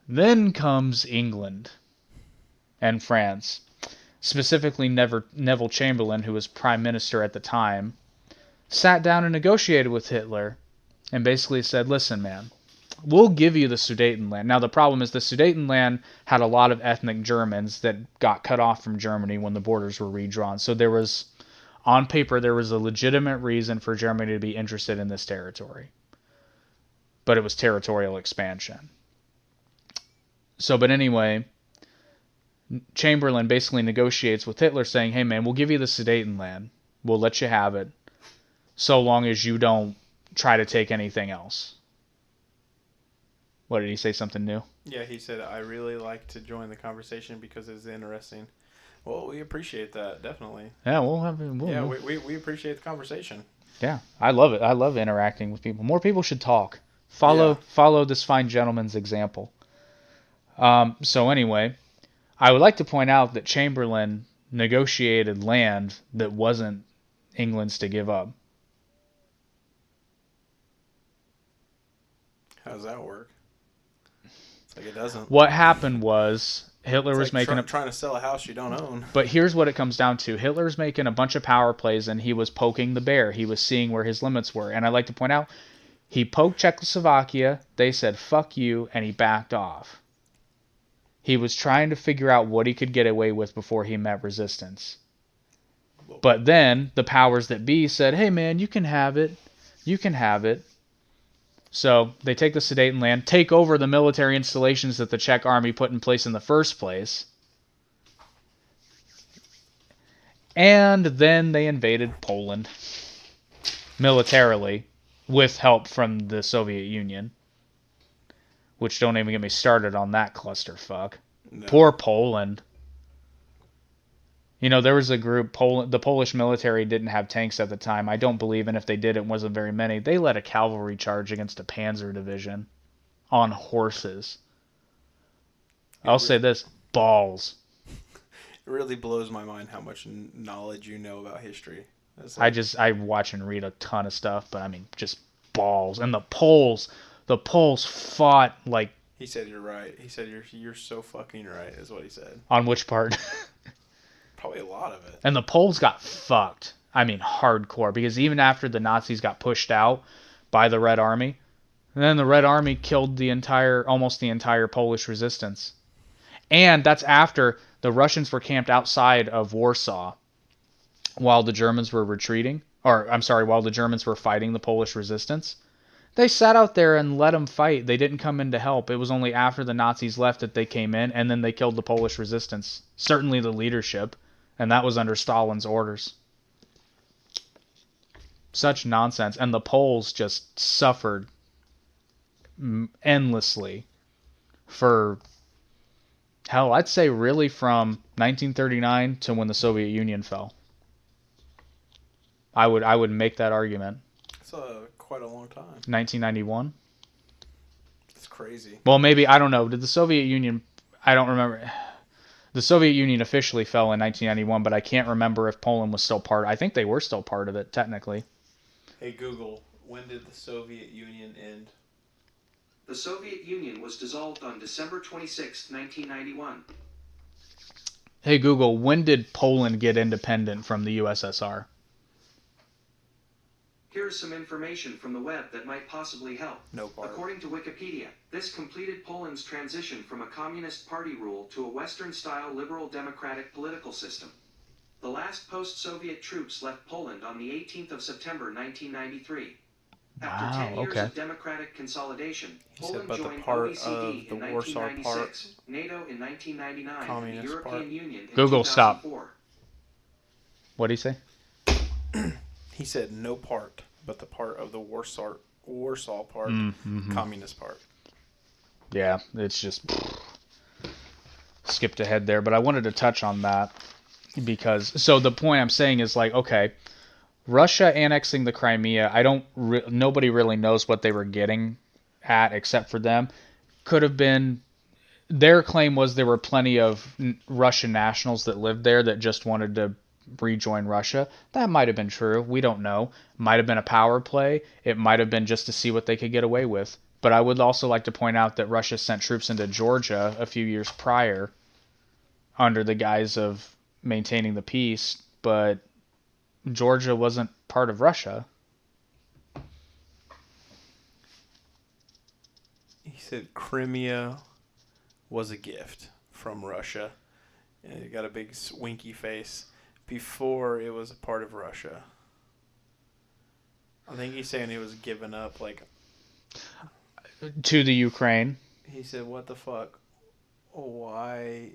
Then comes England and France. Specifically, Neville Chamberlain, who was prime minister at the time, sat down and negotiated with Hitler and basically said, listen, man, we'll give you the Sudetenland. Now, the problem is the Sudetenland had a lot of ethnic Germans that got cut off from Germany when the borders were redrawn. So there was, on paper, there was a legitimate reason for Germany to be interested in this territory. But it was territorial expansion. So, but anyway, Chamberlain basically negotiates with Hitler saying, hey, man, we'll give you the Sudetenland. We'll let you have it so long as you don't try to take anything else. What, did he say something new? Yeah, he said, I really like to join the conversation because it's interesting. Well, we appreciate that, definitely. Yeah, We appreciate the conversation. Yeah, I love it. I love interacting with people. More people should talk. Follow this fine gentleman's example. So anyway, I would like to point out that Chamberlain negotiated land that wasn't England's to give up. How does that work? It's like it doesn't. What happened was Hitler was making trying to sell a house you don't own. But here's what it comes down to. Hitler's making a bunch of power plays, and he was poking the bear. He was seeing where his limits were. And I'd like to point out, he poked Czechoslovakia, they said, fuck you, and he backed off. He was trying to figure out what he could get away with before he met resistance. But then the powers that be said, hey man, you can have it. You can have it. So they take the Sudetenland, take over the military installations that the Czech army put in place in the first place. And then they invaded Poland militarily with help from the Soviet Union. Which, don't even get me started on that clusterfuck. No. Poor Poland. You know, there was a group, the Polish military didn't have tanks at the time. I don't believe, and if they did, it wasn't very many. They led a cavalry charge against a panzer division on horses. I'll say this, balls. It really blows my mind how much knowledge you know about history. I watch and read a ton of stuff, but I mean, just balls. And the Poles fought like... He said you're right. He said you're so fucking right, is what he said. On which part? Probably a lot of it. And the Poles got fucked. I mean, hardcore. Because even after the Nazis got pushed out by the Red Army, then the Red Army killed almost the entire Polish resistance. And that's after the Russians were camped outside of Warsaw while the Germans were retreating. While the Germans were fighting the Polish resistance. They sat out there and let them fight. They didn't come in to help. It was only after the Nazis left that they came in, and then they killed the Polish resistance. Certainly the leadership. And that was under Stalin's orders. Such nonsense. And the Poles just suffered endlessly for, hell, I'd say really from 1939 to when the Soviet Union fell. I would make that argument. It's quite a long time. 1991? It's crazy. Well, maybe, I don't know. Did the Soviet Union... I don't remember... The Soviet Union officially fell in 1991, but I can't remember if Poland was still part. I think they were still part of it, technically. Hey Google, when did the Soviet Union end? The Soviet Union was dissolved on December 26, 1991. Hey Google, when did Poland get independent from the USSR? Here's some information from the web that might possibly help. No part. According to Wikipedia, this completed Poland's transition from a communist party rule to a Western-style liberal democratic political system. The last post-Soviet troops left Poland on the 18th of September 1993. After 10 years of democratic consolidation, Poland joined OECD in 1996, NATO in 1999, and the European Union in 2004. Google, stop. What did he say? He said no part, but the part of the Warsaw part, communist part. Yeah, it's just skipped ahead there, but I wanted to touch on that because the point I'm saying is like, okay, Russia annexing the Crimea, nobody really knows what they were getting at except for them. Could have been, their claim was there were plenty of Russian nationals that lived there that just wanted to rejoin Russia. That might have been true. We don't know. Might have been a power play. It might have been just to see what they could get away with. But I would also like to point out that Russia sent troops into Georgia a few years prior under the guise of maintaining the peace, but Georgia wasn't part of Russia. He said Crimea was a gift from Russia. And he got a big winky face. Before it was a part of Russia. I think he's saying it was given up. Like, To the Ukraine. he said, "What the fuck? Why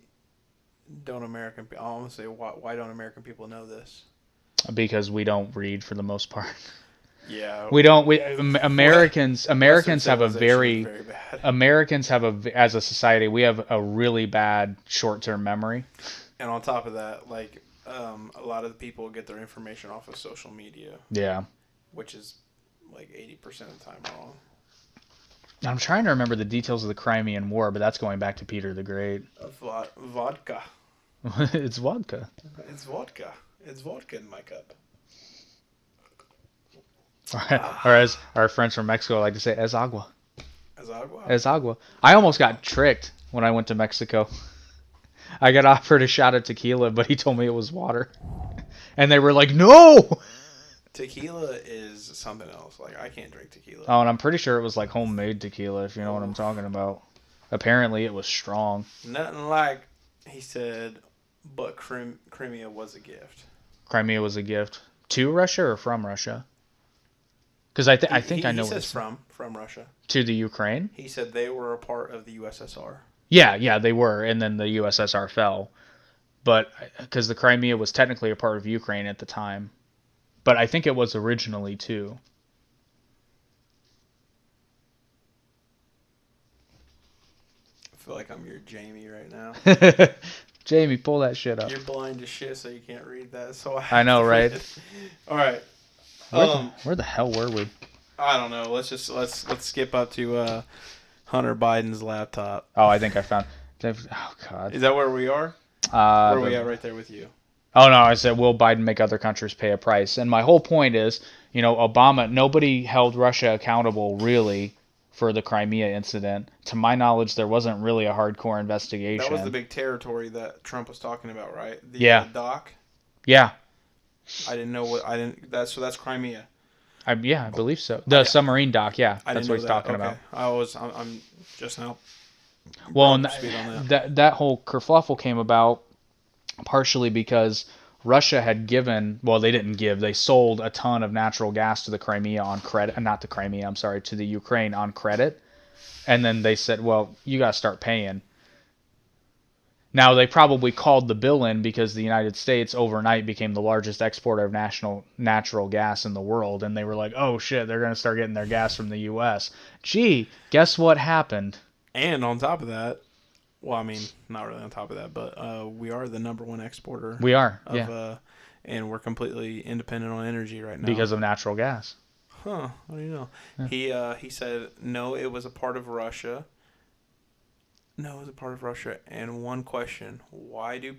don't American? I want to say why don't American people know this?" Because we don't read for the most part. Yeah, We don't. Americans have a civilization very is very bad. Americans have as a society, we have a really bad short-term memory. And on top of that, like a lot of the people get their information off of social media, Yeah. which is like 80% of the time wrong. I'm trying to remember the details of the Crimean War, but that's going back to Peter the Great. Vodka. It's vodka. It's vodka. It's vodka in my cup. Or as our friends from Mexico like to say, es agua. As agua. Es agua. I almost got tricked when I went to Mexico. I got offered a shot of tequila, but he told me it was water. And they were like, no! Tequila is something else. Like, I can't drink tequila. Oh, and I'm pretty sure it was like homemade tequila, if you know what I'm talking about. Apparently it was strong. Nothing like, he said, but Crimea was a gift. Crimea was a gift. To Russia or from Russia? Because I think I know He what says from Russia. To the Ukraine? He said they were a part of the USSR. Yeah, they were, and then the USSR fell. But because the Crimea was technically a part of Ukraine at the time. But I think it was originally too. I feel like I'm your Jamie right now. Jamie, pull that shit up. You're blind as shit, so you can't read that. So I know, right? All right. Where the hell were we? I don't know. Let's skip up to Hunter Biden's laptop. Oh, I think I found. Oh God. Is that where we are? Where are we at right there with you? Oh no, I said, will Biden make other countries pay a price? And my whole point is, Obama, nobody held Russia accountable really for the Crimea incident. To my knowledge, there wasn't really a hardcore investigation. That was the big territory that Trump was talking about, right? Yeah. The dock. Yeah. I didn't know what I didn't. That's Crimea. I believe so. The submarine dock, yeah, I that's didn't what know he's that. talking Okay. about. I'm just now. Well, brought and up to speed on that whole kerfluffle came about partially because Russia had they sold a ton of natural gas to the Crimea on credit, not the Crimea, I'm sorry, to the Ukraine on credit. And then they said, well, you got to start paying. Now, they probably called the bill in because the United States overnight became the largest exporter of natural gas in the world. And they were like, oh, shit, they're going to start getting their gas from the U.S. Gee, guess what happened? And on top of that, well, I mean, not really on top of that, but we are the number one exporter. We are, and we're completely independent on energy right now. Because of natural gas. Huh, what do you know? Yeah. He said, no, it was a part of Russia. No, it was a part of Russia. And one question, why two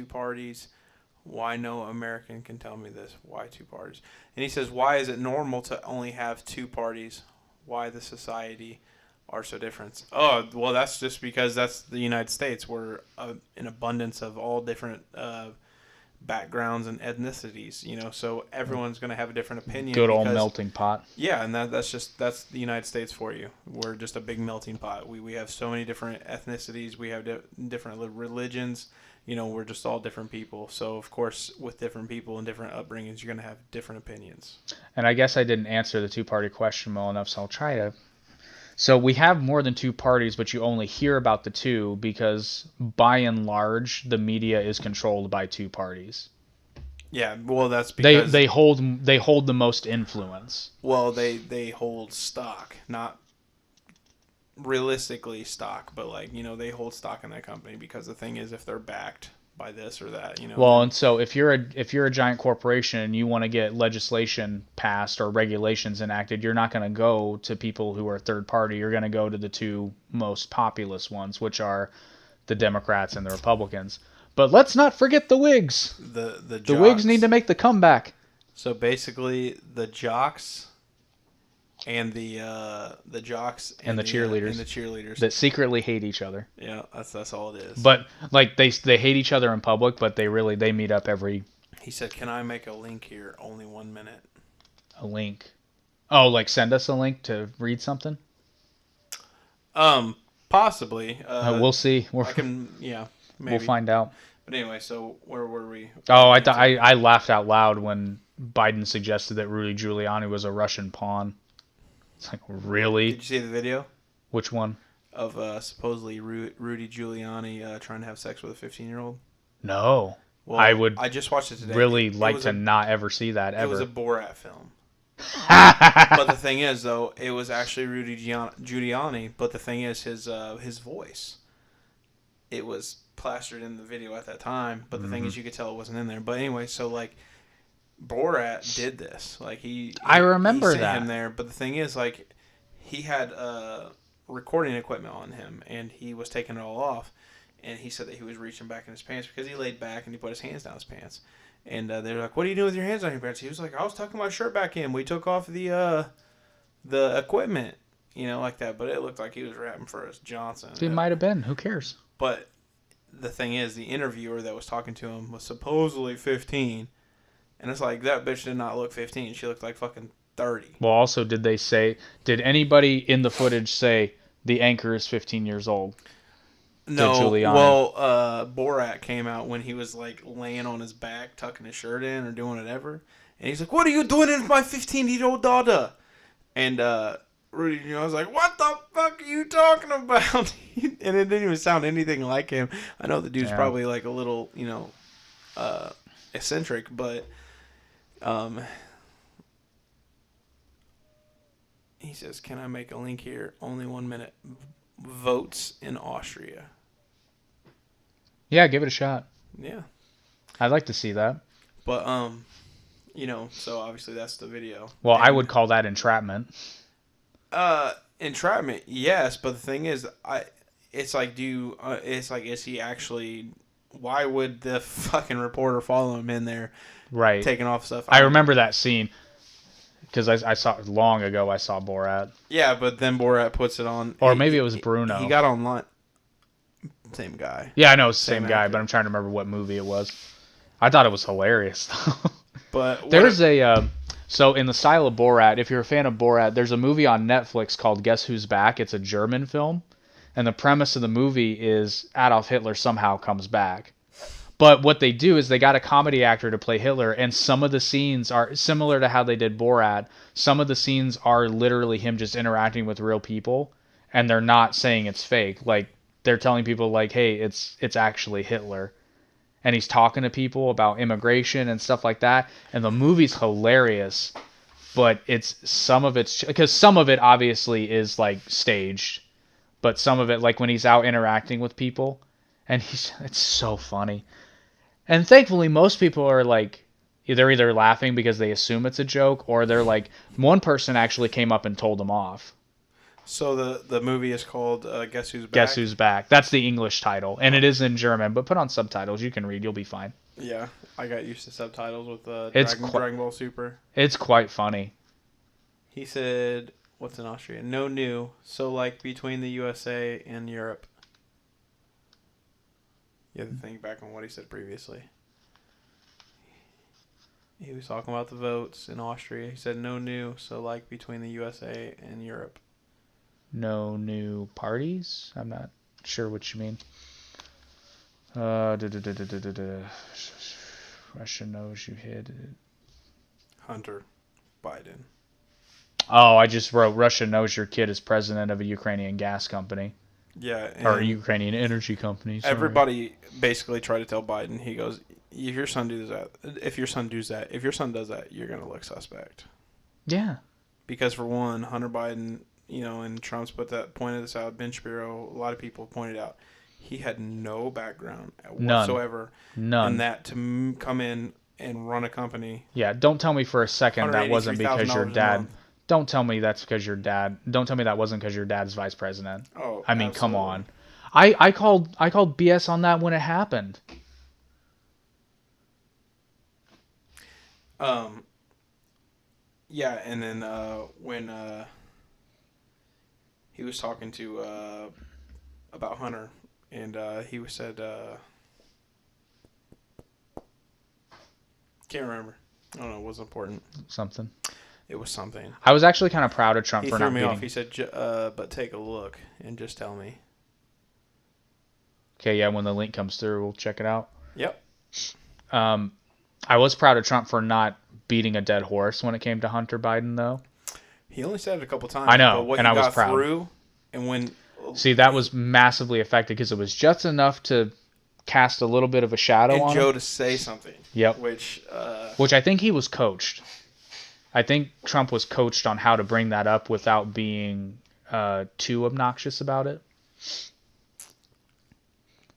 parties? Why no American can tell me this? Why two parties? And he says, why is it normal to only have two parties? Why the society are so different? Oh, well, that's just because that's the United States. We're an abundance of all different backgrounds and ethnicities, so everyone's going to have a different opinion. Good old melting pot. Yeah, and that's the United States for you. We're just a big melting pot. We have so many different ethnicities. We have different religions. We're just all different people. So, of course, with different people and different upbringings, you're going to have different opinions. And I guess I didn't answer the two-party question well enough, so I'll try to. So we have more than two parties, but you only hear about the two because, by and large, the media is controlled by two parties. Yeah, well, that's because they hold the most influence. Well, they hold stock, not realistically stock, but they hold stock in that company because the thing is, if they're backed by this or that, Well, and so if you're a giant corporation and you want to get legislation passed or regulations enacted, you're not going to go to people who are third party. You're going to go to the two most populous ones, which are the Democrats and the Republicans. But let's not forget the Whigs. The The Whigs need to make the comeback. So basically, the jocks and the jocks And the cheerleaders. and the cheerleaders. That secretly hate each other. Yeah, that's all it is. But like they hate each other in public, but they meet up every he said, "Can I make a link here? Only 1 minute." a link. Oh, like send us a link to read something? Possibly. We'll see. I can. Yeah, maybe. We'll find out. But anyway, so where were we? Oh, I thought I laughed out loud when Biden suggested that Rudy Giuliani was a Russian pawn. It's like, really? Did you see the video Which one? of supposedly Rudy Giuliani trying to have sex with a 15-year-old? No. Well, I just watched it today. Really It like was to a- not ever see that It ever. was a Borat film. But the thing is, though, it was actually Rudy Giuliani. But the thing is, his voice, it was plastered in the video at that time. But the thing is, you could tell it wasn't in there. But anyway, so like, Borat did this. Like I remember sent that. him there. But the thing is, like, he had recording equipment on him, and he was taking it all off. And he said that he was reaching back in his pants because he laid back and he put his hands down his pants. And they were like, "What are you doing with your hands on your pants?" He was like, "I was tucking my shirt back in. We took off the equipment, like that." But it looked like he was rapping for us Johnson. It might have been. Who cares? But the thing is, the interviewer that was talking to him was supposedly 15, and it's like that bitch did not look 15. She looked like fucking 30. Well, also, did anybody in the footage say the anchor is 15 years old? No, Giuliani. well, Borat came out when he was like laying on his back, tucking his shirt in or doing whatever, and he's like, "What are you doing with my 15-year-old daughter?" And Rudy, was like, "What the fuck are you talking about?" And it didn't even sound anything like him. I know the dude's probably like a little, eccentric, but he says, "Can I make a link here? Only 1 minute." Votes in Austria. Yeah, give it a shot. Yeah. I'd like to see that. But so obviously that's the video. Well, I And, would call that entrapment. entrapment, yes, but the thing is, it's like, is he actually? Why would the fucking reporter follow him in there, Right. taking off stuff? I remember that scene because I saw long ago. I saw Borat, Yeah, but then Borat puts it on, or maybe it was Bruno. He got online. Same guy. Yeah, I know it's the same guy, actor. but I'm trying to remember what movie it was. I thought it was hilarious though. But There's so in the style of Borat, if you're a fan of Borat, there's a movie on Netflix called Guess Who's Back. It's a German film, and the premise of the movie is Adolf Hitler somehow comes back. But what they do is they got a comedy actor to play Hitler, and some of the scenes are similar to how they did Borat. Some of the scenes are literally him just interacting with real people, and they're not saying it's fake. Like, they're telling people, like, hey, it's actually Hitler. And he's talking to people about immigration and stuff like that. And the movie's hilarious, but because some of it obviously is, like, staged. But some of it, like, when he's out interacting with people, and it's so funny. And thankfully, most people are like, they're either laughing because they assume it's a joke, or they're like, one person actually came up and told them off. So the movie is called Guess Who's Back? Guess Who's Back. That's the English title, and it is in German, but put on subtitles. You can read. You'll be fine. Yeah, I got used to subtitles with It's Dragon Ball Super. It's quite funny. He said, what's in Austria? No new. So like between the USA and Europe. You have to think back on what he said previously. He was talking about the votes in Austria. He said no new. So like between the USA and Europe. No new parties? I'm not sure what you mean. Russia knows you hid it. Hunter Biden. Oh, I just wrote Russia knows your kid is president of a Ukrainian gas company. Yeah. Or and Ukrainian energy company. Sorry. everybody basically tried to tell Biden, he goes, if your son does that, you're going to look suspect. Yeah. Because for one, Hunter Biden, and Trump's pointed this out, Ben Shapiro, a lot of people pointed out, he had no background whatsoever. None. And that to come in and run a company. Yeah, don't tell me for a second that wasn't because your $183,000 a dad. month. Don't tell me that's because your dad. Don't tell me that wasn't because your dad's vice president. Oh, I mean, come absolutely. on. I called BS on that when it happened. Yeah, and then when he was talking to about Hunter, and he was said, can't remember. I don't know. It was important. Something. It was something. I was actually kind of proud of Trump He for threw not me beating. off. He said, "But take a look and just tell me." Okay, yeah, when the link comes through, we'll check it out. Yep. I was proud of Trump for not beating a dead horse when it came to Hunter Biden, though. He only said it a couple times. I know, but what and he I was got proud. through, and when See, that was massively affected because it was just enough to cast a little bit of a shadow and on Joe him. to say something. Yep. Which Which I think he was coached. I think Trump was coached on how to bring that up without being too obnoxious about it.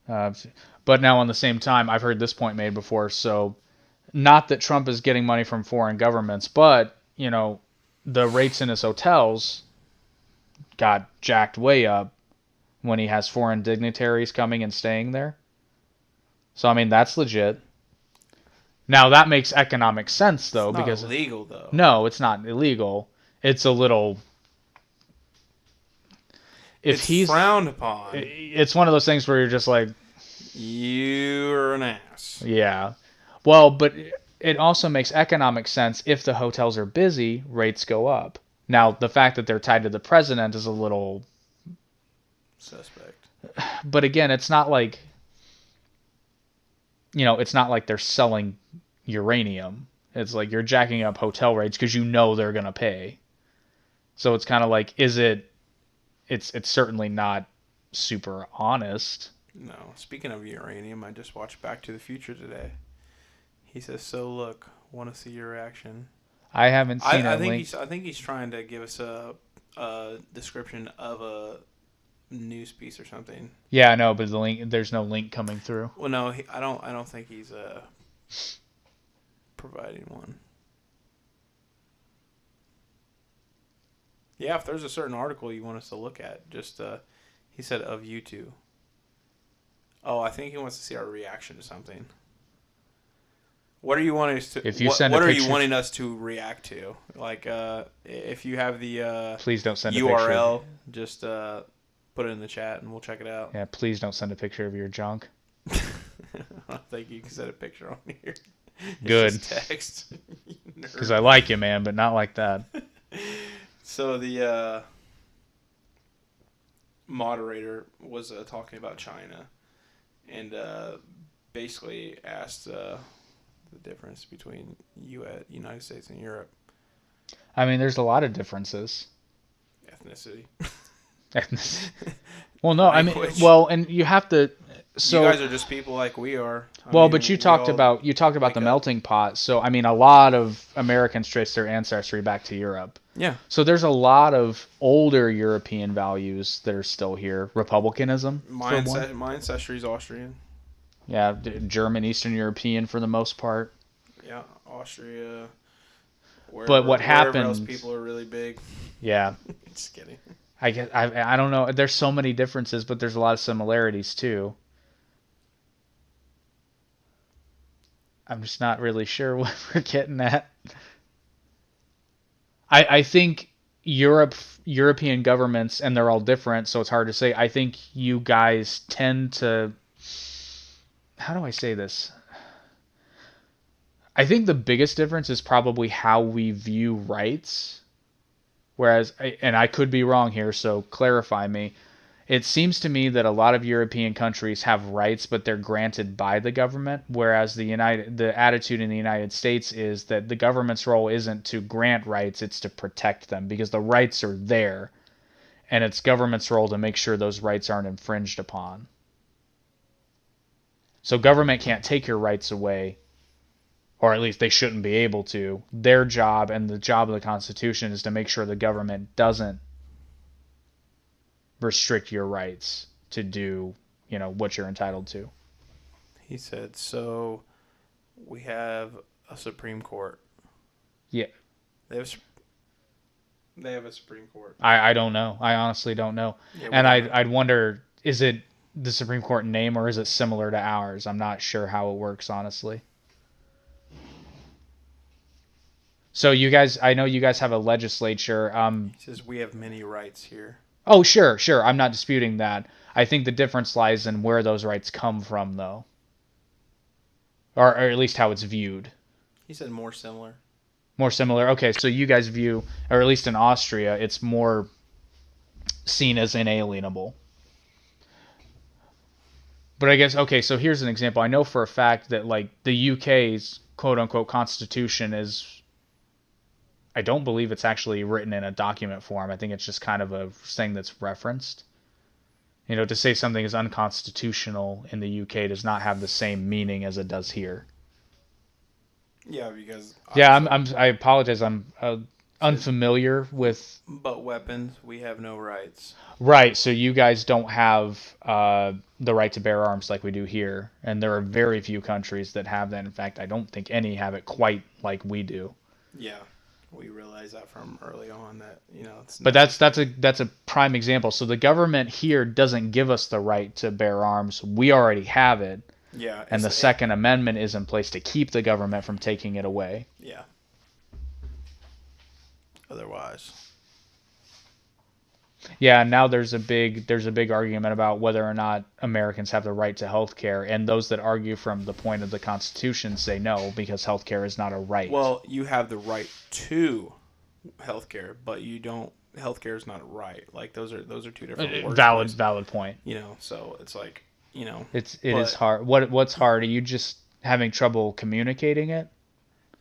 But now, on the same time, I've heard this point made before. So, not that Trump is getting money from foreign governments, but the rates in his hotels got jacked way up when he has foreign dignitaries coming and staying there. So, I mean, that's legit. Now, that makes economic sense, though, it's not because illegal though. no, it's not illegal. It's a little. If It's he's frowned upon. it's one of those things where you're just like, You're an ass. yeah. Well, but it also makes economic sense. If the hotels are busy, rates go up. Now, the fact that they're tied to the president is a little. Suspect. But again, it's not like. It's not like they're selling uranium. It's like you're jacking up hotel rates because they're going to pay. So it's kind of like, it's certainly not super honest. No. Speaking of uranium, I just watched Back to the Future today. He says, "So look, want to see your reaction?" I haven't seen I a think link. I think he's trying to give us a description of a news piece or something. Yeah, I know, but there's no link coming through. Well, no, I don't think he's providing one. Yeah, if there's a certain article you want us to look at, just he said of you two. Oh, I think he wants to see our reaction to something. What are you wanting us to? If you what send a what are you picture- wanting us to react to? Like, if you have the Please don't send a picture. URL, just put it in the chat and we'll check it out. Yeah, please don't send a picture of your junk. I don't think you can set a picture on here. It's Good. just text. You nerd. Because I like you, man, but not like that. So the moderator was talking about China and basically asked the difference between United States and Europe. I mean, there's a lot of differences. Ethnicity. Well, no, I mean, Language. and you have to. So, you guys are just people like we are. but you talked all about wake the up. melting pot. So, I mean, a lot of Americans trace their ancestry back to Europe. Yeah. So there's a lot of older European values that are still here. Republicanism, My for one. my ancestry is Austrian. Yeah, German, Eastern European for the most part. Yeah, Austria. But what wherever else happened- people are really big. Yeah, Just kidding. I guess I don't know. There's so many differences, but there's a lot of similarities too. I'm just not really sure what we're getting at. I think European governments, and they're all different, so it's hard to say. I think you guys tend to. How do I say this? I think the biggest difference is probably how we view rights. Whereas, and I could be wrong here, so clarify me. It seems to me that a lot of European countries have rights, but they're granted by the government. Whereas the attitude in the United States is that the government's role isn't to grant rights, it's to protect them because the rights are there, and it's government's role to make sure those rights aren't infringed upon. So government can't take your rights away, or at least they shouldn't be able to. Their job and the job of the Constitution is to make sure the government doesn't restrict your rights to do, what you're entitled to. He said, so we have a Supreme Court. Yeah. They have a Supreme Court. I don't know. I honestly don't know. Yeah, And we don't. I'd wonder, is it the Supreme Court name or is it similar to ours? I'm not sure how it works, honestly. So you guys, I know you guys have a legislature. He says we have many rights here. Oh, sure. I'm not disputing that. I think the difference lies in where those rights come from, though, or at least how it's viewed. He said more similar. More similar. Okay, so you guys view, or at least in Austria, it's more seen as inalienable. But I guess, okay, so here's an example. I know for a fact that, like, the UK's quote-unquote constitution is, I don't believe it's actually written in a document form. I think it's just kind of a thing that's referenced. You know, to say something is unconstitutional in the UK does not have the same meaning as it does here. Yeah, because Yeah, I apologize. I'm unfamiliar with. But weapons, we have no rights. Right, so you guys don't have the right to bear arms like we do here, and there are very few countries that have that. In fact, I don't think any have it quite like we do. Yeah, we realized that from early on that it's. But that's a prime example. So the government here doesn't give us the right to bear arms. We already have it. Yeah, And the Second Amendment is in place to keep the government from taking it away. Yeah. Otherwise. Yeah, now there's a big argument about whether or not Americans have the right to health care, and those that argue from the point of the Constitution say no, because health care is not a right. Well, you have the right to health care, but you don't. Health care is not a right. Like those are two different words. Valid point. So it's like it is hard. What's hard? Are you just having trouble communicating it?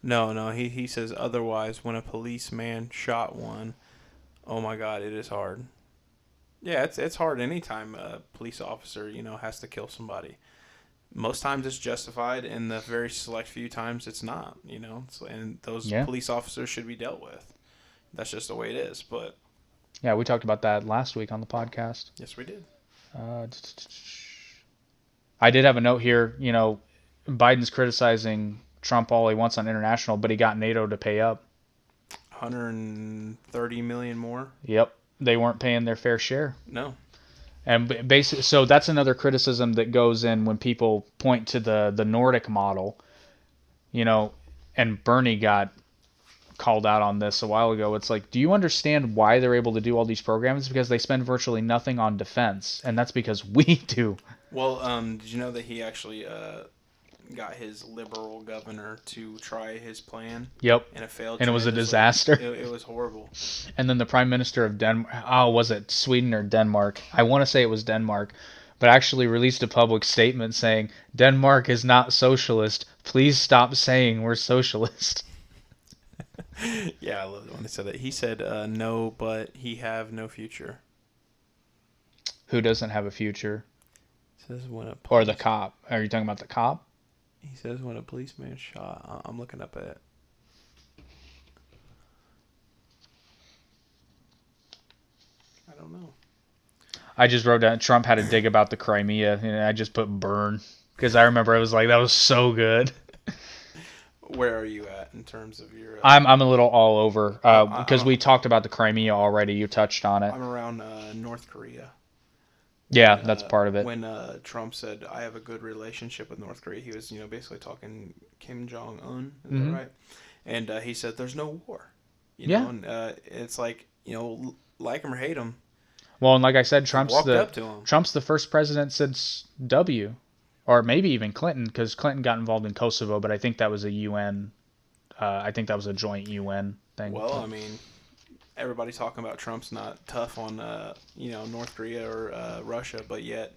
No. He says otherwise. When a policeman shot one, oh my God, it is hard. Yeah, it's hard anytime a police officer has to kill somebody. Most times it's justified, and the very select few times it's not. And those police officers should be dealt with. That's just the way it is. But yeah, we talked about that last week on the podcast. Yes, we did. I did have a note here. Biden's criticizing Trump all he wants on international, but he got NATO to pay up. 130 million more. Yep, they weren't paying their fair share. No. And basically, so that's another criticism that goes in when people point to the Nordic model. And Bernie got called out on this a while ago. It's like, do you understand why they're able to do all these programs? It's because they spend virtually nothing on defense, and that's because we do. Well, did you know that he actually got his liberal governor to try his plan? Yep. And it failed. And it was a disaster. It was horrible. And then the prime minister of Denmark, was it Sweden or Denmark? I want to say it was Denmark, but actually released a public statement saying, Denmark is not socialist. Please stop saying we're socialist. Yeah, I love it when they said that. He said, no, but he have no future. Who doesn't have a future? Says when or the cop. Are you talking about the cop? He says when a policeman shot. I'm looking up at it. I don't know. I just wrote down Trump had to dig about the Crimea, and I just put burn because I remember I was like, that was so good. Where are you at in terms of your? I'm a little all over because we talked about the Crimea already. You touched on it. I'm around North Korea. Yeah, that's part of it. When Trump said, I have a good relationship with North Korea, he was, basically talking Kim Jong-un, is that right? And he said, there's no war. Know, and it's like, like him or hate him. Well, and like I said, Trump's the first president since W. Or maybe even Clinton, because Clinton got involved in Kosovo, but I think that was a UN. I think that was a joint UN thing. Well, I mean, everybody's talking about Trump's not tough on North Korea or Russia, but yet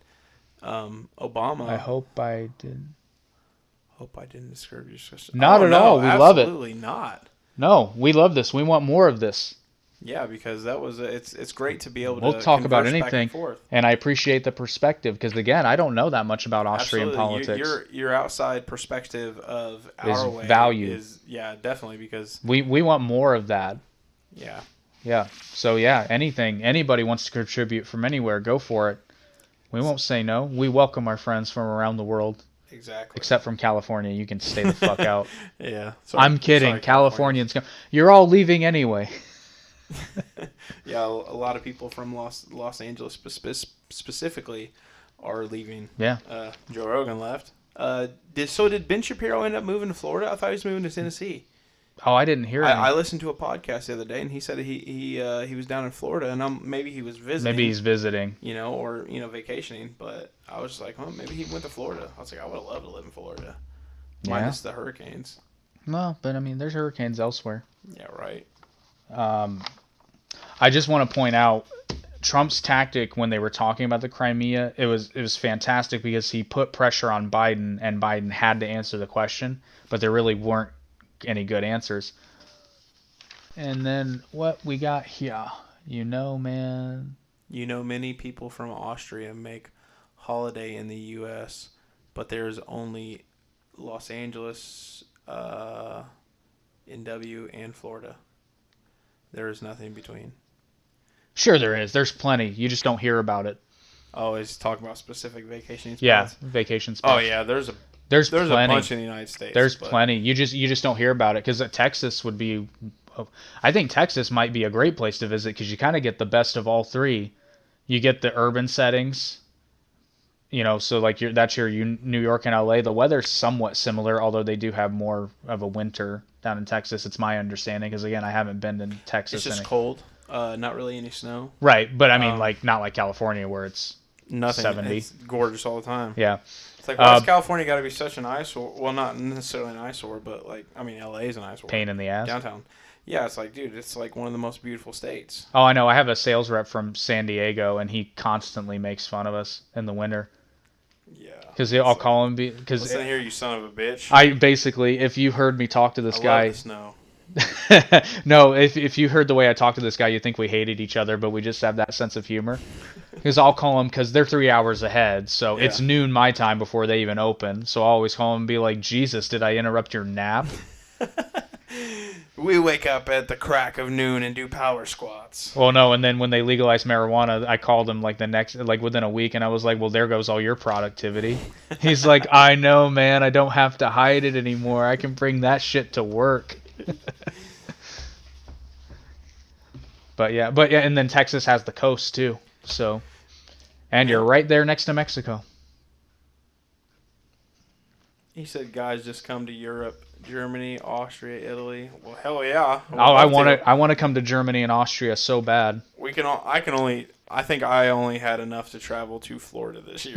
Obama. I hope I didn't discourage you. Not at all. We love it. Absolutely not. No, we love this. We want more of this. Yeah, because that was it's great to be able to. We'll talk about back anything, and forth. And I appreciate the perspective because again, I don't know that much about Austrian politics. Your outside perspective of our way value. Is definitely because we want more of that. Yeah. Yeah. So anybody wants to contribute from anywhere, go for it. We won't say no. We welcome our friends from around the world. Exactly. Except from California, you can stay the fuck out. Yeah. I'm kidding. Sorry, Californians come. You're all leaving anyway. Yeah, a lot of people from Los Angeles specifically are leaving. Yeah. Joe Rogan left. Did Ben Shapiro end up moving to Florida? I thought he was moving to Tennessee. Oh, I didn't hear I any. listened to a podcast the other day, and he said he was down in Florida, and maybe he was visiting. Maybe he's visiting. or vacationing. But I was just like, oh, maybe he went to Florida. I was like, I would have loved to live in Florida, minus the hurricanes. Well, but I mean, there's hurricanes elsewhere. Yeah, right. I just want to point out Trump's tactic when they were talking about the Crimea. It was fantastic because he put pressure on Biden, and Biden had to answer the question, but there really weren't any good answers. And then what we got here, man. Many people from Austria make holiday in the U.S., but there's only Los Angeles, NW, and Florida. There is nothing between. Sure there is. There's plenty. You just don't hear about it. Oh, he's talking about specific vacation spots? Yeah, vacation spots. Oh, yeah, there's There's a plenty. bunch in the United States. There's plenty. You just don't hear about it because Texas would be. I think Texas might be a great place to visit because you kind of get the best of all three. You get the urban settings. So like that's your New York and LA. The weather's somewhat similar, although they do have more of a winter down in Texas. It's my understanding because again, I haven't been in Texas. It's just cold. Not really any snow. Right, but I mean, not like California where it's nothing. 70. It's gorgeous all the time. Yeah. It's like, why does California got to be such an eyesore? Well, not necessarily an eyesore, but LA is an eyesore. Pain in the ass. Downtown. Yeah, it's like, dude, it's like one of the most beautiful states. Oh, I know. I have a sales rep from San Diego, and he constantly makes fun of us in the winter. Yeah. Because I'll call him because listen here, you son of a bitch. I basically, if you heard me talk to this guy, love the snow. No, if you heard the way I talk to this guy, you think we hated each other, but we just have that sense of humor. Because I'll call him because they're 3 hours ahead, so it's noon my time before they even open. So I'll always call him and be like, Jesus, did I interrupt your nap? We wake up at the crack of noon and do power squats. Well, no, and then when they legalized marijuana, I called him within a week, and I was like, well, there goes all your productivity. He's like, I know, man, I don't have to hide it anymore. I can bring that shit to work. But yeah, and then Texas has the coast too, so, and you're right there next to Mexico. He said, guys, just come to Europe, Germany, Austria, Italy. Well, hell yeah. I want to come to Germany and Austria so bad. I think I only had enough to travel to Florida this year.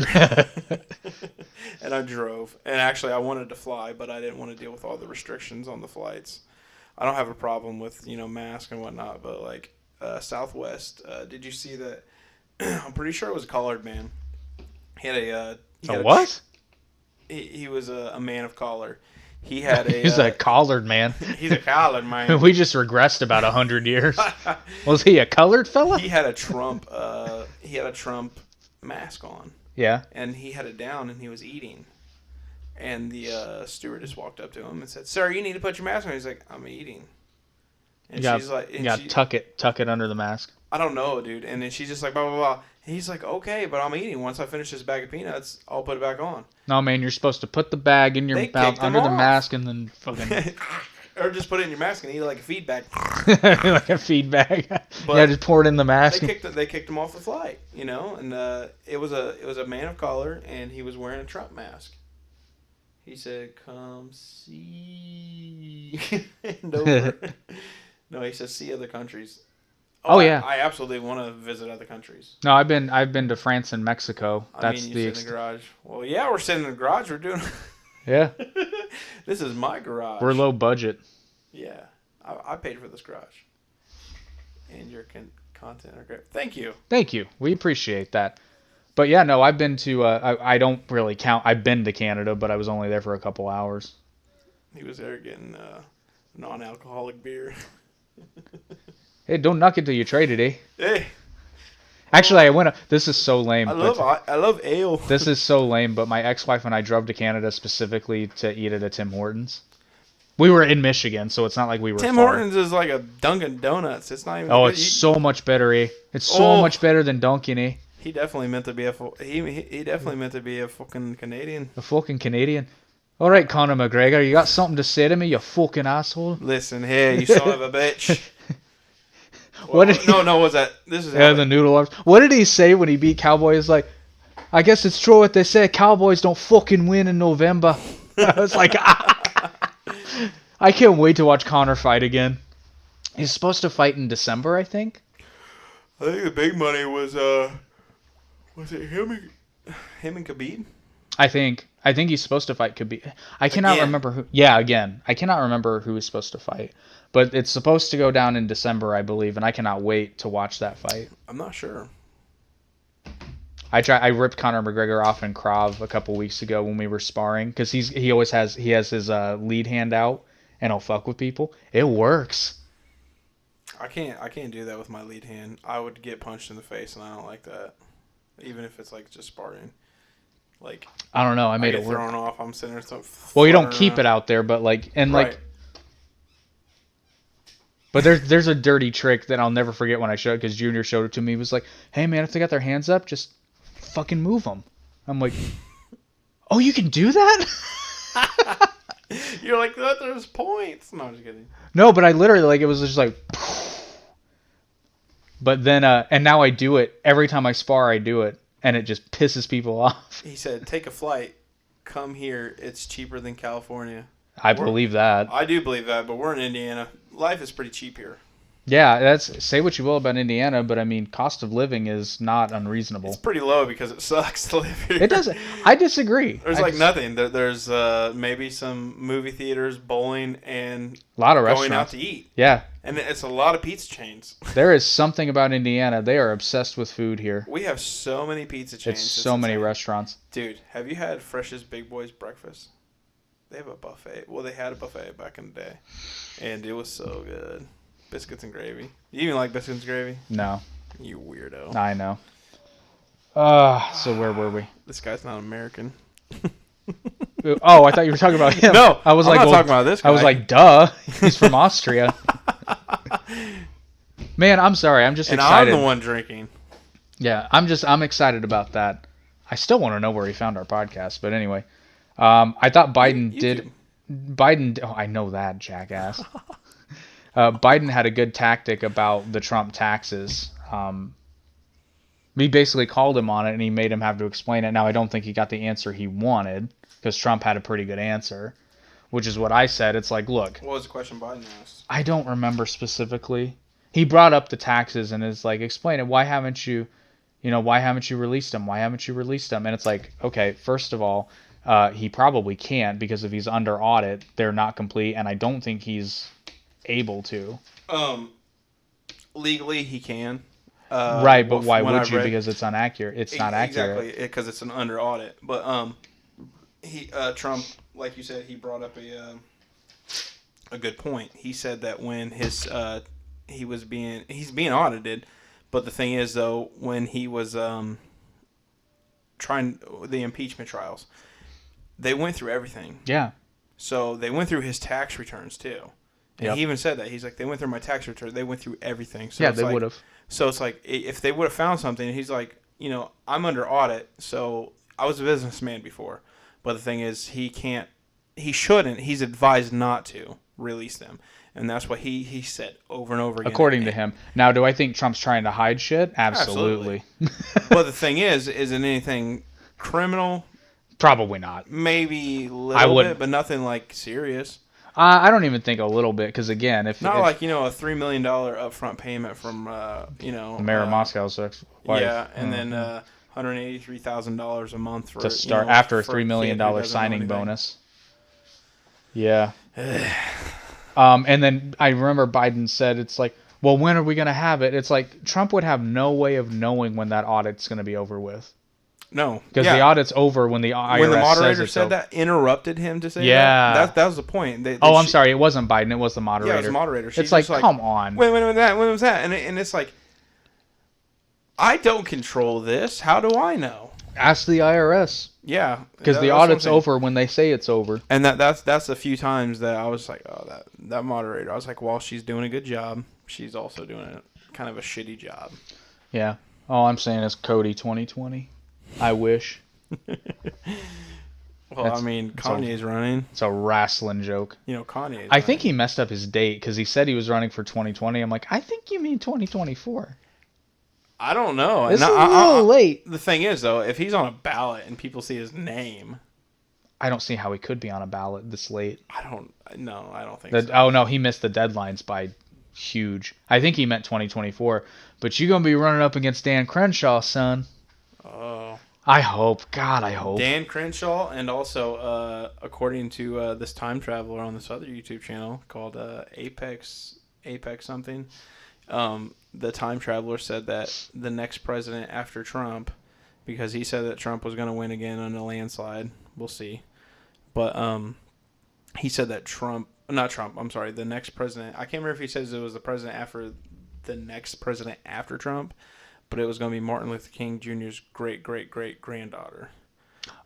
And I drove. And actually, I wanted to fly, but I didn't want to deal with all the restrictions on the flights. I don't have a problem with, masks and whatnot, but like Southwest, did you see that? I'm pretty sure it was a collared man. He had what? He was a man of collar. He had a. He's a collared man. He's a collared man. We just regressed about 100 years. Was he a colored fella? He had a Trump. He had a Trump mask on. Yeah. And he had it down, and he was eating. And the stewardess walked up to him and said, "Sir, you need to put your mask on." He's like, "I'm eating." And she's like, tuck it under the mask. I don't know, dude. And then she's just like, blah blah blah. And he's like, "Okay, but I'm eating. Once I finish this bag of peanuts, I'll put it back on." No, man, you're supposed to put the bag in your mouth under the mask and then fucking. Or just put it in your mask and eat it like a feed bag. Like a feed bag. But yeah, just pour it in the mask. They kicked him off the flight, and it was a man of color, and he was wearing a Trump mask. He said, "Come see." No, he says, "See other countries." Oh yeah, I absolutely want to visit other countries. No, I've been to France and Mexico. That's you sit in the garage. Well, yeah, we're sitting in the garage. We're doing. Yeah. This is my garage. We're low budget. Yeah, I paid for this garage. And your content are great. Thank you. Thank you. We appreciate that. But yeah, no, I've been to. I don't really count. I've been to Canada, but I was only there for a couple hours. He was there getting non-alcoholic beer. Hey, don't knock it till you trade it, eh? Hey. Actually, I went. This is so lame. I love ale. This is so lame, but my ex-wife and I drove to Canada specifically to eat at a Tim Hortons. We were in Michigan, so it's not like we were Tim far. Hortons is like a Dunkin' Donuts. It's not even. Oh, it's so much better, eh? It's so much better than Dunkin', eh? He definitely meant to be he definitely meant to be a fucking Canadian. A fucking Canadian. All right, Conor McGregor, you got something to say to me, you fucking asshole? Listen here, you son of a bitch. What did he... No, what's that? This is the noodle arms. What did he say when he beat Cowboy? He's like, I guess it's true what they say. Cowboys don't fucking win in November. I was like, I I can't wait to watch Conor fight again. He's supposed to fight in December, I think. I think the big money was it him and Khabib? I think he's supposed to fight Khabib. I cannot Again. remember who. Yeah, again. I cannot remember who he's supposed to fight. But it's supposed to go down in December, I believe, and I cannot wait to watch that fight. I'm not sure. I ripped Conor McGregor off in Krav a couple weeks ago when we were sparring because he always has his lead hand out and he'll fuck with people. It works. I can't do that with my lead hand. I would get punched in the face, and I don't like that. Even if it's like just sparring. Like I don't know. I I made get it work. thrown off. I'm sitting there. Well, you don't keep it out there, but like Right. But there's a dirty trick that I'll never forget when I showed it because Junior showed it to me. He was like, "Hey man, if they got their hands up, just fucking move them." I'm like, "Oh, you can do that?" You're like, that there's points. No, I'm just kidding. No, but I literally like it was just like. But then and now I do it every time I spar. I do it, and it just pisses people off. He said, take a flight. Come here. It's cheaper than California. I believe that. I do believe that, but we're in Indiana. Life is pretty cheap here. Yeah, that's say what you will about Indiana, but I mean, cost of living is not unreasonable. It's pretty low because it sucks to live here. It doesn't. I disagree. There's I like dis- nothing. There's maybe some movie theaters, bowling, and a lot of going out restaurants. to eat. Yeah, And it's a lot of pizza chains. there is something about Indiana. They are obsessed with food here. We have so many pizza chains. It's so many insane. restaurants. Dude, have you had Fresh's Big Boys breakfast? They have a buffet. Well, they had a buffet back in the day. And it was so good. Biscuits and gravy. You even like biscuits and gravy? No, You weirdo. I know. So where were we? This guy's not American. Oh, I thought you were talking about him. No, I was I'm like, not well, talking about this guy. I was like, duh, he's from Austria. Man, I'm sorry. I'm just and excited. I'm the one drinking. Yeah, I'm excited about that. I still want to know where he found our podcast, but anyway, I thought Biden did. Biden. Oh, I know that jackass. Biden had a good tactic about the Trump taxes. He basically called him on it, and he made him have to explain it. Now, I don't think he got the answer he wanted because Trump had a pretty good answer, which is what I said. It's like, look, What was the question Biden asked? I don't remember specifically. He brought up the taxes and is like, explain it. Why haven't you released them? Why haven't you released them? And it's like, okay, first of all, he probably can't because if he's under audit, they're not complete, and I don't think he's able to. Legally, he can. Right, but why when would I you? read- Because it's inaccurate. It's not accurate. Exactly, because it's an under audit. But Trump, like you said, he brought up a good point. He said that when he's being audited, but the thing is though, when he was trying the impeachment trials, they went through everything. Yeah. So they went through his tax returns too. And Yep. he even said that. He's like, they went through my tax return. They went through everything. So Yeah, it's they like- would have. So it's like, if they would have found something, he's like, I'm under audit, so I was a businessman before. But the thing is, he shouldn't, he's advised not to release them. And that's what he said over and over again. According to him. Now, do I think Trump's trying to hide shit? Absolutely. But the thing is it anything criminal? Probably not. Maybe a I little wouldn't. bit, but nothing like serious. I don't even think a little bit, because again, if Not like, a $3 million upfront payment from, the mayor of Moscow's ex-wife. Yeah, and then $183,000 a month for to start after a for $3 million kid who doesn't know signing anything. bonus. Yeah. And then I remember Biden said, it's like, well, when are we going to have it? It's like Trump would have no way of knowing when that audit's going to be over with. No, Because the audit's over when the IRS when the moderator says it's said over. that, interrupted him to say Yeah. that was the point. I'm sorry, it wasn't Biden, it was the moderator. Yeah, it was the moderator. She's It's like, just come on. When was that? And it's like, I don't control this. How do I know? Ask the IRS. Yeah, Because the that's what I'm audit's saying. over when they say it's over. And that's a few times that I was like, oh, that moderator. I was like, while she's doing a good job, she's also doing a kind of a shitty job. Yeah. All I'm saying is Cody 2020. I wish. Well, That's- I mean, it's all- Kanye's running. It's a wrestling joke. Kanye's I think he messed up his date because he said he was running for 2020. I'm like, I think you mean 2024. I don't know. It's And a little late. The thing is, though, if he's on a ballot and people see his name, I don't see how he could be on a ballot this late. I don't think The, so. Oh no, he missed the deadlines by huge. I think he meant 2024. But you're gonna be running up against Dan Crenshaw, son. Oh. I hope. God, I hope. Dan Crenshaw, and also according to this time traveler on this other YouTube channel called Apex something, the time traveler said that the next president after Trump, because he said that Trump was going to win again on a landslide. We'll see. But he said that the next president, I can't remember if he says it was the next president after Trump, but it was going to be Martin Luther King Jr.'s great-great-great-granddaughter.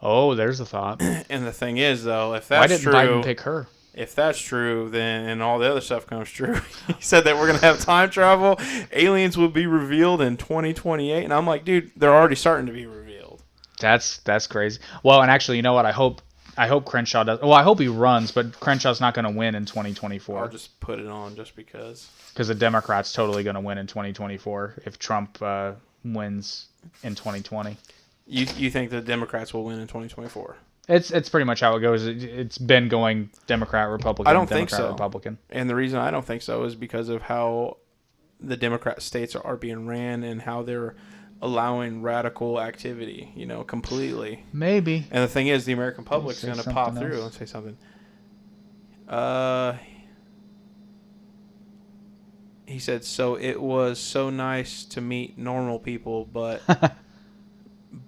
Oh, there's a thought. And the thing is, though, if Why that's didn't true, Biden pick her? if that's true, then and all the other stuff comes true. He said that we're going to have time travel. Aliens will be revealed in 2028. And I'm like, dude, they're already starting to be revealed. That's crazy. Well, and actually, you know what? I hope Crenshaw does. Well, I hope he runs, but Crenshaw's not going to win in 2024. I'll just put it on just because. Because the Democrats totally going to win in 2024 if Trump wins in 2020. You think the Democrats will win in 2024? It's pretty much how it goes. It's been going Democrat, Republican, I don't Democrat, think so. Republican. And the reason I don't think so is because of how the Democrat states are being ran and how they're allowing radical activity, completely. Maybe. And the thing is, the American public's Say going to pop something through else. and say something. He said, so it was so nice to meet normal people, but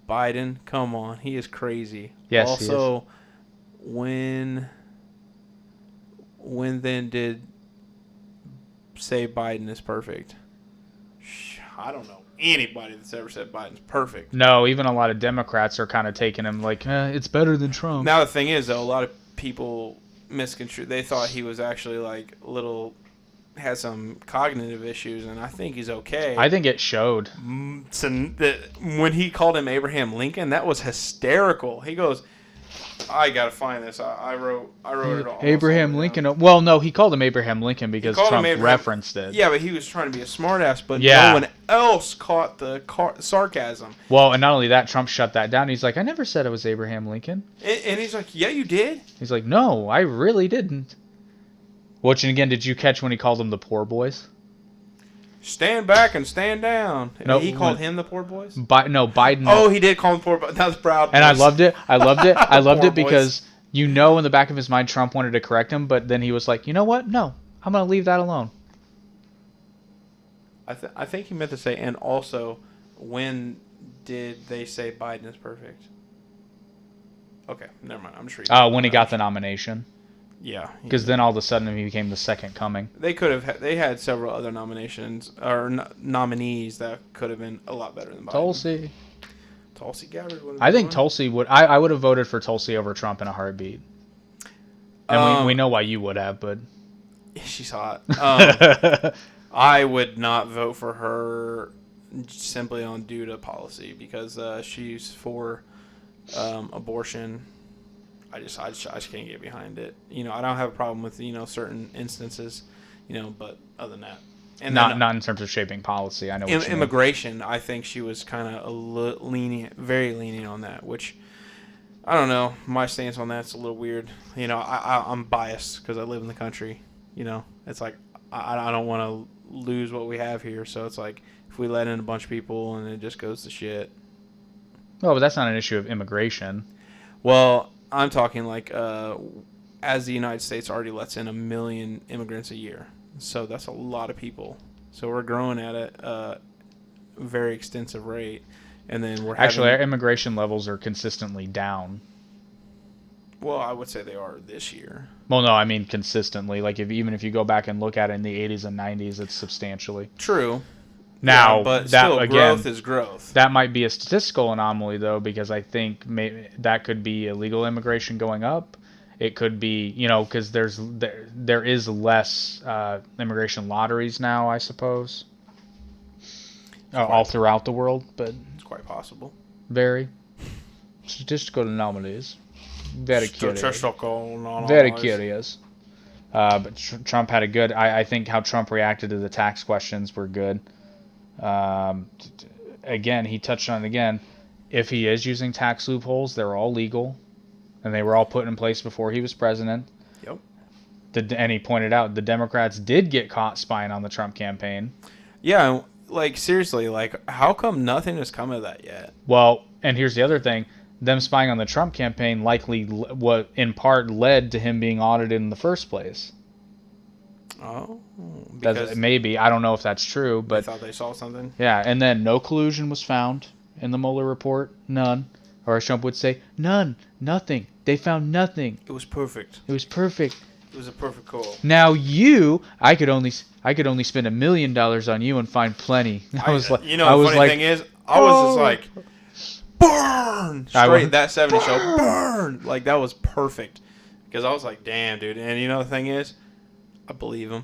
Biden, come on, he is crazy. Yes, also, when then did say Biden is perfect? I don't know anybody that's ever said Biden's perfect. No, even a lot of Democrats are kind of taking him like, it's better than Trump. Now the thing is, though, a lot of people misconstrued. They thought he was actually like had some cognitive issues, and I think he's okay. I think it showed. So when he called him Abraham Lincoln, that was hysterical. He goes, I gotta find this. I wrote it all. Abraham Lincoln. Well, no, he called him Abraham Lincoln because Trump referenced it. Yeah, but he was trying to be a smartass, but Yeah. no one else caught the sarcasm. Well, and not only that, Trump shut that down. He's like, I never said it was Abraham Lincoln. And he's like, yeah, you did. He's like, no, I really didn't. Which, and again, did you catch when he called them the poor boys? Stand back and stand down. No, he called him the poor boys? Biden. Oh, he did call him poor boys. That was proud. And I loved it. I loved Poor it because, in the back of his mind, Trump wanted to correct him, but then he was like, you know what? No, I'm going to leave that alone. I think he meant to say, and also, when did they say Biden is perfect? Okay, never mind. I'm just reading. When he got the nomination. Yeah. Because then all of a sudden he became the second coming. They could have. They had several other nominations or nominees that could have been a lot better than Biden. Tulsi Gabbard would have I been think one. Tulsi would. I would have voted for Tulsi over Trump in a heartbeat. And we know why you would have, but She's hot. I would not vote for her simply due to policy because she's for abortion. I just can't get behind it. I don't have a problem with certain instances, but other than that, and not in terms of shaping policy. I know what you mean. immigration. I think she was kind of lenient, very lenient on that, which I don't know. My stance on that's a little weird. I'm biased because I live in the country. It's like I don't want to lose what we have here, so it's like if we let in a bunch of people and it just goes to shit. Well, but that's not an issue of immigration. Well, I'm talking like as the United States already lets in 1 million immigrants a year. So that's a lot of people. So we're growing at a very extensive rate. And then we're Actually, our immigration levels are consistently down. Well, I would say they are this year. Well, no, I mean consistently. Like even if you go back and look at it in the 80s and 90s, it's substantially. True. Now, yeah, but that, still, again, growth is growth. That might be a statistical anomaly, though, because I think maybe that could be illegal immigration going up. It could be, because there is less immigration lotteries now, I suppose, all throughout the world. But it's quite possible. Very statistical anomalies. Very curious. Statistical anomalies. Very curious. But Trump had a good. I think how Trump reacted to the tax questions were good. Again, he touched on it again. If he is using tax loopholes, they're all legal. and they were all put in place before he was president. Yep. And he pointed out the Democrats did get caught spying on the Trump campaign. Yeah, like seriously, like how come nothing has come of that yet? Well, and here's the other thing. Them spying on the Trump campaign likely what in part led to him being audited in the first place. Oh, That's, because maybe. I don't know if that's true, they but thought they saw something. yeah. And then no collusion was found in the Mueller report. None. Or as Trump would say, none. Nothing. They found nothing. It was perfect. It was perfect. It was a perfect call. Now I could only spend $1 million on you and find plenty. I was like, you know, I the was funny like, thing is, I was just "Oh." like, burn I straight was- that 70 show, burn. Like that was perfect because I was like, damn, dude. And you know the thing is, I believe him.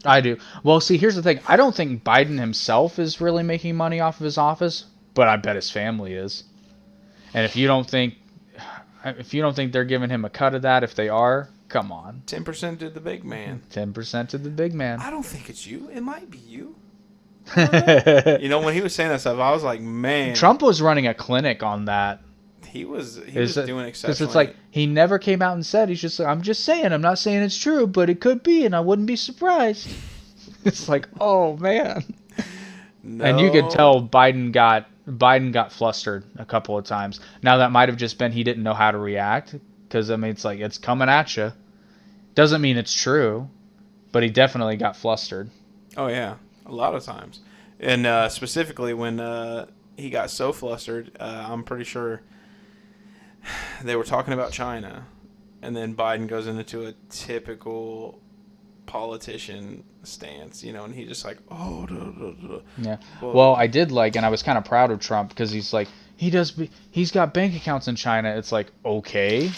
I do. Well, see, here's the thing. I don't think Biden himself is really making money off of his office, but I bet his family is. And if you don't think they're giving him a cut of that, if they are, come on. 10% to the big man. 10% to the big man. I don't think it's you. It might be you. Trump You know, when he was saying that stuff, I was like, man. was running a clinic on that. He was doing Because exceptionally. it's like he never came out and said, he's just like, I'm just saying, I'm not saying it's true, but it could be, and I wouldn't be surprised. It's like, oh man. And you could tell Biden got flustered a couple of times. Now that might have just been he didn't know how to react, because I mean it's like it's coming at you. Doesn't mean it's true, but he definitely got flustered. Oh yeah, a lot of times, and specifically when he got so flustered, I'm pretty sure they were talking about China, and then Biden goes into a typical politician stance, you know, and he's just like, oh, duh, duh, duh. Yeah. Well- Well, I did like, and I was kind of proud of Trump because he's like, he's got bank accounts in China. It's like, okay,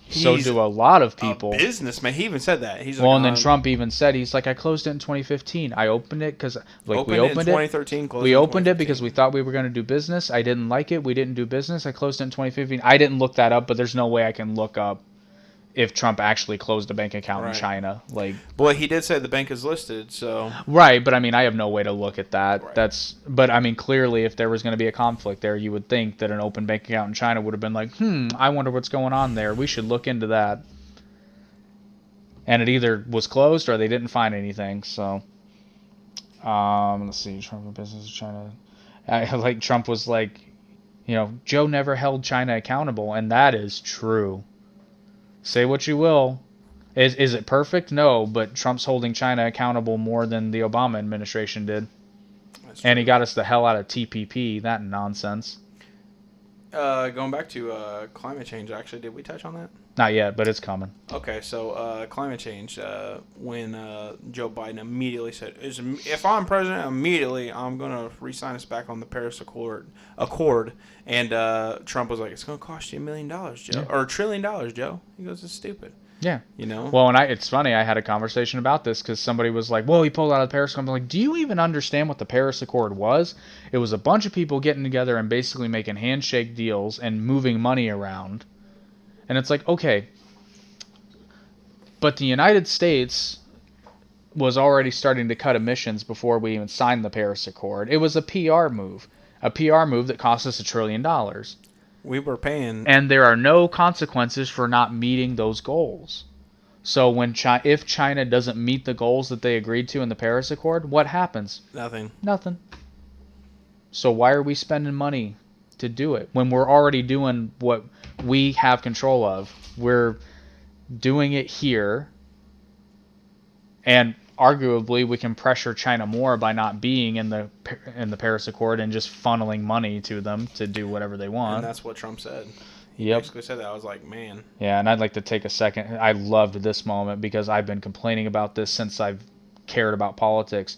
so He's do a lot of people. A businessman. He even said that. He's Well, like, and then Trump even said, he's like, I closed it in 2015. I opened it because we opened in it. 2013. Closed We in opened it 2015. because we thought we were going to do business. I didn't like it. We didn't do business. I closed it in 2015. I didn't look that up, but there's no way I can look up if Trump actually closed a bank account Right. in China. Like, Well, he did say the bank is listed, so right, but I mean, I have no way to look at that. Right. But I mean, clearly, if there was going to be a conflict there, you would think that an open bank account in China would have been like, I wonder what's going on there. We should look into that. And it either was closed or they didn't find anything. So, let's see, Trump in business in China. Like Trump was like, Joe never held China accountable, and that is true. Say what you will. Is it perfect? No, but Trump's holding China accountable more than the Obama administration did. that's And he true. got us the hell out of TPP, that nonsense. Going back to climate change, actually, did we touch on that? Not yet, but it's coming. Okay, so climate change. When Joe Biden immediately said, "If I'm president, immediately I'm gonna re-sign us back on the Paris Accord," and Trump was like, "It's gonna cost you $1 million, Joe, or $1 trillion, Joe." He goes, "It's stupid." Yeah. You know. Well, and it's funny, I had a conversation about this because somebody was like, well, he pulled out of the Paris Accord. I'm like, do you even understand what the Paris Accord was? It was a bunch of people getting together and basically making handshake deals and moving money around. And it's like, okay, but the United States was already starting to cut emissions before we even signed the Paris Accord. It was a PR move that cost us $1 trillion. We were paying. And there are no consequences for not meeting those goals. So if China doesn't meet the goals that they agreed to in the Paris Accord, what happens? Nothing. Nothing. So why are we spending money to do it when we're already doing what we have control of? We're doing it here, and arguably we can pressure China more by not being in the Paris Accord and just funneling money to them to do whatever they want. And that's what Trump said. He Yep. basically said that. I was like, man. Yeah, and I'd like to take a second. I loved this moment because I've been complaining about this since I've cared about politics.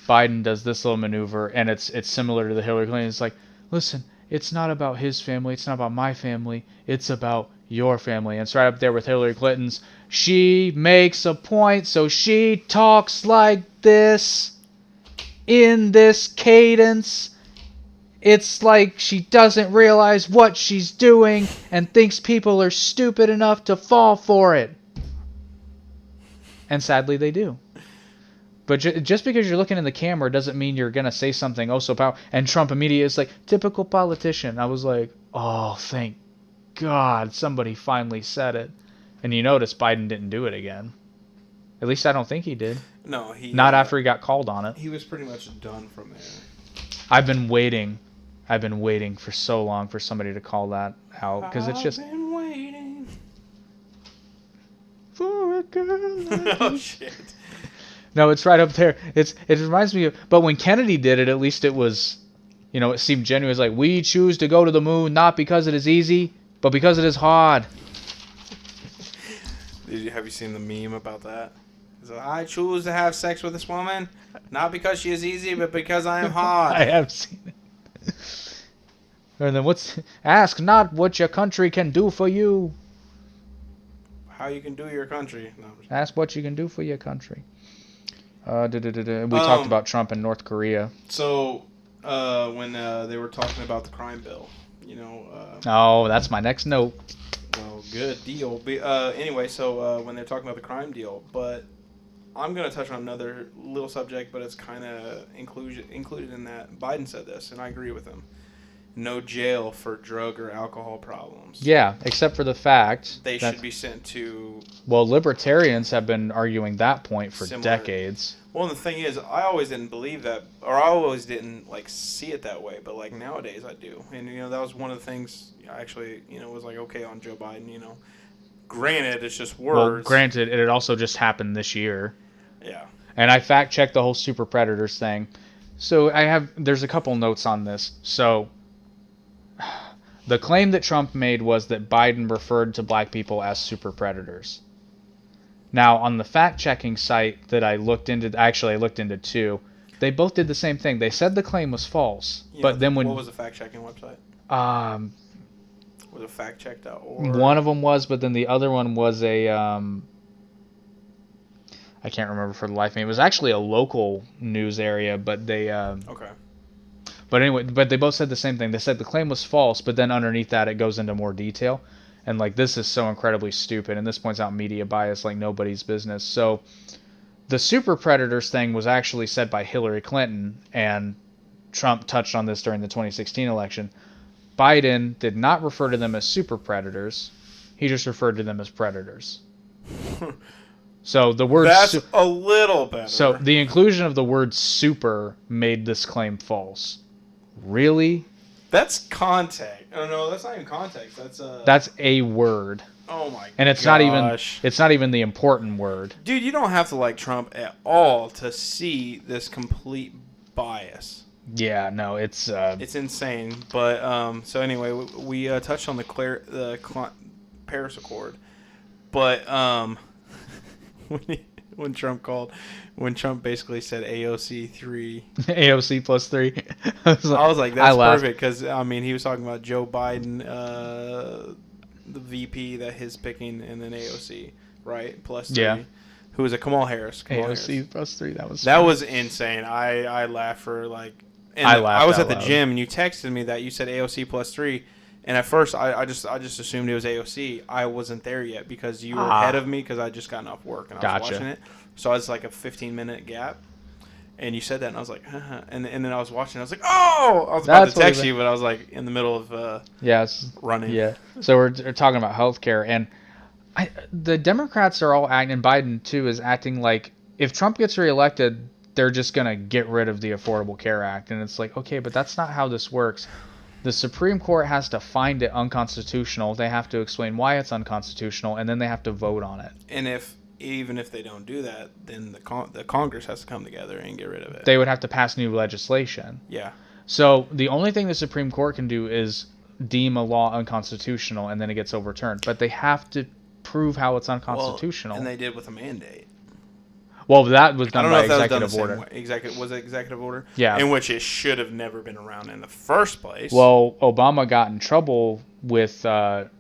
Biden does this little maneuver, and it's similar to the Hillary Clinton. It's like, listen, it's not about his family. It's not about my family. It's about your family. And it's right up there with Hillary Clinton's. She makes a point, so she talks like this in this cadence. It's like she doesn't realize what she's doing and thinks people are stupid enough to fall for it. And sadly, they do. But just because you're looking in the camera doesn't mean you're going to say something oh so powerful. And Trump immediately is like, typical politician. I was like, oh, thank God, somebody finally said it. And you notice Biden didn't do it again. At least I don't think he did. No, he Not after he got called on it. he was pretty much done from there. I've been waiting for so long for somebody to call that out because it's just I've been waiting for a girl like oh you. shit. No, it's right up there. It reminds me of, but when Kennedy did it, at least it was, it seemed genuine. It's like, we choose to go to the moon not because it is easy, but because it is hard. Have you seen the meme about that? So I choose to have sex with this woman, not because she is easy, but because I am hot. I have seen it. And then ask not what your country can do for you. How you can do your country. No, I'm just- Ask what you can do for your country. We talked about Trump and North Korea. So, when they were talking about the crime bill, Oh, that's my next note. well, good deal. Anyway, so when they're talking about the crime deal, but I'm going to touch on another little subject, but it's kind of included in that. Biden said this, and I agree with him. No jail for drug or alcohol problems. Yeah, except for the fact They that, should be sent to... well, libertarians have been arguing that point for Similar. decades. Well, the thing is, I always didn't believe that, or I always didn't, see it that way, but, nowadays I do. And, that was one of the things, actually, was okay on Joe Biden, Granted, it's just words. Well, granted, it had also just happened this year. Yeah. And I fact-checked the whole super predators thing. So there's a couple notes on this. So the claim that Trump made was that Biden referred to black people as super predators. Now, on the fact-checking site that I looked into, actually I looked into two, they both did the same thing. They said the claim was false. But then when... What was the fact-checking website? Was it factcheck.org? One of them was, but then the other one was a... I can't remember for the life of me. It was actually a local news area, but they... Okay. But anyway, but they both said the same thing. They said the claim was false, but then underneath that it goes into more detail. And this is so incredibly stupid, and this points out media bias like nobody's business. So the super predators thing was actually said by Hillary Clinton, and Trump touched on this during the 2016 election. Biden did not refer to them as super predators. He just referred to them as predators. So the word... That's a little better. So the inclusion of the word super made this claim false. Really? That's context. Oh no, that's not even context. That's a word. Oh my god. And it's not even the important word. Dude, you don't have to like Trump at all to see this complete bias. Yeah, no, it's insane. But so anyway, we touched on the Paris Accord. But when Trump basically said AOC 3. AOC plus 3. I was like, that's laughed. perfect because he was talking about Joe Biden, the VP that he's picking, and then AOC, right? Plus 3. Yeah. Who was it? Kamala Harris. AOC plus 3. That was insane. I laughed for and I laughed I was out at the loud. gym and you texted me that you said AOC plus 3. And at first, I just assumed it was AOC. I wasn't there yet because you were ahead of me because I just gotten off work and I was Gotcha. watching it. So I was like a 15-minute gap. And you said that, and I was like, huh. And then I was watching. I was like, oh! I was about That's to what text he you, but I was like in the middle of running. Yeah. So we're talking about healthcare, and the Democrats are all acting, and Biden too is acting like if Trump gets reelected, they're just gonna get rid of the Affordable Care Act, and it's like, okay, but that's not how this works. The Supreme Court has to find it unconstitutional. They have to explain why it's unconstitutional, and then they have to vote on it. And even if they don't do that, then the Congress has to come together and get rid of it. They would have to pass new legislation. Yeah. So the only thing the Supreme Court can do is deem a law unconstitutional, and then it gets overturned. But they have to prove how it's unconstitutional. And they did with a mandate. Well, that was I done don't know by if that was done the executive same order. way. Was it executive order? Yeah. In which it should have never been around in the first place. Well, Obama got in trouble with the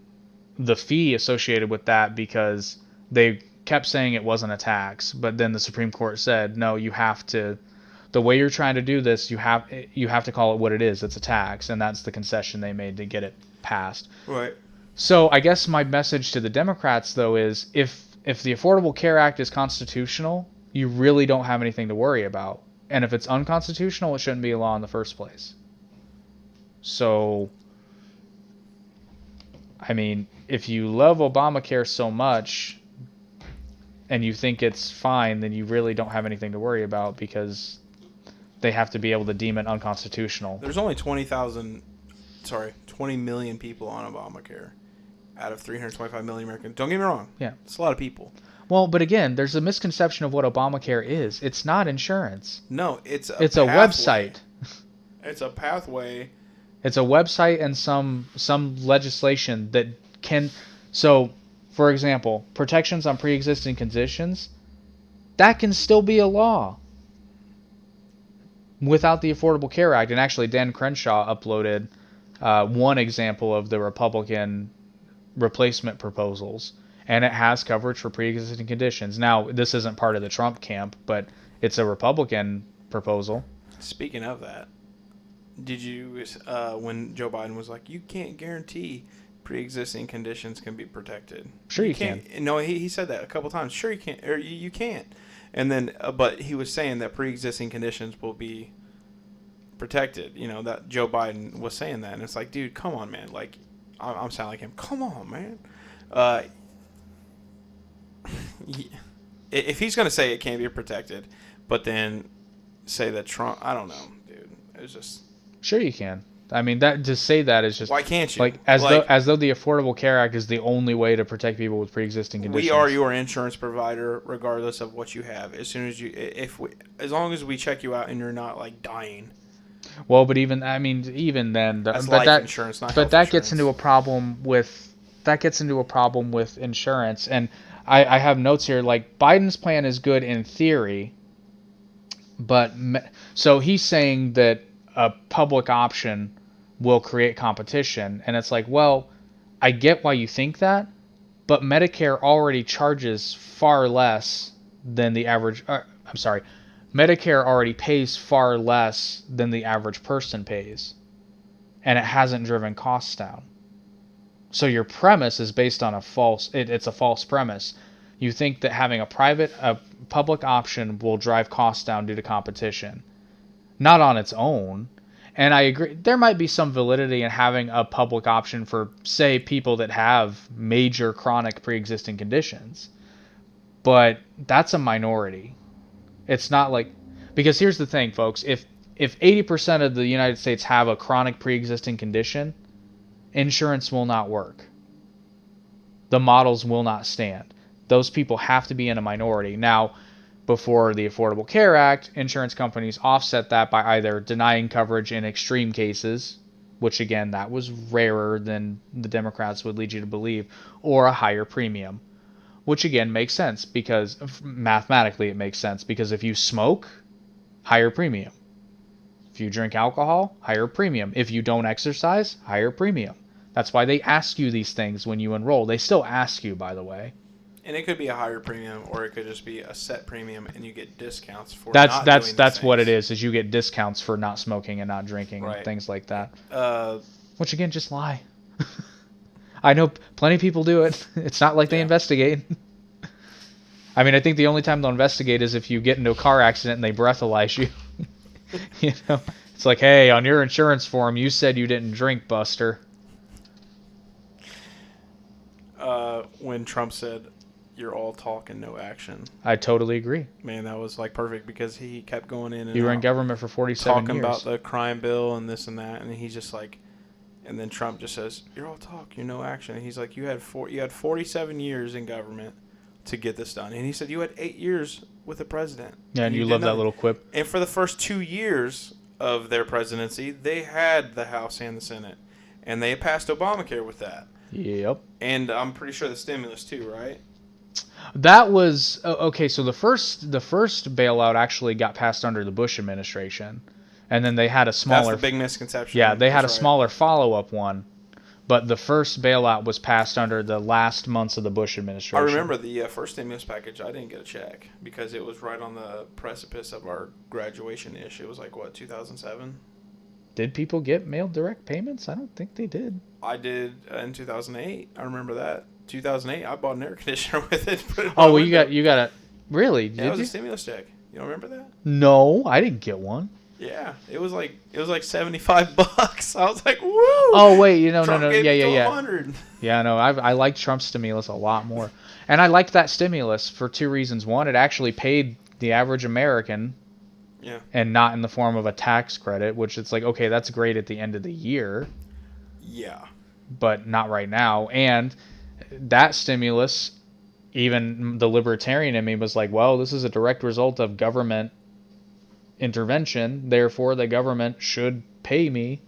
fee associated with that because they kept saying it wasn't a tax, but then the Supreme Court said, no, you have to, the way you're trying to do this, you have to call it what it is. It's a tax, and that's the concession they made to get it passed. Right. So I guess my message to the Democrats, though, is if the Affordable Care Act is constitutional, you really don't have anything to worry about. And if it's unconstitutional, it shouldn't be a law in the first place. So I mean, if you love Obamacare so much and you think it's fine, then you really don't have anything to worry about because they have to be able to deem it unconstitutional. There's only 20 million people on Obamacare out of 325 million Americans. Don't get me wrong. Yeah. It's a lot of people. Well, but again, there's a misconception of what Obamacare is. It's not insurance. No, it's a website. It's a pathway. It's a website and some legislation that can. So, for example, protections on pre-existing conditions, that can still be a law without the Affordable Care Act. And actually, Dan Crenshaw uploaded one example of the Republican replacement proposals, and it has coverage for pre-existing conditions. Now, this isn't part of the Trump camp, but it's a Republican proposal. Speaking of that, did you, when Joe Biden was like, you can't guarantee pre-existing conditions can be protected. Sure you can. No, he said that a couple times. Sure you can't, or you can't. And then, but he was saying that pre-existing conditions will be protected. You know, that Joe Biden was saying that. And it's like, dude, come on, man. Like, I'm sounding like him. Come on, man. If he's going to say it can't be protected, but then say that Trump, I don't know, dude. It's just. Sure you can. I mean, that to say that is just. Why can't you? Like as though the Affordable Care Act is the only way to protect people with pre-existing conditions. We are your insurance provider, regardless of what you have. As long as we check you out and you're not like dying. Well, but even then, that's life insurance, not health that insurance. gets into a problem with insurance. And I have notes here like Biden's plan is good in theory, but so he's saying that a public option will create competition, and it's like, well, I get why you think that, but Medicare already charges far less than the average. Medicare already pays far less than the average person pays, and it hasn't driven costs down. So your premise is based on it's a false premise. You think that having a public option will drive costs down due to competition. Not on its own. And I agree, there might be some validity in having a public option for, say, people that have major chronic pre-existing conditions. But that's a minority. It's not like, because here's the thing, folks, if 80% of the United States have a chronic pre-existing condition, insurance will not work. The models will not stand. Those people have to be in a minority. Now, before the Affordable Care Act, insurance companies offset that by either denying coverage in extreme cases, which again, that was rarer than the Democrats would lead you to believe, or a higher premium, which again makes sense because mathematically it makes sense because if you smoke, higher premium. If you drink alcohol, higher premium. If you don't exercise, higher premium. That's why they ask you these things when you enroll. They still ask you, by the way. And it could be a higher premium, or it could just be a set premium, and you get discounts for that's not doing these that's what it things. is you get discounts for not smoking and not drinking Right. and things like that. Uh, Which again, just lie. I know plenty of people do it. It's not like they investigate. I mean, I think the only time they'll investigate is if you get into a car accident and they breathalyze you. You know, it's like, hey, on your insurance form, you said you didn't drink, Buster. when Trump said, "You're all talk and no action." I totally agree. Man, that was like perfect because he kept going in and You were in out, government for 47 talking years. about the crime bill and this and that, and he's just like, and then Trump just says, "You're all talk, you're no action." And he's like, "You had 47 years in government to get this done," and he said, "You had 8 years with the president." Yeah, and you did love that nothing." little quip. And for the first 2 years of their presidency, they had the House and the Senate, and they passed Obamacare with that. Yep. And I'm pretty sure the stimulus too, right? That was okay. So the first bailout actually got passed under the Bush administration, and then they had a smaller. That's the big misconception. Yeah, they had a That's right. smaller follow-up one, but the first bailout was passed under the last months of the Bush I administration. remember the first stimulus package. I didn't get a check because it was right on the precipice of our graduation-ish. It was like, what, 2007? Did people get mail direct payments? I don't think they did. I did in 2008. I remember that. 2008, I bought an air conditioner with it. Put it in Oh, my well, window. you got a really? Yeah, it Did was you? a stimulus check. You don't remember that? No, I didn't get one. Yeah, it was like $75. I was like, woo! Oh wait, no, Trump no, gave yeah, me yeah. 100. Yeah, no, I liked Trump's stimulus a lot more, and I liked that stimulus for two reasons. One, it actually paid the average American, Yeah. and not in the form of a tax credit, which it's like, okay, that's great at the end of the year, Yeah. but not right now. And that stimulus, even the libertarian in me was like, well, this is a direct result of government intervention, therefore the government should pay me.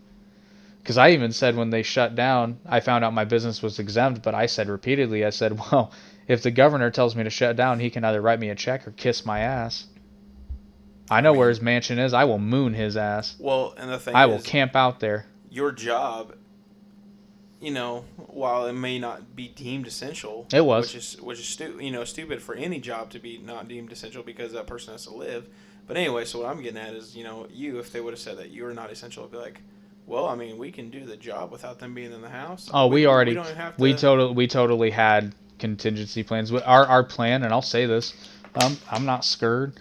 Because I even said when they shut down, I found out my business was exempt, but I said repeatedly, I said, well, if the governor tells me to shut down, he can either write me a check or kiss my ass. I know where his mansion is. I will moon his ass. Well, and the thing I is, will camp out there. your job, while it may not be deemed essential, It was. which is stupid for any job to be not deemed essential because that person has to live. But anyway, so what I'm getting at is, if they would have said that you are not essential, I'd be like, well, I mean, we can do the job without them being in the house. Oh, we already, don't have to, we totally had contingency plans. Our plan, and I'll say this, I'm not scared.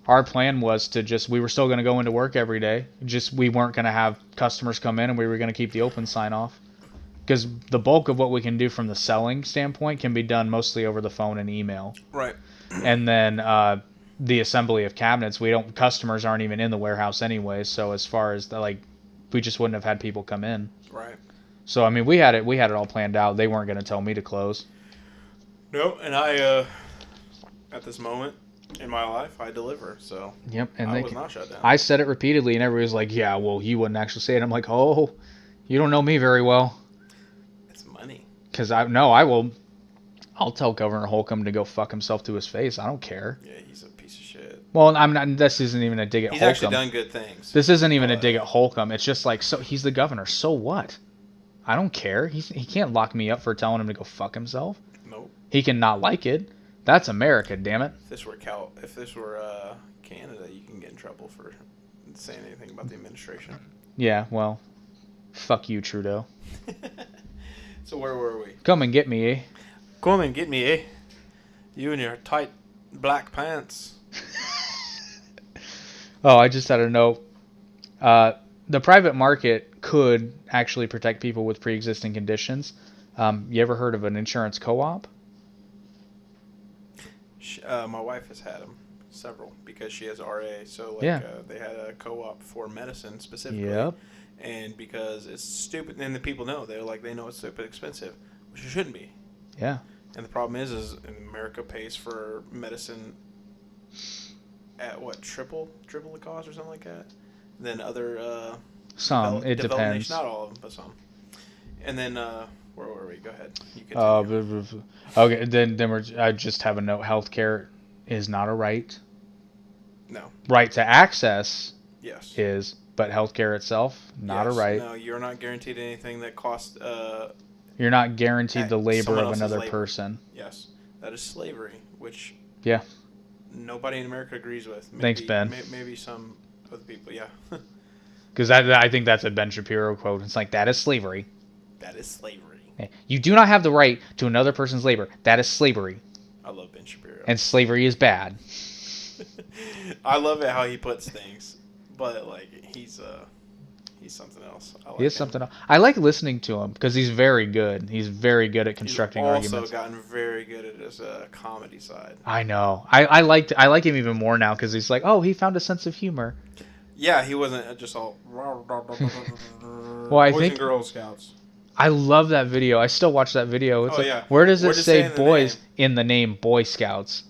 Our plan was we were still going to go into work every day. Just we weren't going to have customers come in, and we were going to keep the open sign off. Because the bulk of what we can do from the selling standpoint can be done mostly over the phone and email. Right. And then the assembly of cabinets, customers aren't even in the warehouse anyway. So as far as we just wouldn't have had people come in. Right. So I mean, we had it all planned out. They weren't going to tell me to close. No, and I, at this moment in my life, I deliver. So Yep, and I was not shut down. I said it repeatedly, and everybody was like, "Yeah, well, you wouldn't actually say it." I'm like, "Oh, you don't know me very well." It's money. Because I will. I'll tell Governor Holcomb to go fuck himself to his face. I don't care. Yeah, he's a piece of shit. Well, I'm not. This isn't even a dig at He's Holcomb. actually done good things. This isn't even a dig at Holcomb. It's just like, so he's the governor. So what? I don't care. He can't lock me up for telling him to go fuck himself. Nope. He can not like it. That's America, damn it. If this were Canada, you can get in trouble for saying anything about the administration. Yeah, well, fuck you, Trudeau. So where were we? Come and get me, eh? Come and get me, eh? You and your tight black pants. Oh, I just had a note. The private market could actually protect people with pre-existing conditions. You ever heard of an insurance co-op? My wife has had them, several, because she has RA. So Yeah. they had a co-op for medicine specifically. Yep. And because it's stupid, and the people know, they know it's stupid expensive, which it shouldn't be. Yeah. And the problem is America pays for medicine at what, triple the cost or something like that, than other Some. It developed depends. nations. Not all of them, but some. And then where were we? Go ahead. You continue. Okay, then I just have a note. Healthcare is not a right. No. Right to access Yes. is, but healthcare itself, not a Yes. right. No, you're not guaranteed anything that costs. You're not guaranteed the labor someone of else's another labor. person. Yes, that is slavery, which Yeah. nobody in America agrees with. Maybe, Thanks, Ben. Maybe some other people. Yeah. Because I think that's a Ben Shapiro quote. It's like, that is slavery. That is slavery. You do not have the right to another person's labor. That is slavery. I love Ben Shapiro. And slavery is bad. I love it how he puts things, but he's something else. I like He is him. something else. I like listening to him because he's very good. He's very good at constructing He's arguments. also gotten very good at his comedy side. I know. I like him even more now because he's like, oh, he found a sense of humor. Yeah, he wasn't just all. I Boys think- and Girl Scouts. I love that video. I still watch that video. It's Oh, like, yeah. where does Where'd it it say say in the boys name? in the name Boy Scouts?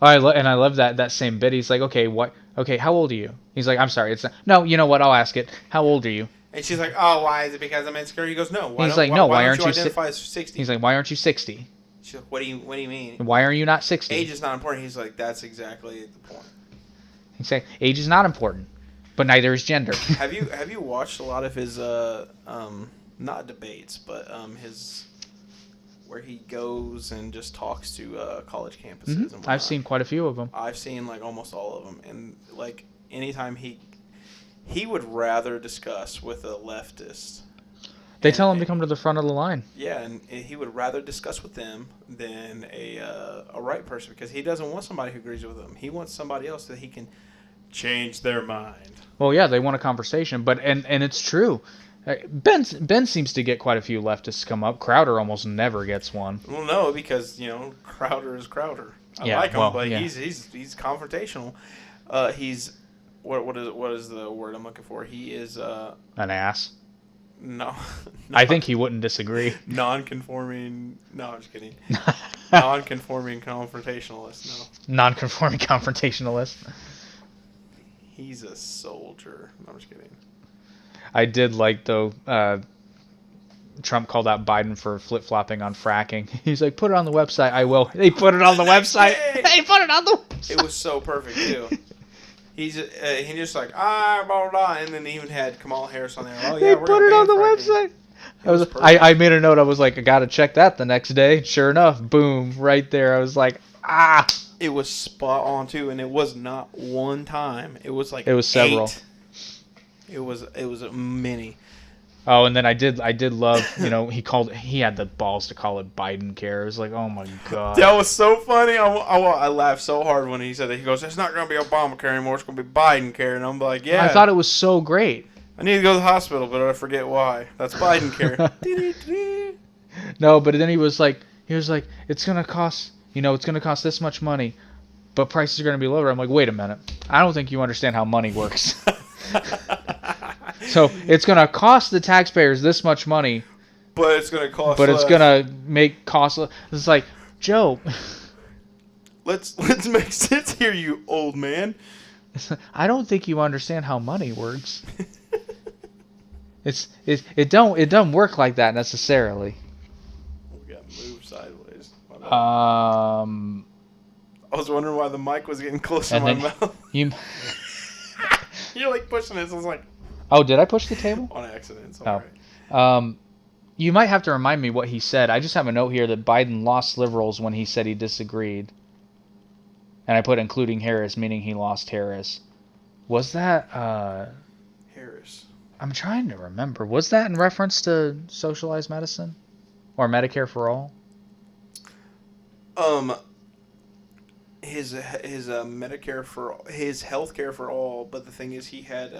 Oh, and I love that same bit. He's like, okay, what? Okay, how old are you? He's like, I'm sorry, it's not. No, you know what? I'll ask it. How old are you? And she's like, "Oh, why is it because I'm insecure?" He goes, "No." Why He's don't- like, "No, why don't aren't you si-" identify as 60? He's like, why aren't you 60? She's like, what do you mean? Why are you not 60? Age is not important. He's like, that's exactly the point. He's like, age is not important, but neither is gender. Have you watched a lot of his not debates, but his where he goes and just talks to college campuses and whatnot? I've seen quite a few of them. I've seen almost all of them, and anytime he would rather discuss with a leftist. They tell him to come to the front of the line. Yeah, and he would rather discuss with them than a right person because he doesn't want somebody who agrees with him. He wants somebody else that he can change their mind. Well, yeah, they want a conversation, but and it's true. Ben seems to get quite a few leftists come up. Crowder almost never gets one. Well, no, because Crowder is Crowder. I like him, but he's confrontational. He's what is the word I'm looking for? He is An ass. no. I think he wouldn't disagree. Non-conforming. No, I'm just kidding. Non-conforming confrontationalist. No, Non-conforming confrontationalist. he's a soldier. No, I'm just kidding. I did like, though, Trump called out Biden for flip-flopping on fracking. He's like, put it on the website. I will. They put it on the website. They put it on the website. It was so perfect, too. He just like, blah, blah, blah, and then he even had Kamala Harris on there. Oh, yeah, They we're put gonna it on the ban fracking. website. I made a note. I was like, I got to check that the next day. Sure enough, boom, right there. I was like, ah. It was spot on, too, and it was not one time. It was like It was several. 8. It was many. Oh, and then I did love, he had the balls to call it Biden care. It was like, oh my God. That was so funny. I laughed so hard when he said that. He goes, it's not going to be Obamacare anymore. It's going to be Biden care. And I'm like, yeah. I thought it was so great. I need to go to the hospital, but I forget why. That's Biden care. No, but then he was like, it's going to cost, it's going to cost this much money, but prices are going to be lower. I'm like, wait a minute. I don't think you understand how money works. So it's going to cost the taxpayers this much money, but it's going to cost but less. it's going to make cost. It's like, Joe. Let's make sense here, you old man. I don't think you understand how money works. It don't work like that necessarily. We got moved sideways. I I was wondering why the mic was getting close to And my then mouth. You're like pushing it. So I was like, Oh, did I push the table? on accident. So Oh. right. You might have to remind me what he said. I just have a note here that Biden lost liberals when he said he disagreed. And I put including Harris, meaning he lost Harris. Was that, Harris. I'm trying to remember. Was that in reference to socialized medicine? Or Medicare for all? His Medicare for his healthcare for all, but the thing is, he had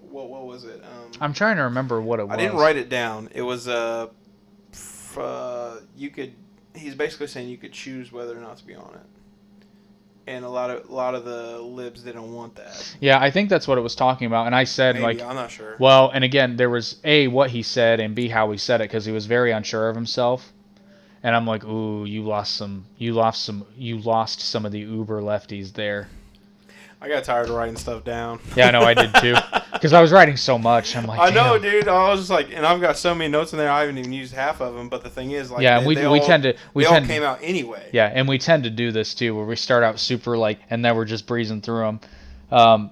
what was it? I'm trying to remember what it was. I didn't write it down. It was you could. He's basically saying you could choose whether or not to be on it, and a lot of the libs didn't want that. Yeah, I think that's what it was talking about. And I said, Maybe, I'm not sure. Well, and again, there was A, what he said, and B, how he said it, because he was very unsure of himself. And I'm like, ooh, you lost some of the uber lefties there. I got tired of writing stuff down. Yeah, I know, I did too. Because I was writing so much. I'm like, I know, damn. dude. I was just like, and I've got so many notes in there. I haven't even used half of them. But the thing is, like, Yeah, they we all came out anyway. Yeah, and we tend to do this too, where we start out super and then we're just breezing through them.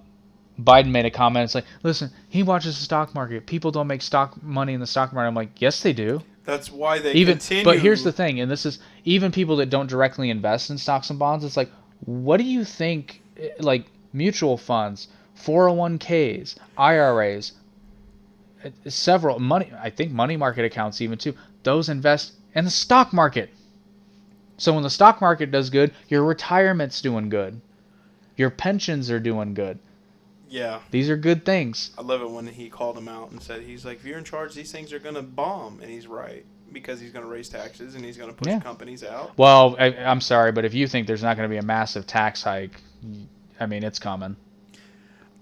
Biden made a comment. It's like, listen, he watches the stock market. People don't make stock money in the stock market. I'm like, yes, they do. That's why they continue. But here's the thing, and this is even people that don't directly invest in stocks and bonds. It's like, what do you think? Like mutual funds, 401ks, IRAs, several money. I think money market accounts even too. Those invest in the stock market. So when the stock market does good, your retirement's doing good, your pensions are doing good. Yeah. These are good things. I love it when he called him out and said, he's like, if you're in charge, these things are going to bomb. And he's right. Because he's going to raise taxes and he's going to push companies out. Well, I'm sorry, but if you think there's not going to be a massive tax hike, I mean, it's coming.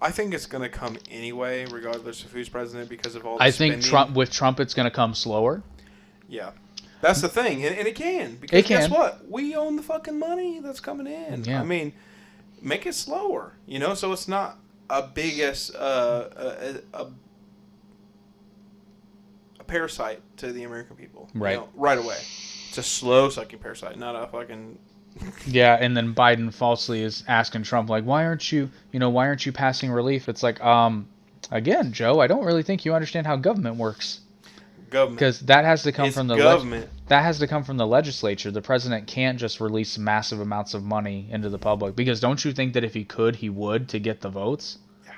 I think it's going to come anyway, regardless of who's president, because of all the spending. Think with Trump, it's going to come slower. Yeah. That's the thing. And it can. Because guess what? We own the fucking money that's coming in. Yeah. I mean, make it slower, so it's not a biggest a parasite to the American people. Right. Right away. It's a slow sucking parasite, not a fucking. Yeah, and then Biden falsely is asking Trump like, why aren't you passing relief? It's like, again, Joe, I don't really think you understand how government works. Government. Because that has to come from the government. That has to come from the legislature. The president can't just release massive amounts of money into the public. Because don't you think that if he could, he would to get the votes? Yeah.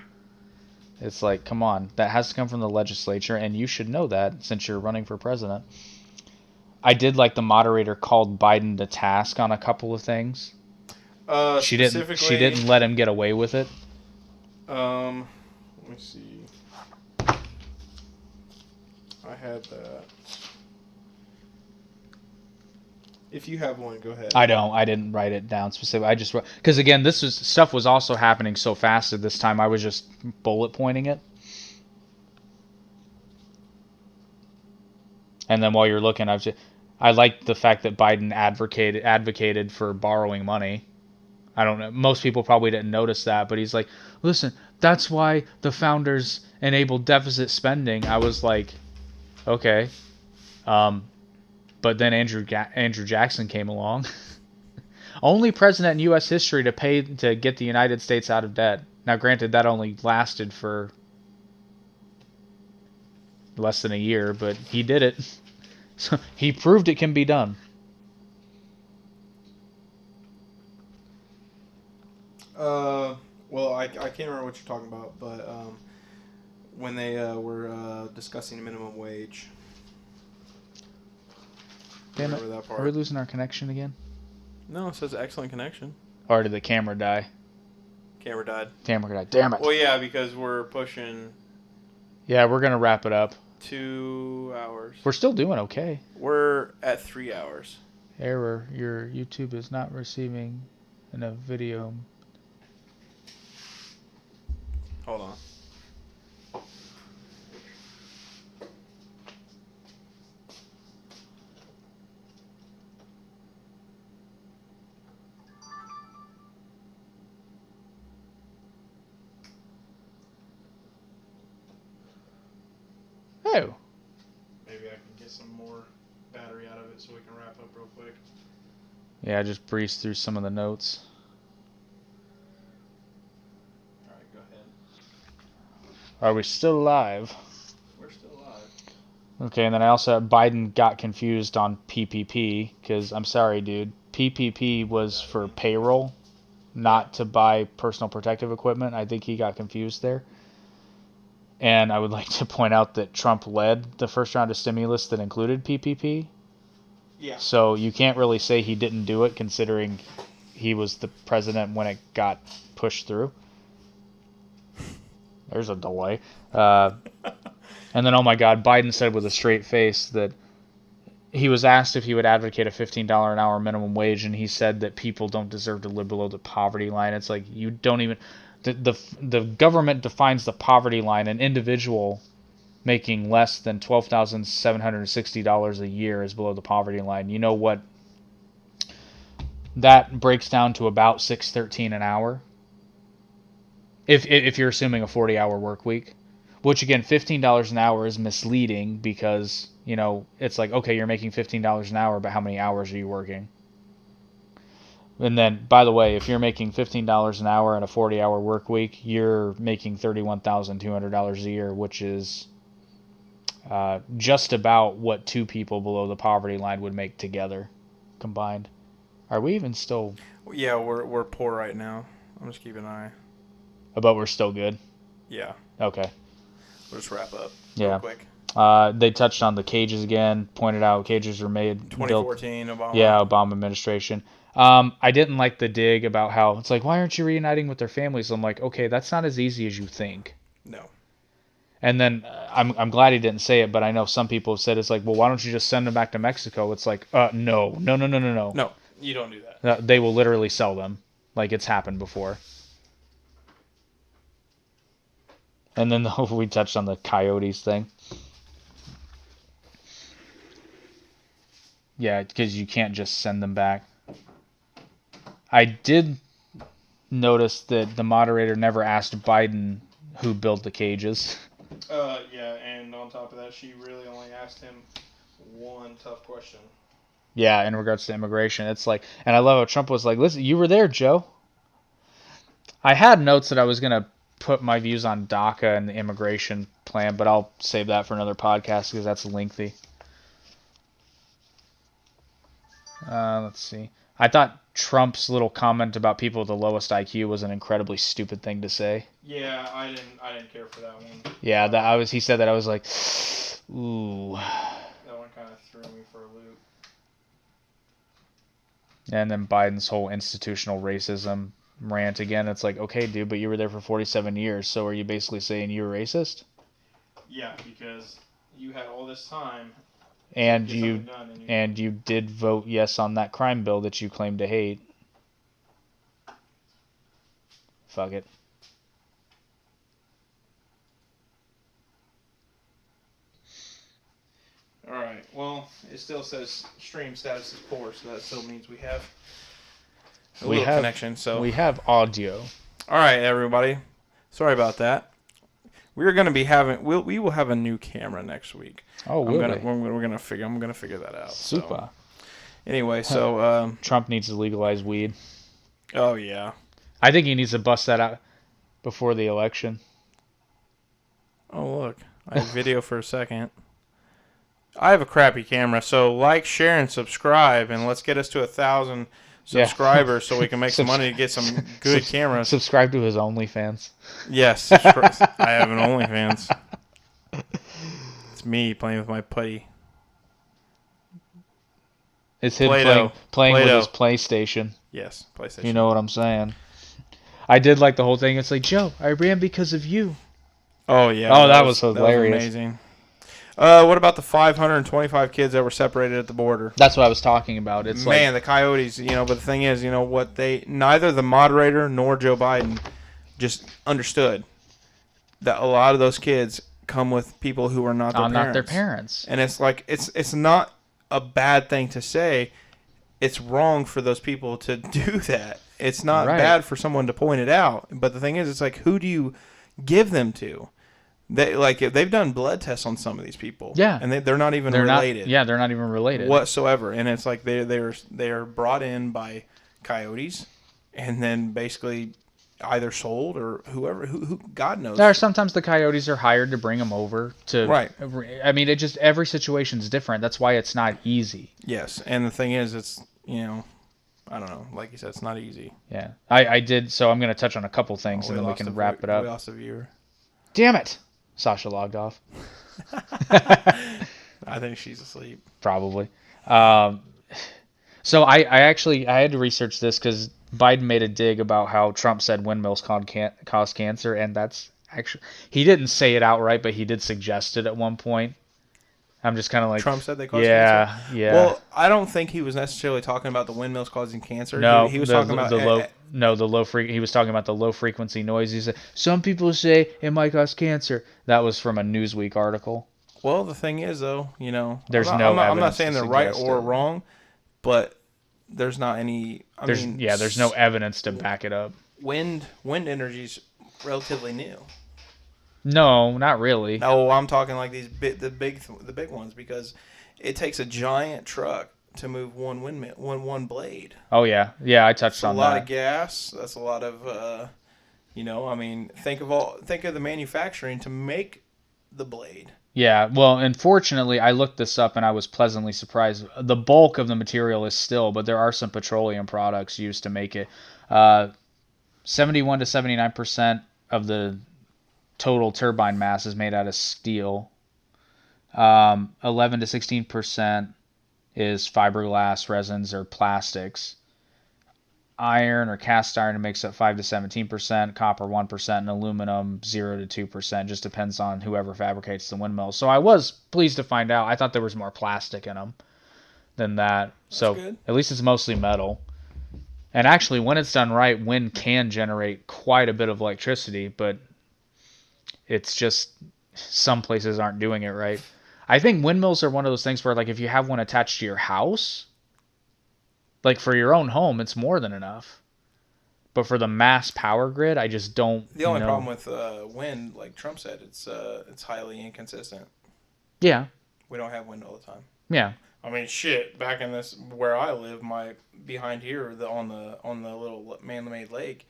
It's like, come on. That has to come from the legislature, and you should know that since you're running for president. I did like the moderator called Biden to task on a couple of things. She didn't let him get away with it. Let me see. I had that. If you have one, go ahead. I don't. I didn't write it down specifically. I just because again, stuff was also happening so fast at this time. I was just bullet pointing it. And then while you're looking, I like the fact that Biden advocated for borrowing money. I don't know. Most people probably didn't notice that, but he's like, listen, that's why the founders enabled deficit spending. I was like, okay. But then Andrew Jackson came along. Only president in U.S. history to get the United States out of debt. Now, granted, that only lasted for less than a year, but he did it. So he proved it can be done. Well, I can't remember what you're talking about, but when they were discussing minimum wage. Damn it. Remember that Are part? we losing our connection again? No, it says excellent connection. Or did the camera die? Camera died. Camera died. Damn it. Well, yeah, because we're pushing Yeah, we're going to wrap it up. 2 hours. We're still doing okay. We're at 3 hours. Error. Your YouTube is not receiving enough video. Hold on. Oh. Maybe I can get some more battery out of it so we can wrap up real quick. Yeah, just breeze through some of the notes. Alright, go ahead. Are we still live? We're still alive. Okay, and then I also Biden got confused on PPP because I'm sorry, dude. PPP was for payroll, not to buy personal protective equipment. I think he got confused there. And I would like to point out that Trump led the first round of stimulus that included PPP. Yeah. So you can't really say he didn't do it considering he was the president when it got pushed through. There's a delay. And then, oh my God, Biden said with a straight face that he was asked if he would advocate a $15 an hour minimum wage, and he said that people don't deserve to live below the poverty line. It's like you don't even... The government defines the poverty line. An individual making less than $12,760 a year is below the poverty line. You know what? That breaks down to about $6.13 an hour. If you're assuming a 40-hour work week, which again, $15 an hour is misleading because it's like, okay, you're making $15 an hour, but how many hours are you working? And then, by the way, if you're making $15 an hour and a 40-hour work week, you're making $31,200 a year, which is just about what two people below the poverty line would make together, combined. Are we even still... Yeah, we're poor right now. I'm just keeping an eye. But we're still good? Yeah. Okay. We'll just wrap up Yeah. real quick. They touched on the cages again, pointed out cages were made... 2014, Obama. Yeah, Obama administration. I didn't like the dig about how it's like, why aren't you reuniting with their families? I'm like, okay, that's not as easy as you think. No. And then I'm glad he didn't say it, but I know some people have said it's like, well, why don't you just send them back to Mexico? It's like, no. No, you don't do that. They will literally sell them, like it's happened before. And then we touched on the coyotes thing. Yeah, because you can't just send them back. I did notice that the moderator never asked Biden who built the cages. Yeah, and on top of that, she really only asked him one tough question. Yeah, in regards to immigration. It's like, and I love how Trump was like, listen, you were there, Joe. I had notes that I was going to put my views on DACA and the immigration plan, but I'll save that for another podcast because that's lengthy. Let's see. I thought Trump's little comment about people with the lowest IQ was an incredibly stupid thing to say. Yeah, I didn't care for that one. Yeah, he said that. I was like, ooh. That one kind of threw me for a loop. And then Biden's whole institutional racism. rant again. It's like, okay, dude, but you were there for 47 years, so are you basically saying you were racist? Yeah, because you had all this time. And to get you something done and you did vote yes on that crime bill that you claim to hate. Fuck it. All right. Well, it still says stream status is poor, so that still means we have a We little have- connection. So We have audio. all right, everybody. Sorry about that. We're gonna be having we will have a new camera next week. Oh, I'm will gonna they? we're gonna figure that out. So, Super. anyway, so Trump needs to legalize weed. oh yeah. I think he needs to bust that out before the election. Oh look, I have video for a second. I have a crappy camera, so like, share, and subscribe, and let's get us to 1,000 Yeah. subscribers so we can make some money to get some good cameras. Subscribe to his OnlyFans. Yes, subscribe. I have an OnlyFans. It's me playing with my putty. It's him Play-Doh. playing with Play-Doh. his PlayStation. Yes, PlayStation. You know what I'm saying? I did like the whole thing. It's like, Joe, I ran because of you. Oh yeah. Oh, that was hilarious. amazing. What about the 525 kids that were separated at the border? That's what I was talking about. It's Man, like, the Coyotes, but the thing is, what neither the moderator nor Joe Biden just understood that a lot of those kids come with people who are not their parents. not their parents. And it's like, it's not a bad thing to say. It's wrong for those people to do that. It's not Right. bad for someone to point it out. But the thing is, it's like, who do you give them to? They've done blood tests on some of these people. Yeah. And they're not even They're related. they're not even related. Whatsoever. And it's like they are brought in by coyotes and then basically either sold or whoever who God knows. Or sometimes the coyotes are hired to bring them over to. Right. I mean, every situation's different. That's why it's not easy. Yes. And the thing is, it's I don't know. Like you said, it's not easy. Yeah. I did. So I'm going to touch on a couple things and then we lost can a wrap it We up. lost a viewer. Damn it. Sasha logged off. I think she's asleep. Probably. So I had to research this because Biden made a dig about how Trump said windmills cause cancer, and that's actually, he didn't say it outright, but he did suggest it at one point. I'm just kind of like, Trump said they cause yeah, cancer? yeah. Well, I don't think he was necessarily talking about the windmills causing cancer. No, he was the, talking about the low. No, the low he was talking about the low frequency noise. He said some people say it might cause cancer. That was from a Newsweek article. Well, the thing is, though, There's I'm no not evidence saying to they're right suggest or it. wrong, but there's not any. There's no evidence to back it up. Wind energy's relatively new. No, not really. No, I'm talking like the big ones, because it takes a giant truck to move one windmill, one blade. Oh yeah, I touched That's a on lot that. of gas. That's a lot of think of the manufacturing to make the blade. Yeah, well, unfortunately, I looked this up and I was pleasantly surprised. The bulk of the material is steel, but there are some petroleum products used to make it. 71 to 79% of the total turbine mass is made out of steel. 11 to 16% is fiberglass, resins, or plastics. Iron or cast iron makes up 5 to 17%, copper 1%, and aluminum 0 to 2%. Just depends on whoever fabricates the windmills. So I was pleased to find out. I thought there was more plastic in them than that. So good. At least it's mostly metal. And actually, when it's done right, wind can generate quite a bit of electricity, but it's just some places aren't doing it right. I think windmills are one of those things where, like, if you have one attached to your house, like for your own home, it's more than enough. But for the mass power grid, I just don't The only know. problem with wind, like Trump said, it's highly inconsistent. Yeah, We don't have wind all the time. yeah. I mean, shit. Back in this where I live, behind here, on the little man-made lake,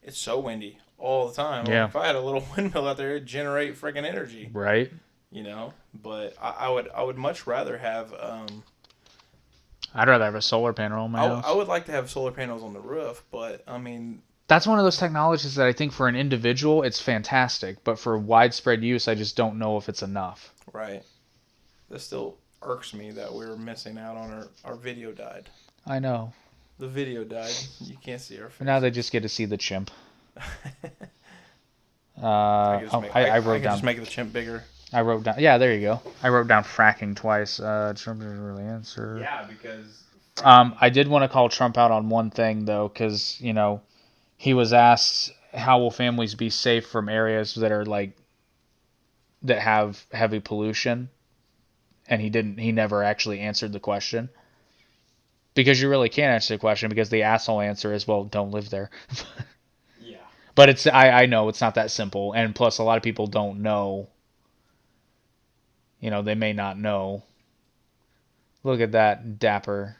it's so windy all the time. Yeah. If I had a little windmill out there, it'd generate friggin' energy. Right? But I would much rather have. I'd rather have a solar panel on my house. I would like to have solar panels on the roof, but I mean, That's one of those technologies that I think for an individual, it's fantastic. But for widespread use, I just don't know if it's enough. right. This still irks me that we were missing out on our video died. I know. The video died. You can't see our face. Now they just get to see the chimp. I can just I can wrote down. just make the chimp bigger. I wrote down. Yeah, there you go. I wrote down fracking twice. Trump didn't really answer. Yeah, because I did want to call Trump out on one thing though, because he was asked how will families be safe from areas that are that have heavy pollution, and he never actually answered the question. Because you really can't answer the question, because the asshole answer is, well, don't live there. yeah. But I know it's not that simple, and plus a lot of people don't know. They may not know. Look at that dapper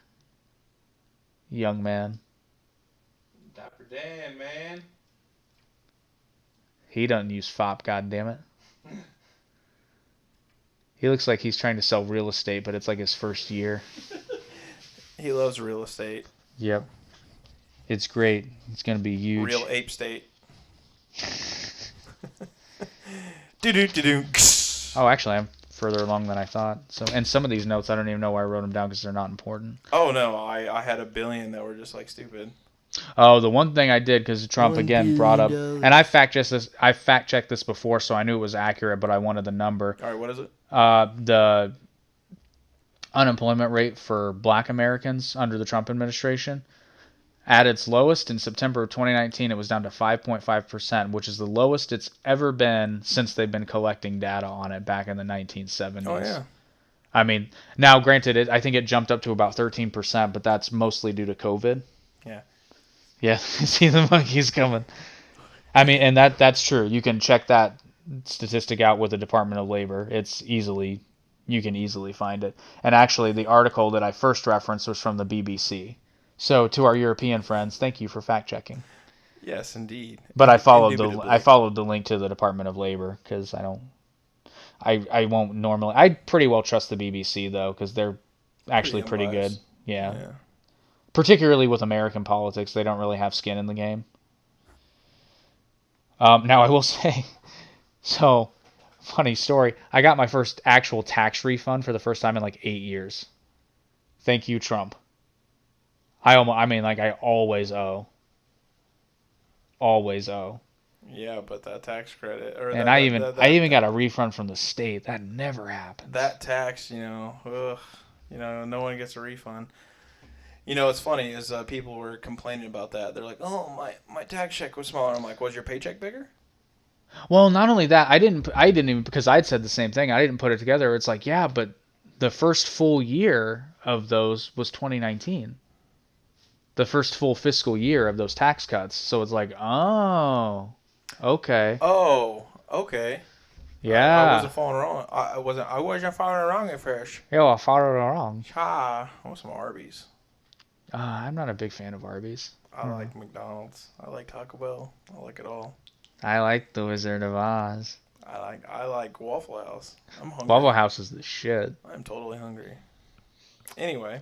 young man. Dapper Dan, man. He doesn't use FOP, goddammit. He looks like he's trying to sell real estate, but it's like his first year. He loves real estate. Yep. It's great. It's going to be huge. Real ape state. Do-do-do-do. Oh, actually, I'm further along than I thought. So, and some of these notes, I don't even know why I wrote them down because they're not important. Oh, no. I had a billion that were just, stupid. Oh, the one thing I did, because Trump again brought up, and I fact checked this before, so I knew it was accurate, but I wanted the number. All right, what is it? The unemployment rate for Black Americans under the Trump administration, at its lowest in September of 2019, it was down to 5.5%, which is the lowest it's ever been since they've been collecting data on it back in the 1970s. Oh, yeah. I mean, now granted, I think it jumped up to about 13%, but that's mostly due to COVID. Yeah. Yeah, see the monkeys coming. I mean, and that's true. You can check that statistic out with the Department of Labor. You can easily find it. And actually, the article that I first referenced was from the BBC. So, to our European friends, thank you for fact checking. Yes, indeed. But I followed Indubitably. the link to the Department of Labor because I won't normally. I pretty well trust the BBC though because they're actually pretty good. unbiased. Yeah. Particularly with American politics, they don't really have skin in the game. Now, I will say, so, funny story. I got my first actual tax refund for the first time in 8 years. Thank you, Trump. I always owe. Always owe. Yeah, but that tax credit, And I even got a refund from the state. That never happens. That tax, no one gets a refund. What's funny is people were complaining about that. They're like, "Oh, my tax check was smaller." I'm like, "Was your paycheck bigger?" Well, not only that, I didn't even, because I'd said the same thing. I didn't put it together. It's like, yeah, but the first full year of those was 2019. The first full fiscal year of those tax cuts. So it's like, oh, okay. Oh, okay. Yeah. I wasn't following wrong. I wasn't following wrong at first. Yeah, I followed it wrong. I want some Arby's. I'm not a big fan of Arby's. I like McDonald's. I like Taco Bell. I like it all. I like the Wizard of Oz. I like Waffle House. I'm hungry. Waffle House is the shit. I'm totally hungry. Anyway.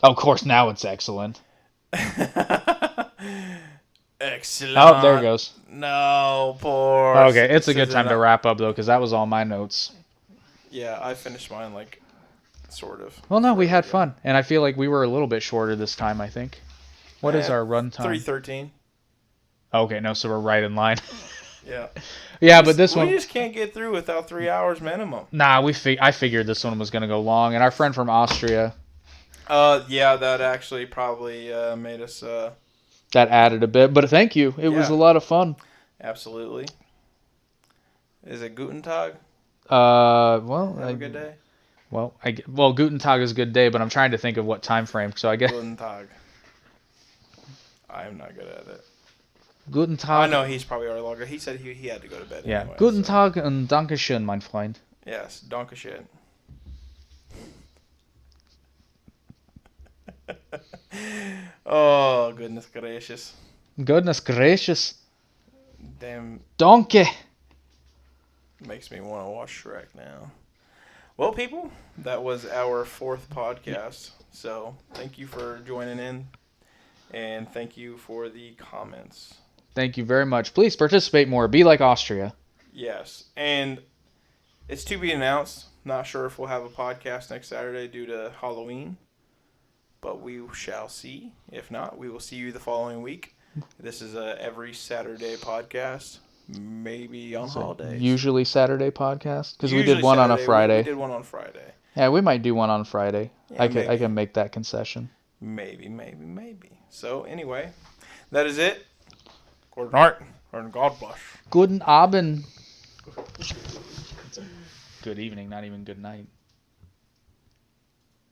Of course, now it's excellent. Excellent. Oh, there it goes. No, poor. Okay, it's a good time to wrap up, though, because that was all my notes. Yeah, I finished mine, sort of. Well, no, we had fun, and I feel like we were a little bit shorter this time, I think. What is our run time? 3:13. Okay, no, so we're right in line. Yeah. Yeah, but this one... We just can't get through without 3 hours minimum. Nah, I figured this one was going to go long, and our friend from Austria... Yeah, that actually probably made us... That added a bit, but thank you. It was a lot of fun. Absolutely. Is it Guten Tag? Well... Have a good day? Well, Guten Tag is a good day, but I'm trying to think of what time frame, so I guess... Guten Tag. I am not good at it. Guten Tag... I know he's probably our logger. He said he had to go to bed Yeah. anyway. Guten Tag und Dankeschön, mein Freund. Yes, Dankeschön. Oh, goodness gracious. Goodness gracious. Damn. Donkey. Makes me want to watch Shrek now. Well, people, that was our 4th podcast. So, thank you for joining in. And thank you for the comments. Thank you very much. Please participate more. Be like Austria. Yes. And it's to be announced. Not sure if we'll have a podcast next Saturday due to Halloween. but we shall see. If not, we will see you the following week. This is a every Saturday podcast, maybe on holidays. Usually Saturday podcast because we Usually did one on a Saturday. Friday. We did one on Friday. Yeah, we might do one on Friday. Yeah, I maybe. can make that concession. Maybe. So anyway, that is it. Gordon Hart, and God bless. Guten Abend. Good evening, not even good night.